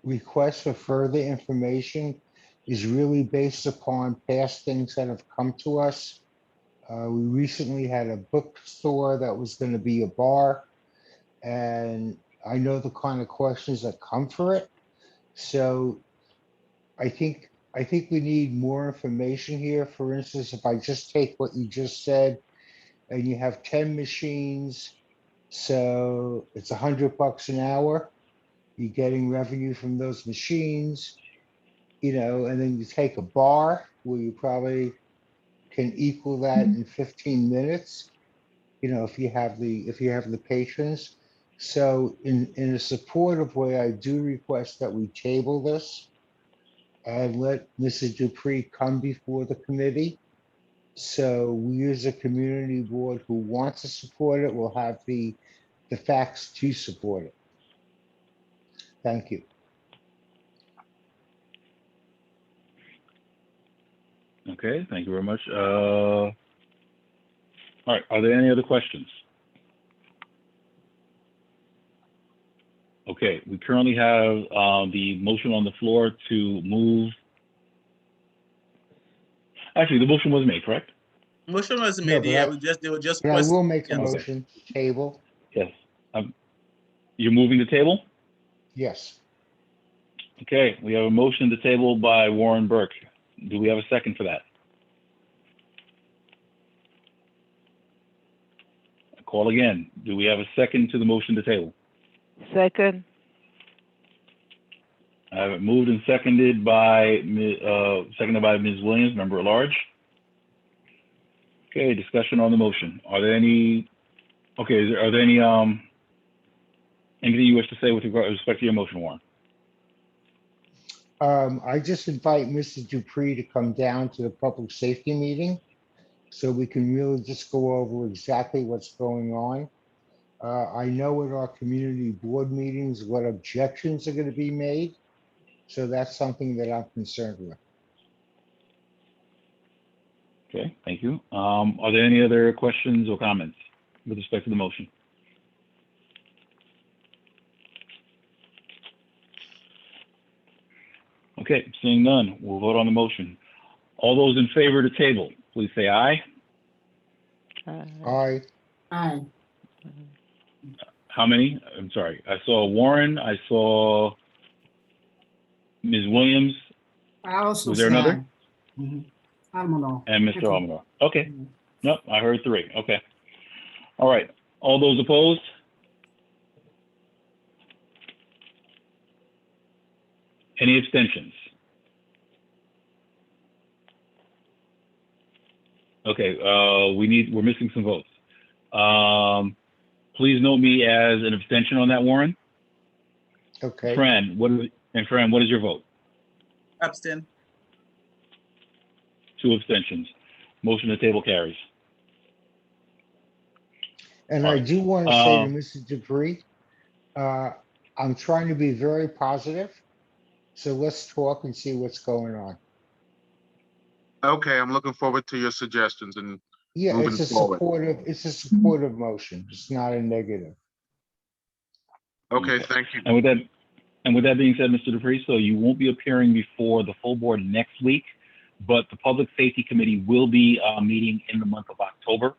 request for further information is really based upon past things that have come to us. We recently had a bookstore that was going to be a bar, and I know the kind of questions that come for it. So I think we need more information here. For instance, if I just take what you just said, and you have 10 machines, so it's $100 an hour. You're getting revenue from those machines, and then you take a bar where you probably can equal that in 15 minutes, if you have the patrons. So in a supportive way, I do request that we table this and let Mrs. Dupree come before the committee. So we as a community board who wants to support it will have the facts to support it. Thank you. Okay, thank you very much. All right, are there any other questions? Okay, we currently have the motion on the floor to move. Actually, the motion was made, correct? Motion was No, made. but Yeah, I- they were just. But I will make a Yeah. motion, table. Yes. You're moving the table? Yes. Okay, we have a motion to table by Warren Burke. Do we have a second for that? Call again. Do we have a second to the motion to table? Second. I have it moved and seconded by Ms. Williams, member at large. Okay, discussion on the motion. Are there any? Okay, are there any anything you wish to say with respect to your motion, Warren? I just invite Mr. Dupree to come down to the public safety meeting so we can really just go over exactly what's going on. I know at our community board meetings what objections are going to be made. So that's something that I'm concerned with. Okay, thank you. Are there any other questions or comments with respect to the motion? Okay, seeing none, we'll vote on the motion. All those in favor to table, please say aye. Aye. Aye. How many? I'm sorry. I saw Warren. I saw Ms. Williams. I also Was there another? said, Almono. And Mr. Almador. Okay. Nope, I heard 3. Okay. All right. All those opposed? Any abstentions? Okay, we're missing some votes. Please note me as an abstention on that, Warren. Okay. Fran, what is your vote? Abstain. 2 abstentions. Motion to table carries. And I do want to say to Mr. Dupree, I'm trying to be very positive. So let's talk and see what's going on. Okay, I'm looking forward to your suggestions and Yeah, moving forward. it's a supportive motion. It's not a negative. Okay, thank you. And with that being said, Mr. Dupree, so you won't be appearing before the full board next week, but the Public Safety Committee will be meeting in the month of October.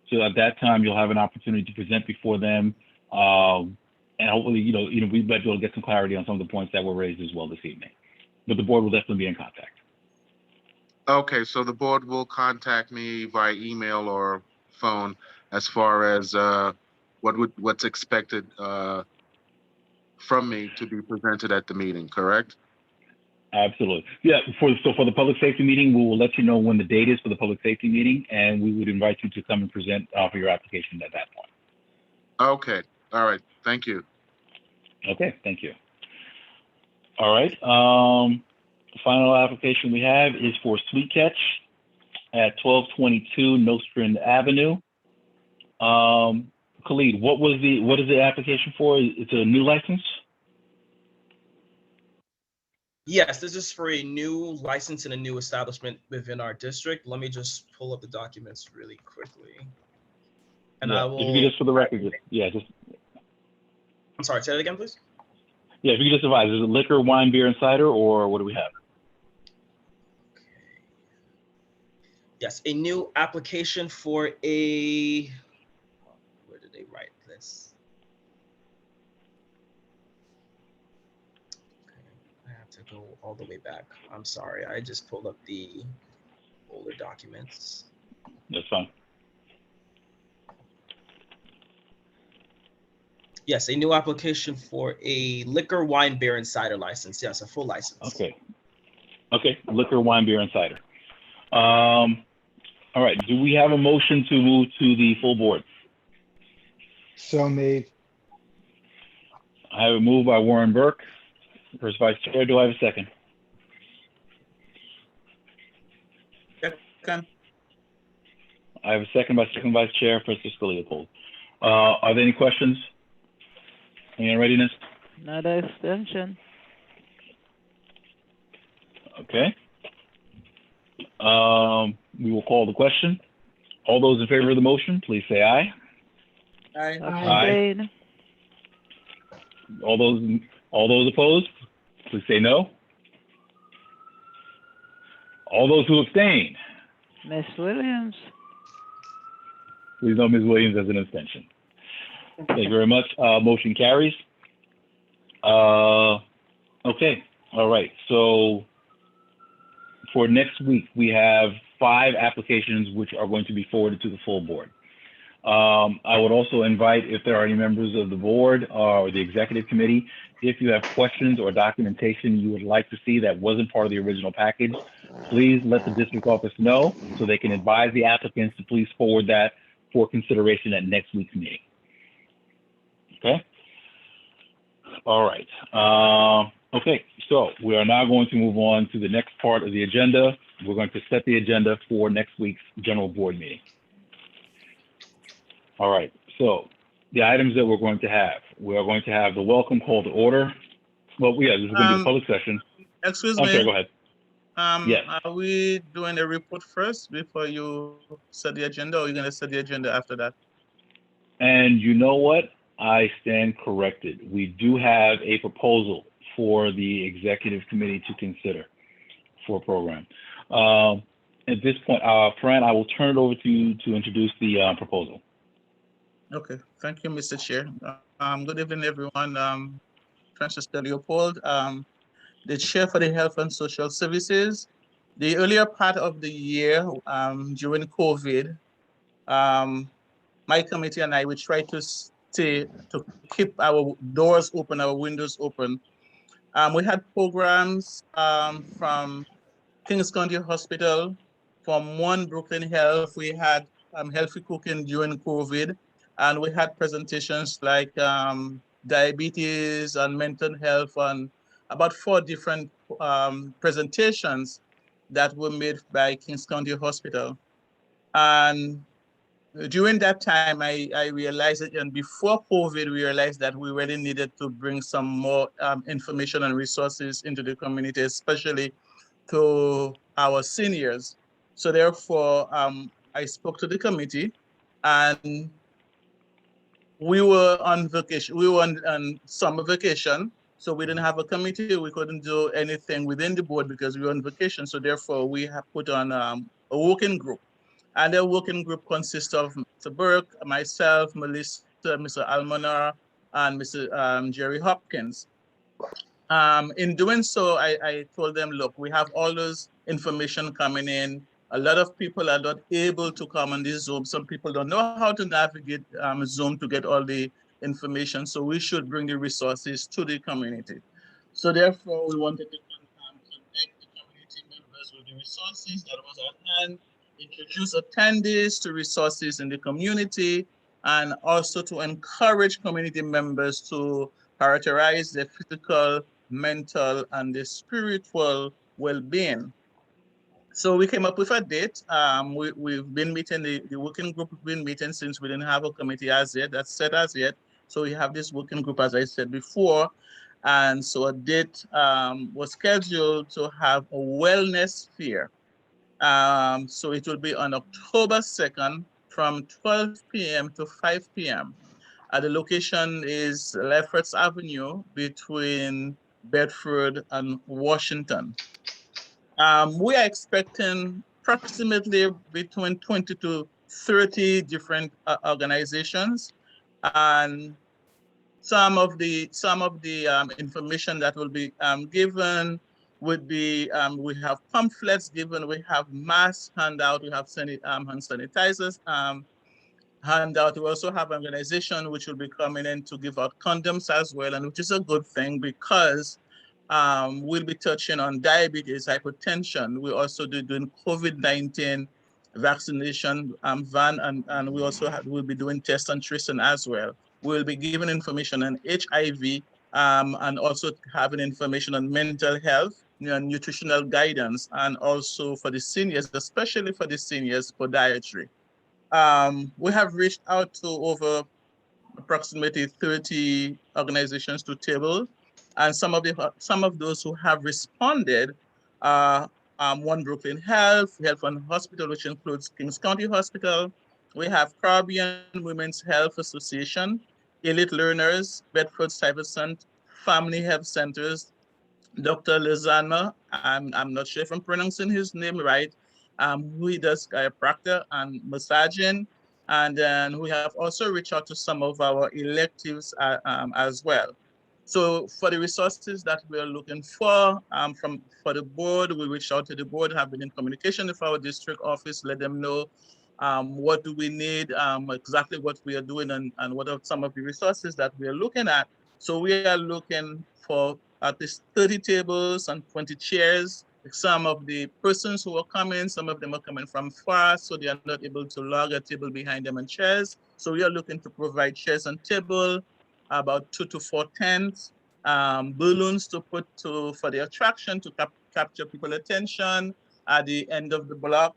So at that time, you'll have an opportunity to present before them. And hopefully, we might be able to get some clarity on some of the points that were raised as well this evening. But the board will definitely be in contact. Okay, so the board will contact me via email or phone as far as what's expected from me to be presented at the meeting, correct? Absolutely. Yeah, for the public safety meeting, we will let you know when the date is for the public safety meeting, and we would invite you to come and present for your application at that point. Okay, all right, thank you. Okay, thank you. All right, the final application we have is for Sweet Catch at 1222 Nostrand Avenue. Khalid, what is the application for? It's a new license? Yes, this is for a new license in a new establishment within our district. Let me just pull up the documents really quickly. And yeah, I will. If you could just for the record, I'm sorry, say that again, please. Yeah, if you could just advise, is it liquor, wine, beer, and cider, or what do we have? Yes, a new application for a. Where did they write this? I have to go all the way back. I'm sorry, I just pulled up the older documents. That's fine. Yes, a new application for a liquor, wine, beer, and cider license. Yes, a full license. Okay. Okay, liquor, wine, beer, and cider. All right, do we have a motion to move to the full board? So made. I have a move by Warren Burke. First Vice Chair, do I have a second? Second. I have a second by Second Vice Chair, Francisco Leopold. Are there any questions? Any readiness? Not an extension. Okay. We will call the question. All those in favor of the motion, please say aye. Aye. Aye. All those opposed, please say no. All those who abstain, Miss Williams. please note Ms. Williams as an abstention. Thank you very much. Motion carries. Okay. All right. So for next week, we have 5 applications which are going to be forwarded to the full board. I would also invite, if there are any members of the board or the executive committee, if you have questions or documentation you would like to see that wasn't part of the original package, please let the district office know so they can advise the applicants to please forward that for consideration at next week's meeting. Okay. All right. Okay, so we are now going to move on to the next part of the agenda. We're going to set the agenda for next week's general board meeting. All right, so the items that we're going to have, we are going to have the welcome call to order. Well, yeah, this is going to be a public session. Excuse I'm me. sorry, go ahead. Yes. Are we doing a report first before you set the agenda, or are you going to set the agenda after that? And you know what? I stand corrected. We do have a proposal for the executive committee to consider for a program. At this point, Fran, I will turn it over to you to introduce the proposal. Okay, thank you, Mr. Chair. Good evening, everyone. Francisco Leopold, the Chair for the Health and Social Services. The earlier part of the year, during COVID, my committee and I, we try to keep our doors open, our windows open. We had programs from Kings County Hospital, from One Brooklyn Health. We had healthy cooking during COVID, and we had presentations like diabetes and mental health, and about 4 different presentations that were made by Kings County Hospital. And during that time, I realized that, and before COVID, we realized that we really needed to bring some more information and resources into the community, especially to our seniors. So therefore, I spoke to the committee, and we were on vacation. We were on summer vacation, so we didn't have a committee. We couldn't do anything within the board because we were on vacation. So therefore, we have put on a working group. And the working group consists of Mr. Burke, myself, Melissa, Mr. Almonar, and Mr. Jerry Hopkins. In doing so, I told them, look, we have all those information coming in. A lot of people are not able to come on this Zoom. Some people don't know how to navigate Zoom to get all the information. So we should bring the resources to the community. So therefore, we wanted to connect the community members with the resources that was at hand, introduce attendees to resources in the community, and also to encourage community members to prioritize their physical, mental, and the spiritual well-being. So we came up with a date. We've been meeting, the working group has been meeting since we didn't have a committee as yet, that's set as yet. So we have this working group, as I said before. And so a date was scheduled to have a wellness fair. So it will be on October 2nd from 12 p.m. to 5 p.m. The location is Lefferts Avenue between Bedford and Washington. We are expecting approximately between 20 to 30 different organizations, and some of the information that will be given would be, we have pamphlets given, we have masks handout, we have hand sanitizers handout. We also have an organization which will be coming in to give out condoms as well, and which is a good thing because we'll be touching on diabetes, hypertension. We also doing COVID-19 vaccination van, and we also we'll be doing test and tracing as well. We'll be giving information on HIV, and also having information on mental health, nutritional guidance, and also for the seniors, especially for the seniors, podiatry. We have reached out to over approximately 30 organizations to table, and some of those who have responded are One Brooklyn Health, Health and Hospital, which includes Kings County Hospital. We have Caribbean Women's Health Association, Elite Learners, Bedford Stuyvesant, Family Health Centers, Dr. Lizana, I'm not sure if I'm pronouncing his name right, who does chiropractor and massaging. And then we have also reached out to some of our electives as well. So for the resources that we are looking for for the board, we reached out to the board, have been in communication with our district office, let them know what do we need, exactly what we are doing, and what are some of the resources that we are looking at. So we are looking for at least 30 tables and 20 chairs. Some of the persons who are coming, some of them are coming from far, so they are not able to log a table behind them and chairs. So we are looking to provide chairs and table, about 2 to 4 tents, balloons to put for the attraction to capture people's attention at the end of the block,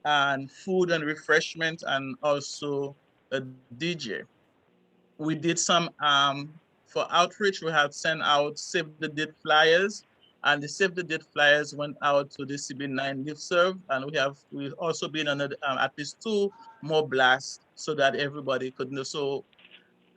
and food and refreshment, and also a DJ. We did some for outreach. We have sent out Save the Date flyers, and the Save the Date flyers went out to the CB9 listserv, and we've also been on at least 2 more blasts so that everybody could know. So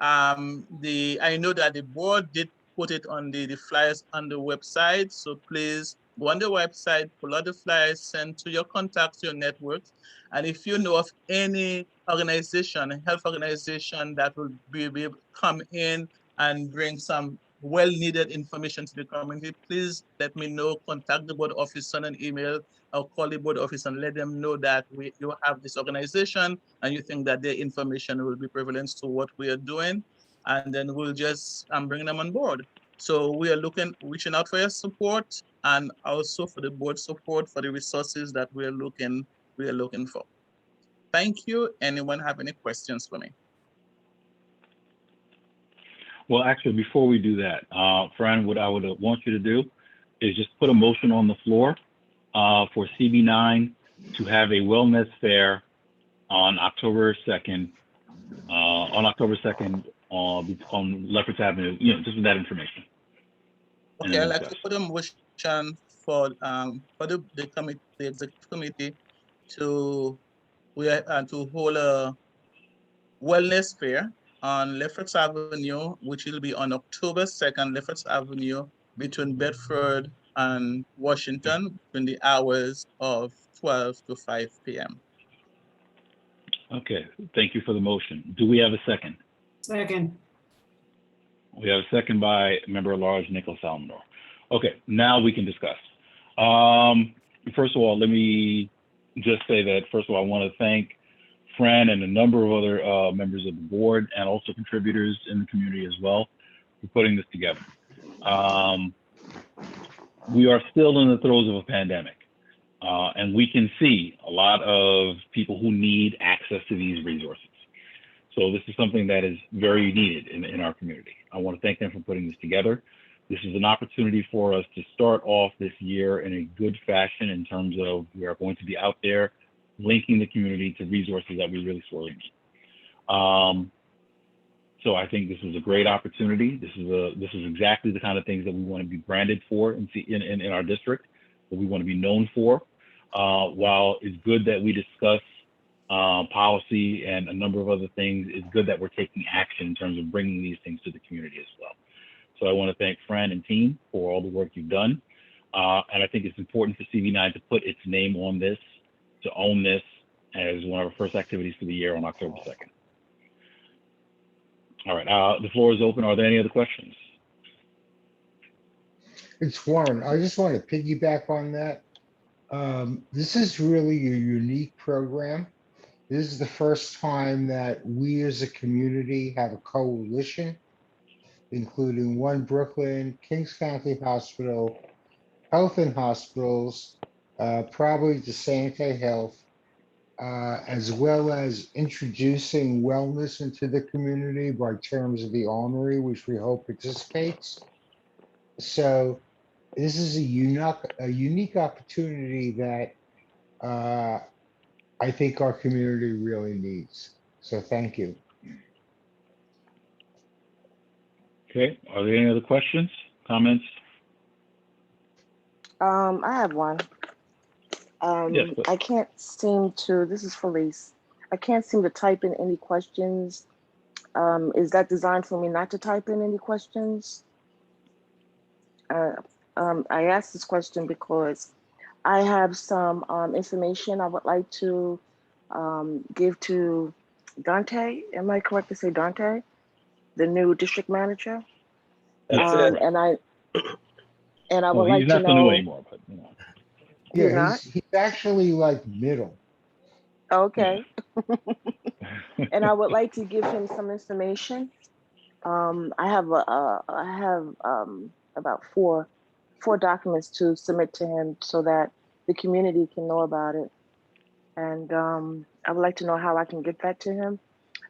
I know that the board did put it on the flyers on the website. So please go on the website, pull out the flyers, send to your contacts, your networks. And if you know of any organization, a health organization that will be able to come in and bring some well-needed information to the community, please let me know. Contact the board office, send an email, or call the board office and let them know that you have this organization and you think that their information will be prevalent to what we are doing. And then we'll just bring them on board. So we are reaching out for your support, and also for the board support for the resources that we are looking for. Thank you. Anyone have any questions for me? Well, actually, before we do that, Fran, what I would want you to do is just put a motion on the floor for CB9 to have a wellness fair on October 2nd, on Lefferts Avenue, just with that information. Okay, I'd like to put a motion for the committee, the executive committee, to hold a wellness fair on Lefferts Avenue, which will be on October 2nd, Lefferts Avenue, between Bedford and Washington, between the hours of 12 to 5 p.m. Okay, thank you for the motion. Do we have a second? Second. We have a second by Member at Large Nicholas Almanor. Okay, now we can discuss. First of all, let me just say that, first of all, I want to thank Fran and a number of other members of the board and also contributors in the community as well for putting this together. We are still in the throes of a pandemic, and we can see a lot of people who need access to these resources. So this is something that is very needed in our community. I want to thank them for putting this together. This is an opportunity for us to start off this year in a good fashion in terms of we are going to be out there linking the community to resources that we really sorely need. So I think this is a great opportunity. This is exactly the kind of things that we want to be branded for in our district, that we want to be known for. While it's good that we discuss policy and a number of other things, it's good that we're taking action in terms of bringing these things to the community as well. So I want to thank Fran and team for all the work you've done. And I think it's important for CV9 to put its name on this, to own this as one of our first activities for the year on October 2nd. All right, the floor is open. Are there any other questions? It's Warren. I just want to piggyback on that. This is really a unique program. This is the first time that we as a community have a coalition, including One Brooklyn, Kings County Hospital, Health and Hospitals, probably DeSante Health, as well as introducing wellness into the community by terms of the Armory, which we hope participates. So this is a unique opportunity that I think our community really needs. So thank you. Okay, are there any other questions, comments? I have one. Yes, please. I can't seem to, this is Felice. I can't seem to type in any questions. Is that designed for me not to type in any questions? I asked this question because I have some information I would like to give to Dante. Am I correct to say Dante? The new district manager? That's it. And I would like he's to not so new know. anymore, but you know. You're Yeah, not? he's actually like middle. Okay. And I would like to give him some information. I have about four documents to submit to him so that the community can know about it. And I would like to know how I can get that to him.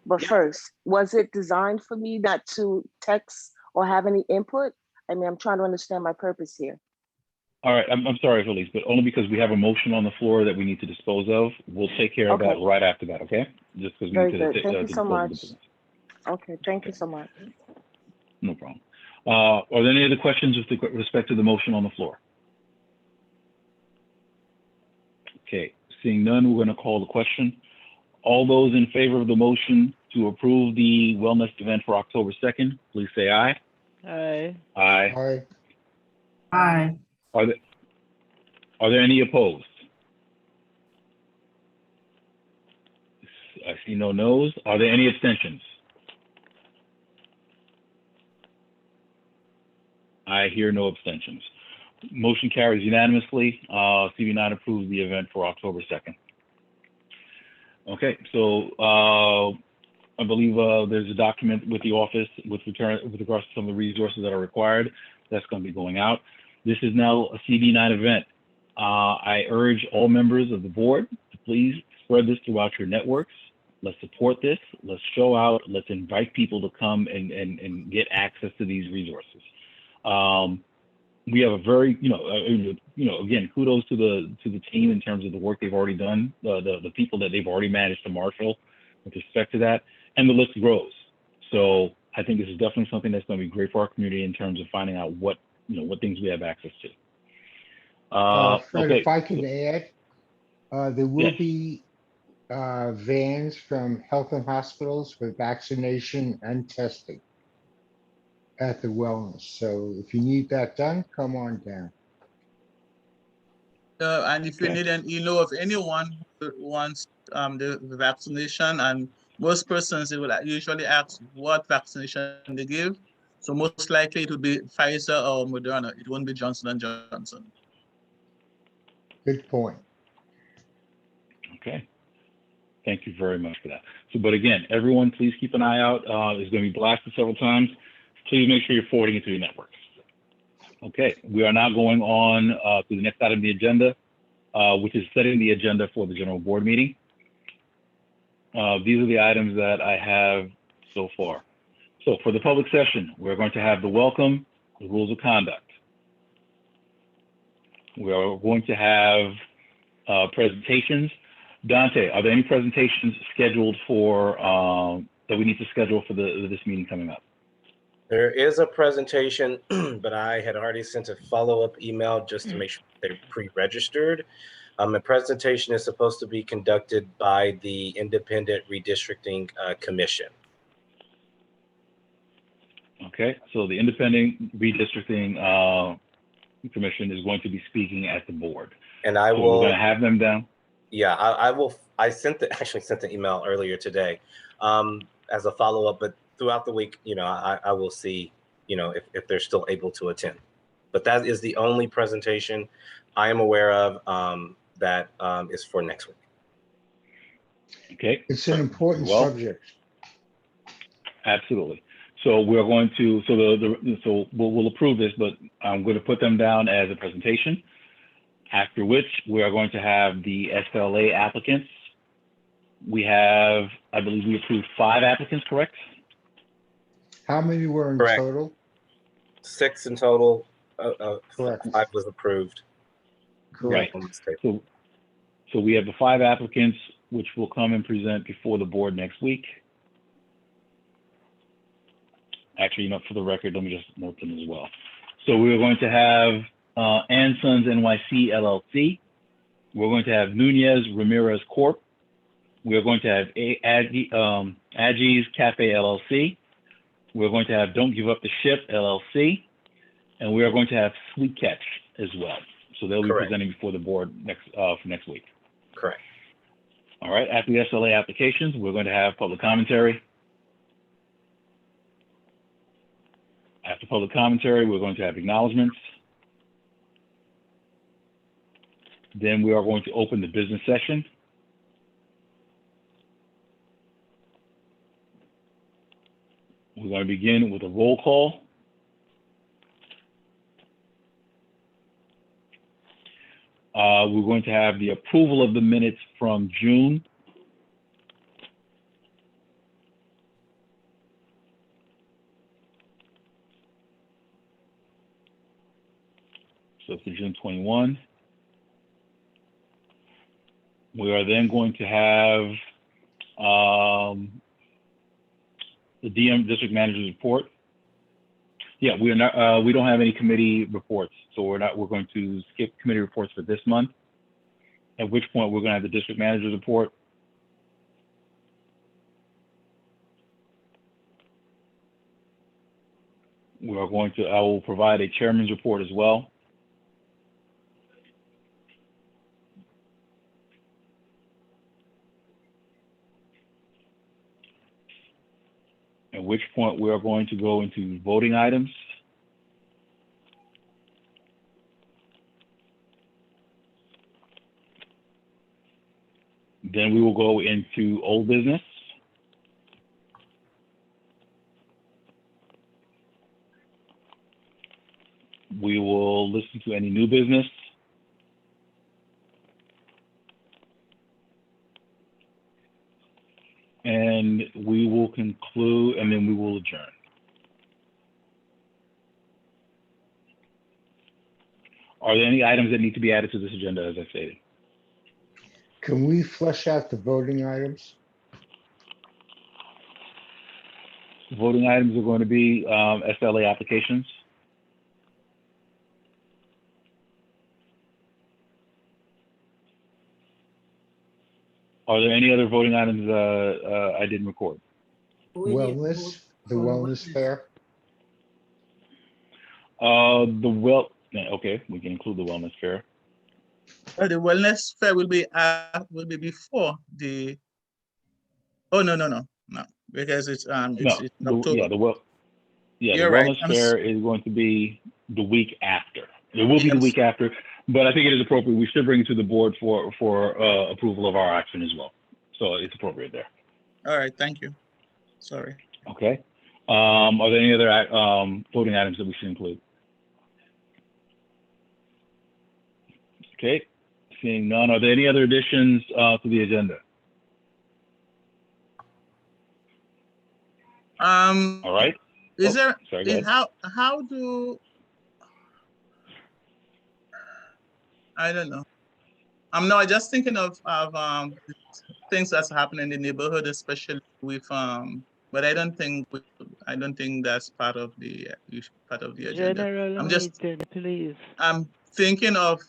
But first, was it designed for me not to text or have any input? I mean, I'm trying to understand my purpose here. All right, I'm sorry, Felice, but only because we have a motion on the floor that we need to dispose of. We'll take care of that right after that, okay? Just because we Very need to good. Thank you so dispose of the much. business. Okay, thank you so much. No problem. Are there any other questions with respect to the motion on the floor? Okay, seeing none, we're going to call the question. All those in favor of the motion to approve the wellness event for October 2nd, please say aye. Aye. Aye. Aye. Aye. Are there any opposed? I see no no's. Are there any abstentions? I hear no abstentions. Motion carries unanimously. CV9 approves the event for October 2nd. Okay, so I believe there's a document with the office with regards to some of the resources that are required. That's going to be going out. This is now a CV9 event. I urge all members of the board to please spread this throughout your networks. Let's support this. Let's show out. Let's invite people to come and get access to these resources. we have a very, again, kudos to the team in terms of the work they've already done, the people that they've already managed to marshal with respect to that, and the list grows. So I think this is definitely something that's going to be great for our community in terms of finding out what things we have access to. Fred, Okay. if I can add, there will Yes. be vans from health and hospitals for vaccination and testing at the wellness. So if you need that done, come on down. And if you Okay. need of anyone who wants the vaccination, and most persons, they will usually ask what vaccination they give. So most likely it would be Pfizer or Moderna. It won't be Johnson & Johnson. Good point. Okay. Thank you very much for that. So, but again, everyone, please keep an eye out. It's going to be blasted several times. Please make sure you're forwarding it to your networks. Okay, we are now going on to the next item of the agenda, which is setting the agenda for the general board meeting. These are the items that I have so far. So for the public session, we're going to have the welcome, the rules of conduct. We are going to have presentations. Dante, are there any presentations scheduled for that we need to schedule for this meeting coming up? There is a presentation, but I had already sent a follow-up email just to make sure they're pre-registered. The presentation is supposed to be conducted by the Independent Redistricting Commission. Okay, so the Independent Redistricting Commission is going to be speaking at the board. And I so will. We're going to have them down. Yeah, I will. I actually sent the email earlier today as a follow-up, but throughout the week, I will see, if they're still able to attend. But that is the only presentation I am aware of that is for next week. Okay. It's an important subject. Absolutely. So we're going to, so we'll approve this, but I'm going to put them down as a presentation, after which we are going to have the SLA applicants. We have, I believe we approved 5 applicants, correct? How many were in Correct. total? 6 in total. Correct. 5 was approved. Right. So we have the 5 applicants, which will come and present before the board next week. Actually, for the record, let me just note them as well. So we're going to have Sons NYC LLC. We're going to have Nunez Ramirez Corp. We're going to have Aggie's Cafe LLC. We're going to have Don't Give Up the Ship LLC. And we are going to have Sweet Catch as well. So they'll be presenting before the board for next week. Correct. All right, after the SLA applications, we're going to have public commentary. After public commentary, we're going to have acknowledgements. Then we are going to open the business session. We're going to begin with a roll call. We're going to have the approval of the minutes from June. So for June 21. We are then going to have the DM district manager's report. Yeah, we are not. We don't have any committee reports, so we're going to skip committee reports for this month. At which point we're going to have the district manager's report. We are going to. I will provide a chairman's report as well. At which point we are going to go into voting items. Then we will go into old business. We will listen to any new business. And we will conclude, and then we will adjourn. Are there any items that need to be added to this agenda, as I stated? Can we flesh out the voting items? Voting items are going to be SLA applications. Are there any other voting items I didn't record? Wellness, the wellness fair. Okay, we can include the wellness fair. The wellness fair will be before the. Oh no, because it's in October. The You're right. wellness fair is going to be the week after. It will be the week after, but I think it is appropriate. We should bring it to the board for approval of our action as well. So it's appropriate there. All right, thank you. Sorry. Okay. Are there any other voting items that we should include? Okay. Seeing none, are there any other additions to the agenda? All right. Is there? Sorry, go ahead. How do? I don't know. I'm not just thinking of things that's happening in the neighborhood, especially with but I don't think that's part of the agenda. General meeting, please. I'm thinking of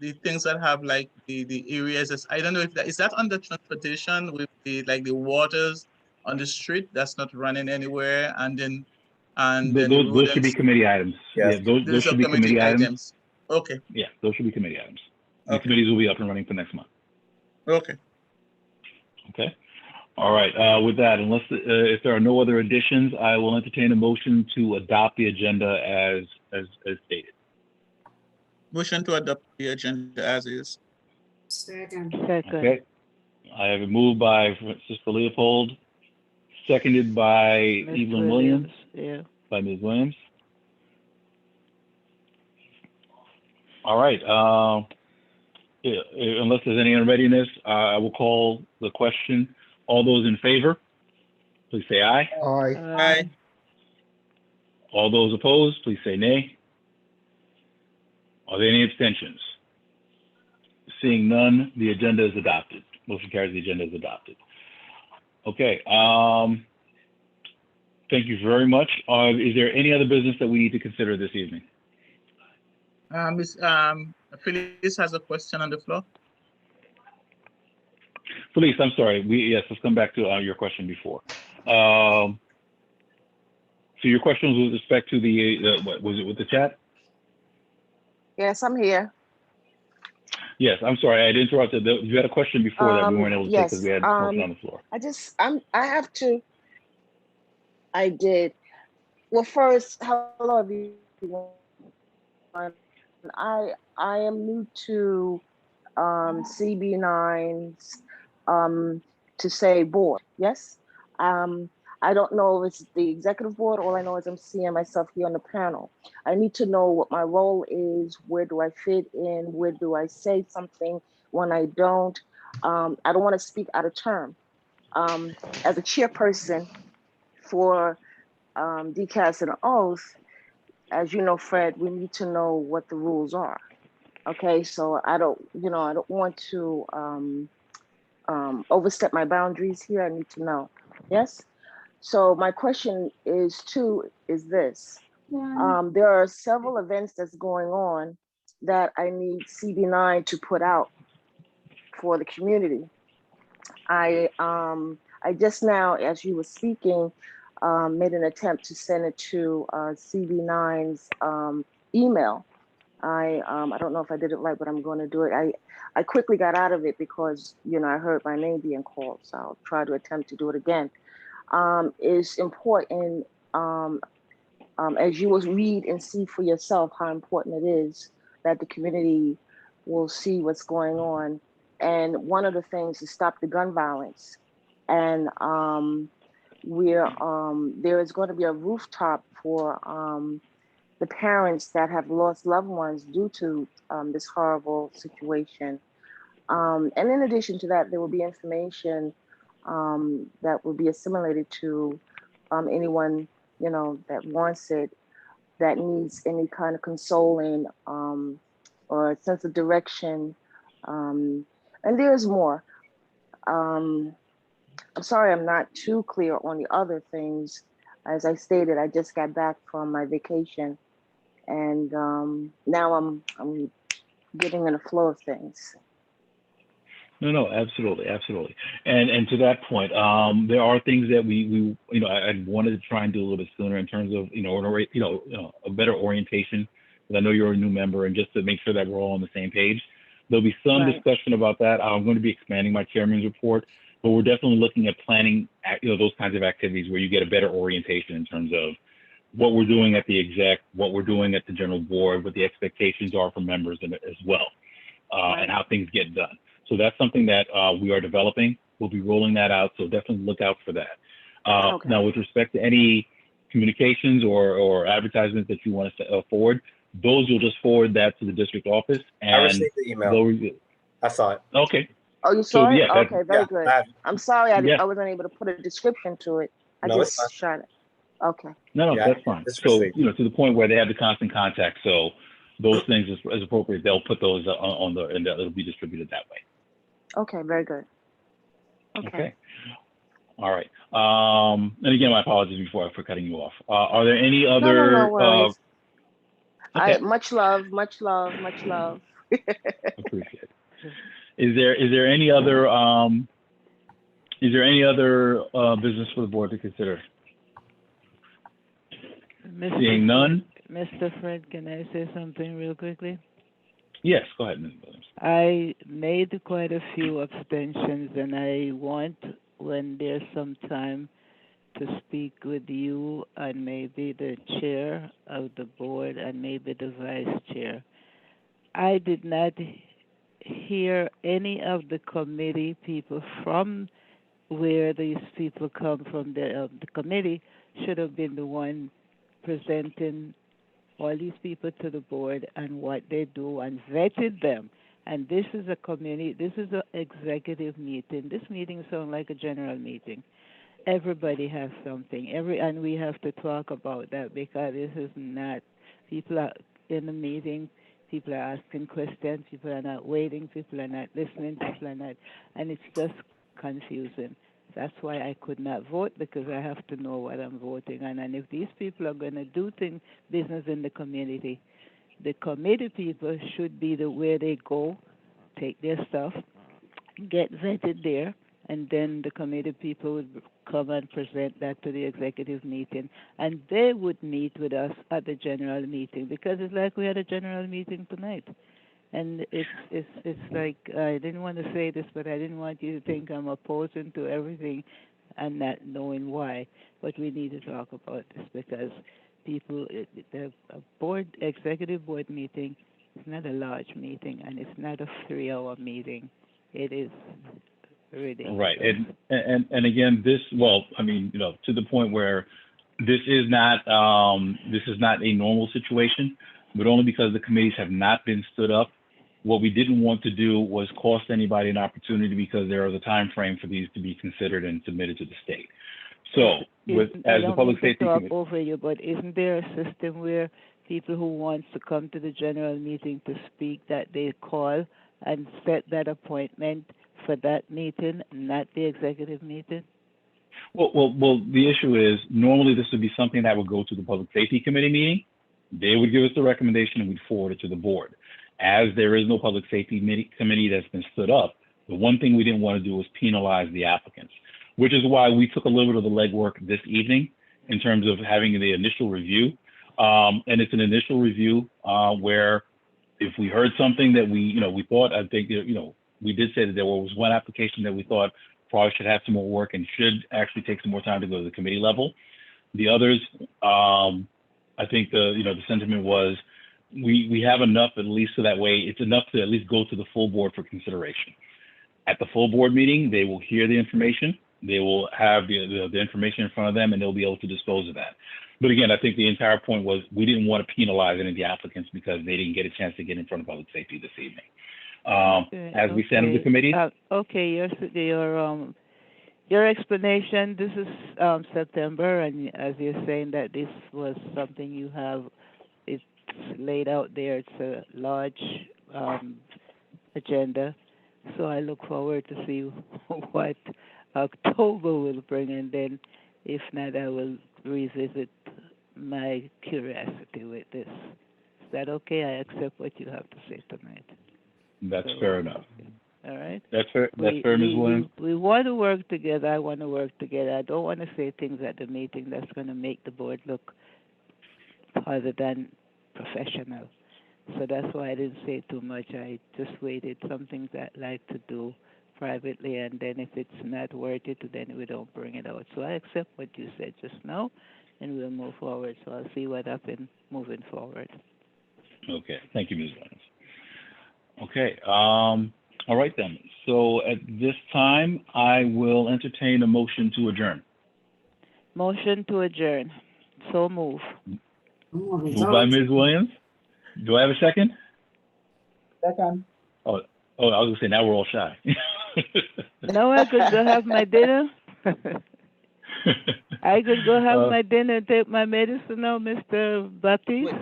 the things that have like the areas. I don't know if that is that under transportation with the waters on the street that's not running anywhere, and then Those should be committee items. Yes. Yeah, those should be committee items. Okay. Yeah, those should be committee items. The committees will be up and running for next month. Okay. Okay. All right. With that, unless if there are no other additions, I will entertain a motion to adopt the agenda as stated. Motion to adopt the agenda as is. Second. Okay. I have it moved by Francisco Leopold, seconded by Evelyn Williams. Yeah. By Ms. Williams. All right. Unless there's any unreadiness, I will call the question. All those in favor, please say aye. Aye. Aye. All those opposed, please say nay. Are there any abstentions? Seeing none, the agenda is adopted. Motion carries, the agenda is adopted. Okay. Thank you very much. Is there any other business that we need to consider this evening? Ms. Phyllis has a question on the floor. Felice, I'm sorry. Yes, let's come back to your question before. So your question was with respect to the what was it with the chat? Yes, I'm here. Yes, I'm sorry. I interrupted. You had a question before that we weren't able to take because we had motion on the floor. I did. Well, first, hello everyone. I am new to CB9's to say board. Yes. I don't know if it's the executive board. All I know is I'm seeing myself here on the panel. I need to know what my role is. Where do I fit in? Where do I say something when I don't? I don't want to speak out of term. As a chairperson for DCAS and oath, as you know, Fred, we need to know what the rules are. Okay, so I don't want to overstep my boundaries here. I need to know. Yes. So my question is this. There are several events that's going on that I need CB9 to put out for the community. I just now, as you were speaking, made an attempt to send it to CB9's email. I don't know if I did it right, but I'm going to do it. I quickly got out of it because, I heard my name being called. So I'll try to attempt to do it again. It's important, as you will read and see for yourself how important it is that the community will see what's going on. And one of the things is stop the gun violence. And there is going to be a rooftop for the parents that have lost loved ones due to this horrible situation. And in addition to that, there will be information that will be assimilated to anyone, that wants it that needs any kind of consoling or a sense of direction. And there's more. I'm sorry I'm not too clear on the other things. As I stated, I just got back from my vacation, and now I'm getting in the flow of things. No, absolutely, absolutely. And to that point, there are things that we I wanted to try and do a little bit sooner in terms of a better orientation. Because I know you're a new member, and just to make sure that we're all on the same page. There'll be some discussion about that. I'm going to be expanding my chairman's report, but we're definitely looking at planning those kinds of activities where you get a better orientation in terms of what we're doing at the exec, what we're doing at the general board, what the expectations are from members as well, and how things get done. So that's something that we are developing. We'll be rolling that out, so definitely look out for that. Now, with respect to any communications or advertisements that you want to forward, those you'll just forward that to the district office. And I received the email. they'll review it. I saw it. Okay. Oh, you saw So, it? yeah, Okay, very good. I'm sorry I wasn't able to put a description to it. I No, it's just shot it. Okay. No, that's fine. So, to the point where they have the constant contact. So those things as appropriate, they'll put those on the, and it'll be distributed that way. Okay, very good. Okay. All right. And again, my apologies for cutting you off. Are there any other? No worries. Okay. Much love, much love, much love. Appreciate it. Is there any other business for the board to consider? Seeing none. Mr. Fred, can I say something real quickly? Yes, go ahead, Ms. Williams. I made quite a few abstentions, and I want, when there's some time, to speak with you and maybe the chair of the board and maybe the vice chair. I did not hear any of the committee people from where these people come from. The committee should have been the one presenting all these people to the board and what they do and vetted them. And this is a committee, this is an executive meeting. This meeting sounds like a general meeting. Everybody has something, and we have to talk about that because this is not, people are in the meeting, people are asking questions, people are not waiting, people are not listening, people are not, and it's just confusing. That's why I could not vote, because I have to know what I'm voting on. And if these people are going to do business in the community, the committee people should be where they go, take their stuff, get vetted there, and then the committee people would come and present that to the executive meeting. And they would meet with us at the general meeting, because it's like we had a general meeting tonight. And it's like, I didn't want to say this, but I didn't want you to think I'm opposing to everything and not knowing why. But we need to talk about this, because people, the executive board meeting is not a large meeting, and it's not a 3-hour meeting. It is ridiculous. Right. And again, to the point where this is not a normal situation, but only because the committees have not been stood up. What we didn't want to do was cost anybody an opportunity, because there is a time frame for these to be considered and submitted to the state. So, as the public safety committee, over you, but isn't there a system where people who want to come to the general meeting to speak, that they call and set that appointment for that meeting, not the executive meeting? Well, the issue is, normally this would be something that would go to the public safety committee meeting. They would give us the recommendation and we'd forward it to the board. As there is no public safety committee that's been stood up, the one thing we didn't want to do was penalize the applicants, which is why we took a little bit of the legwork this evening in terms of having the initial review. And it's an initial review where if we heard something that we thought, I think, we did say that there was one application that we thought probably should have some more work and should actually take some more time to go to the committee level. The others, I think the sentiment was we have enough, at least so that way it's enough to at least go to the full board for consideration. At the full board meeting, they will hear the information, they will have the information in front of them, and they'll be able to dispose of that. But again, I think the entire point was we didn't want to penalize any of the applicants because they didn't get a chance to get in front of public safety this evening. As we send them to committee. Okay, your explanation, this is September, and as you're saying that this was something you have it's laid out there. It's a large agenda. So I look forward to see what October will bring, and then if not, I will revisit my curiosity with this. Is that okay? I accept what you have to say tonight. That's fair enough. All right? That's fair, Ms. Williams. We want to work together. I want to work together. I don't want to say things at the meeting that's going to make the board look other than professional. So that's why I didn't say too much. I just waited. Some things I like to do privately, and then if it's not worth it, then we don't bring it out. So I accept what you said just now, and we'll move forward. So I'll see what happens moving forward. Okay, thank you, Ms. Williams. Okay, all right then. So at this time, I will entertain a motion to adjourn. Motion to adjourn. So move. Moved by Ms. Williams. Do I have a second? Second. Oh, I was gonna say, now we're all shy. No, I could go have my dinner. I could go have my dinner, take my medicine now, Mr. Baptiste.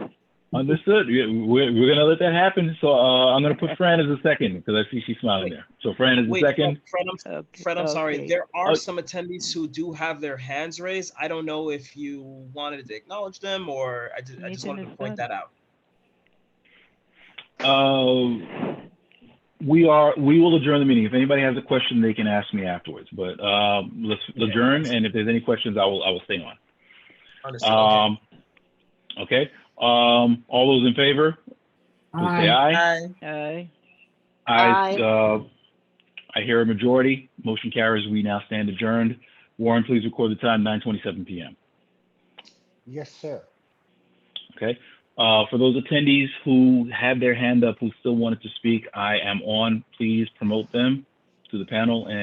Understood. We're gonna let that happen. So I'm gonna put Fran as a second because I see she's smiling there. So Fran is a second. Fred, I'm sorry. Okay. There are some attendees who do have their hands raised. I don't know if you wanted to acknowledge them or I just wanted to point that out. We will adjourn the meeting. If anybody has a question, they can ask me afterwards. But let's adjourn, and if there's any questions, I will stay on. Understood. Okay. All those in favor? Please say aye. Aye. Aye. I hear a majority. Motion carries. We now stand adjourned. Warren, please record the time, 9:27 p.m. Yes, sir. Okay. For those attendees who had their hand up, who still wanted to speak, I am on. Please promote them to the panel and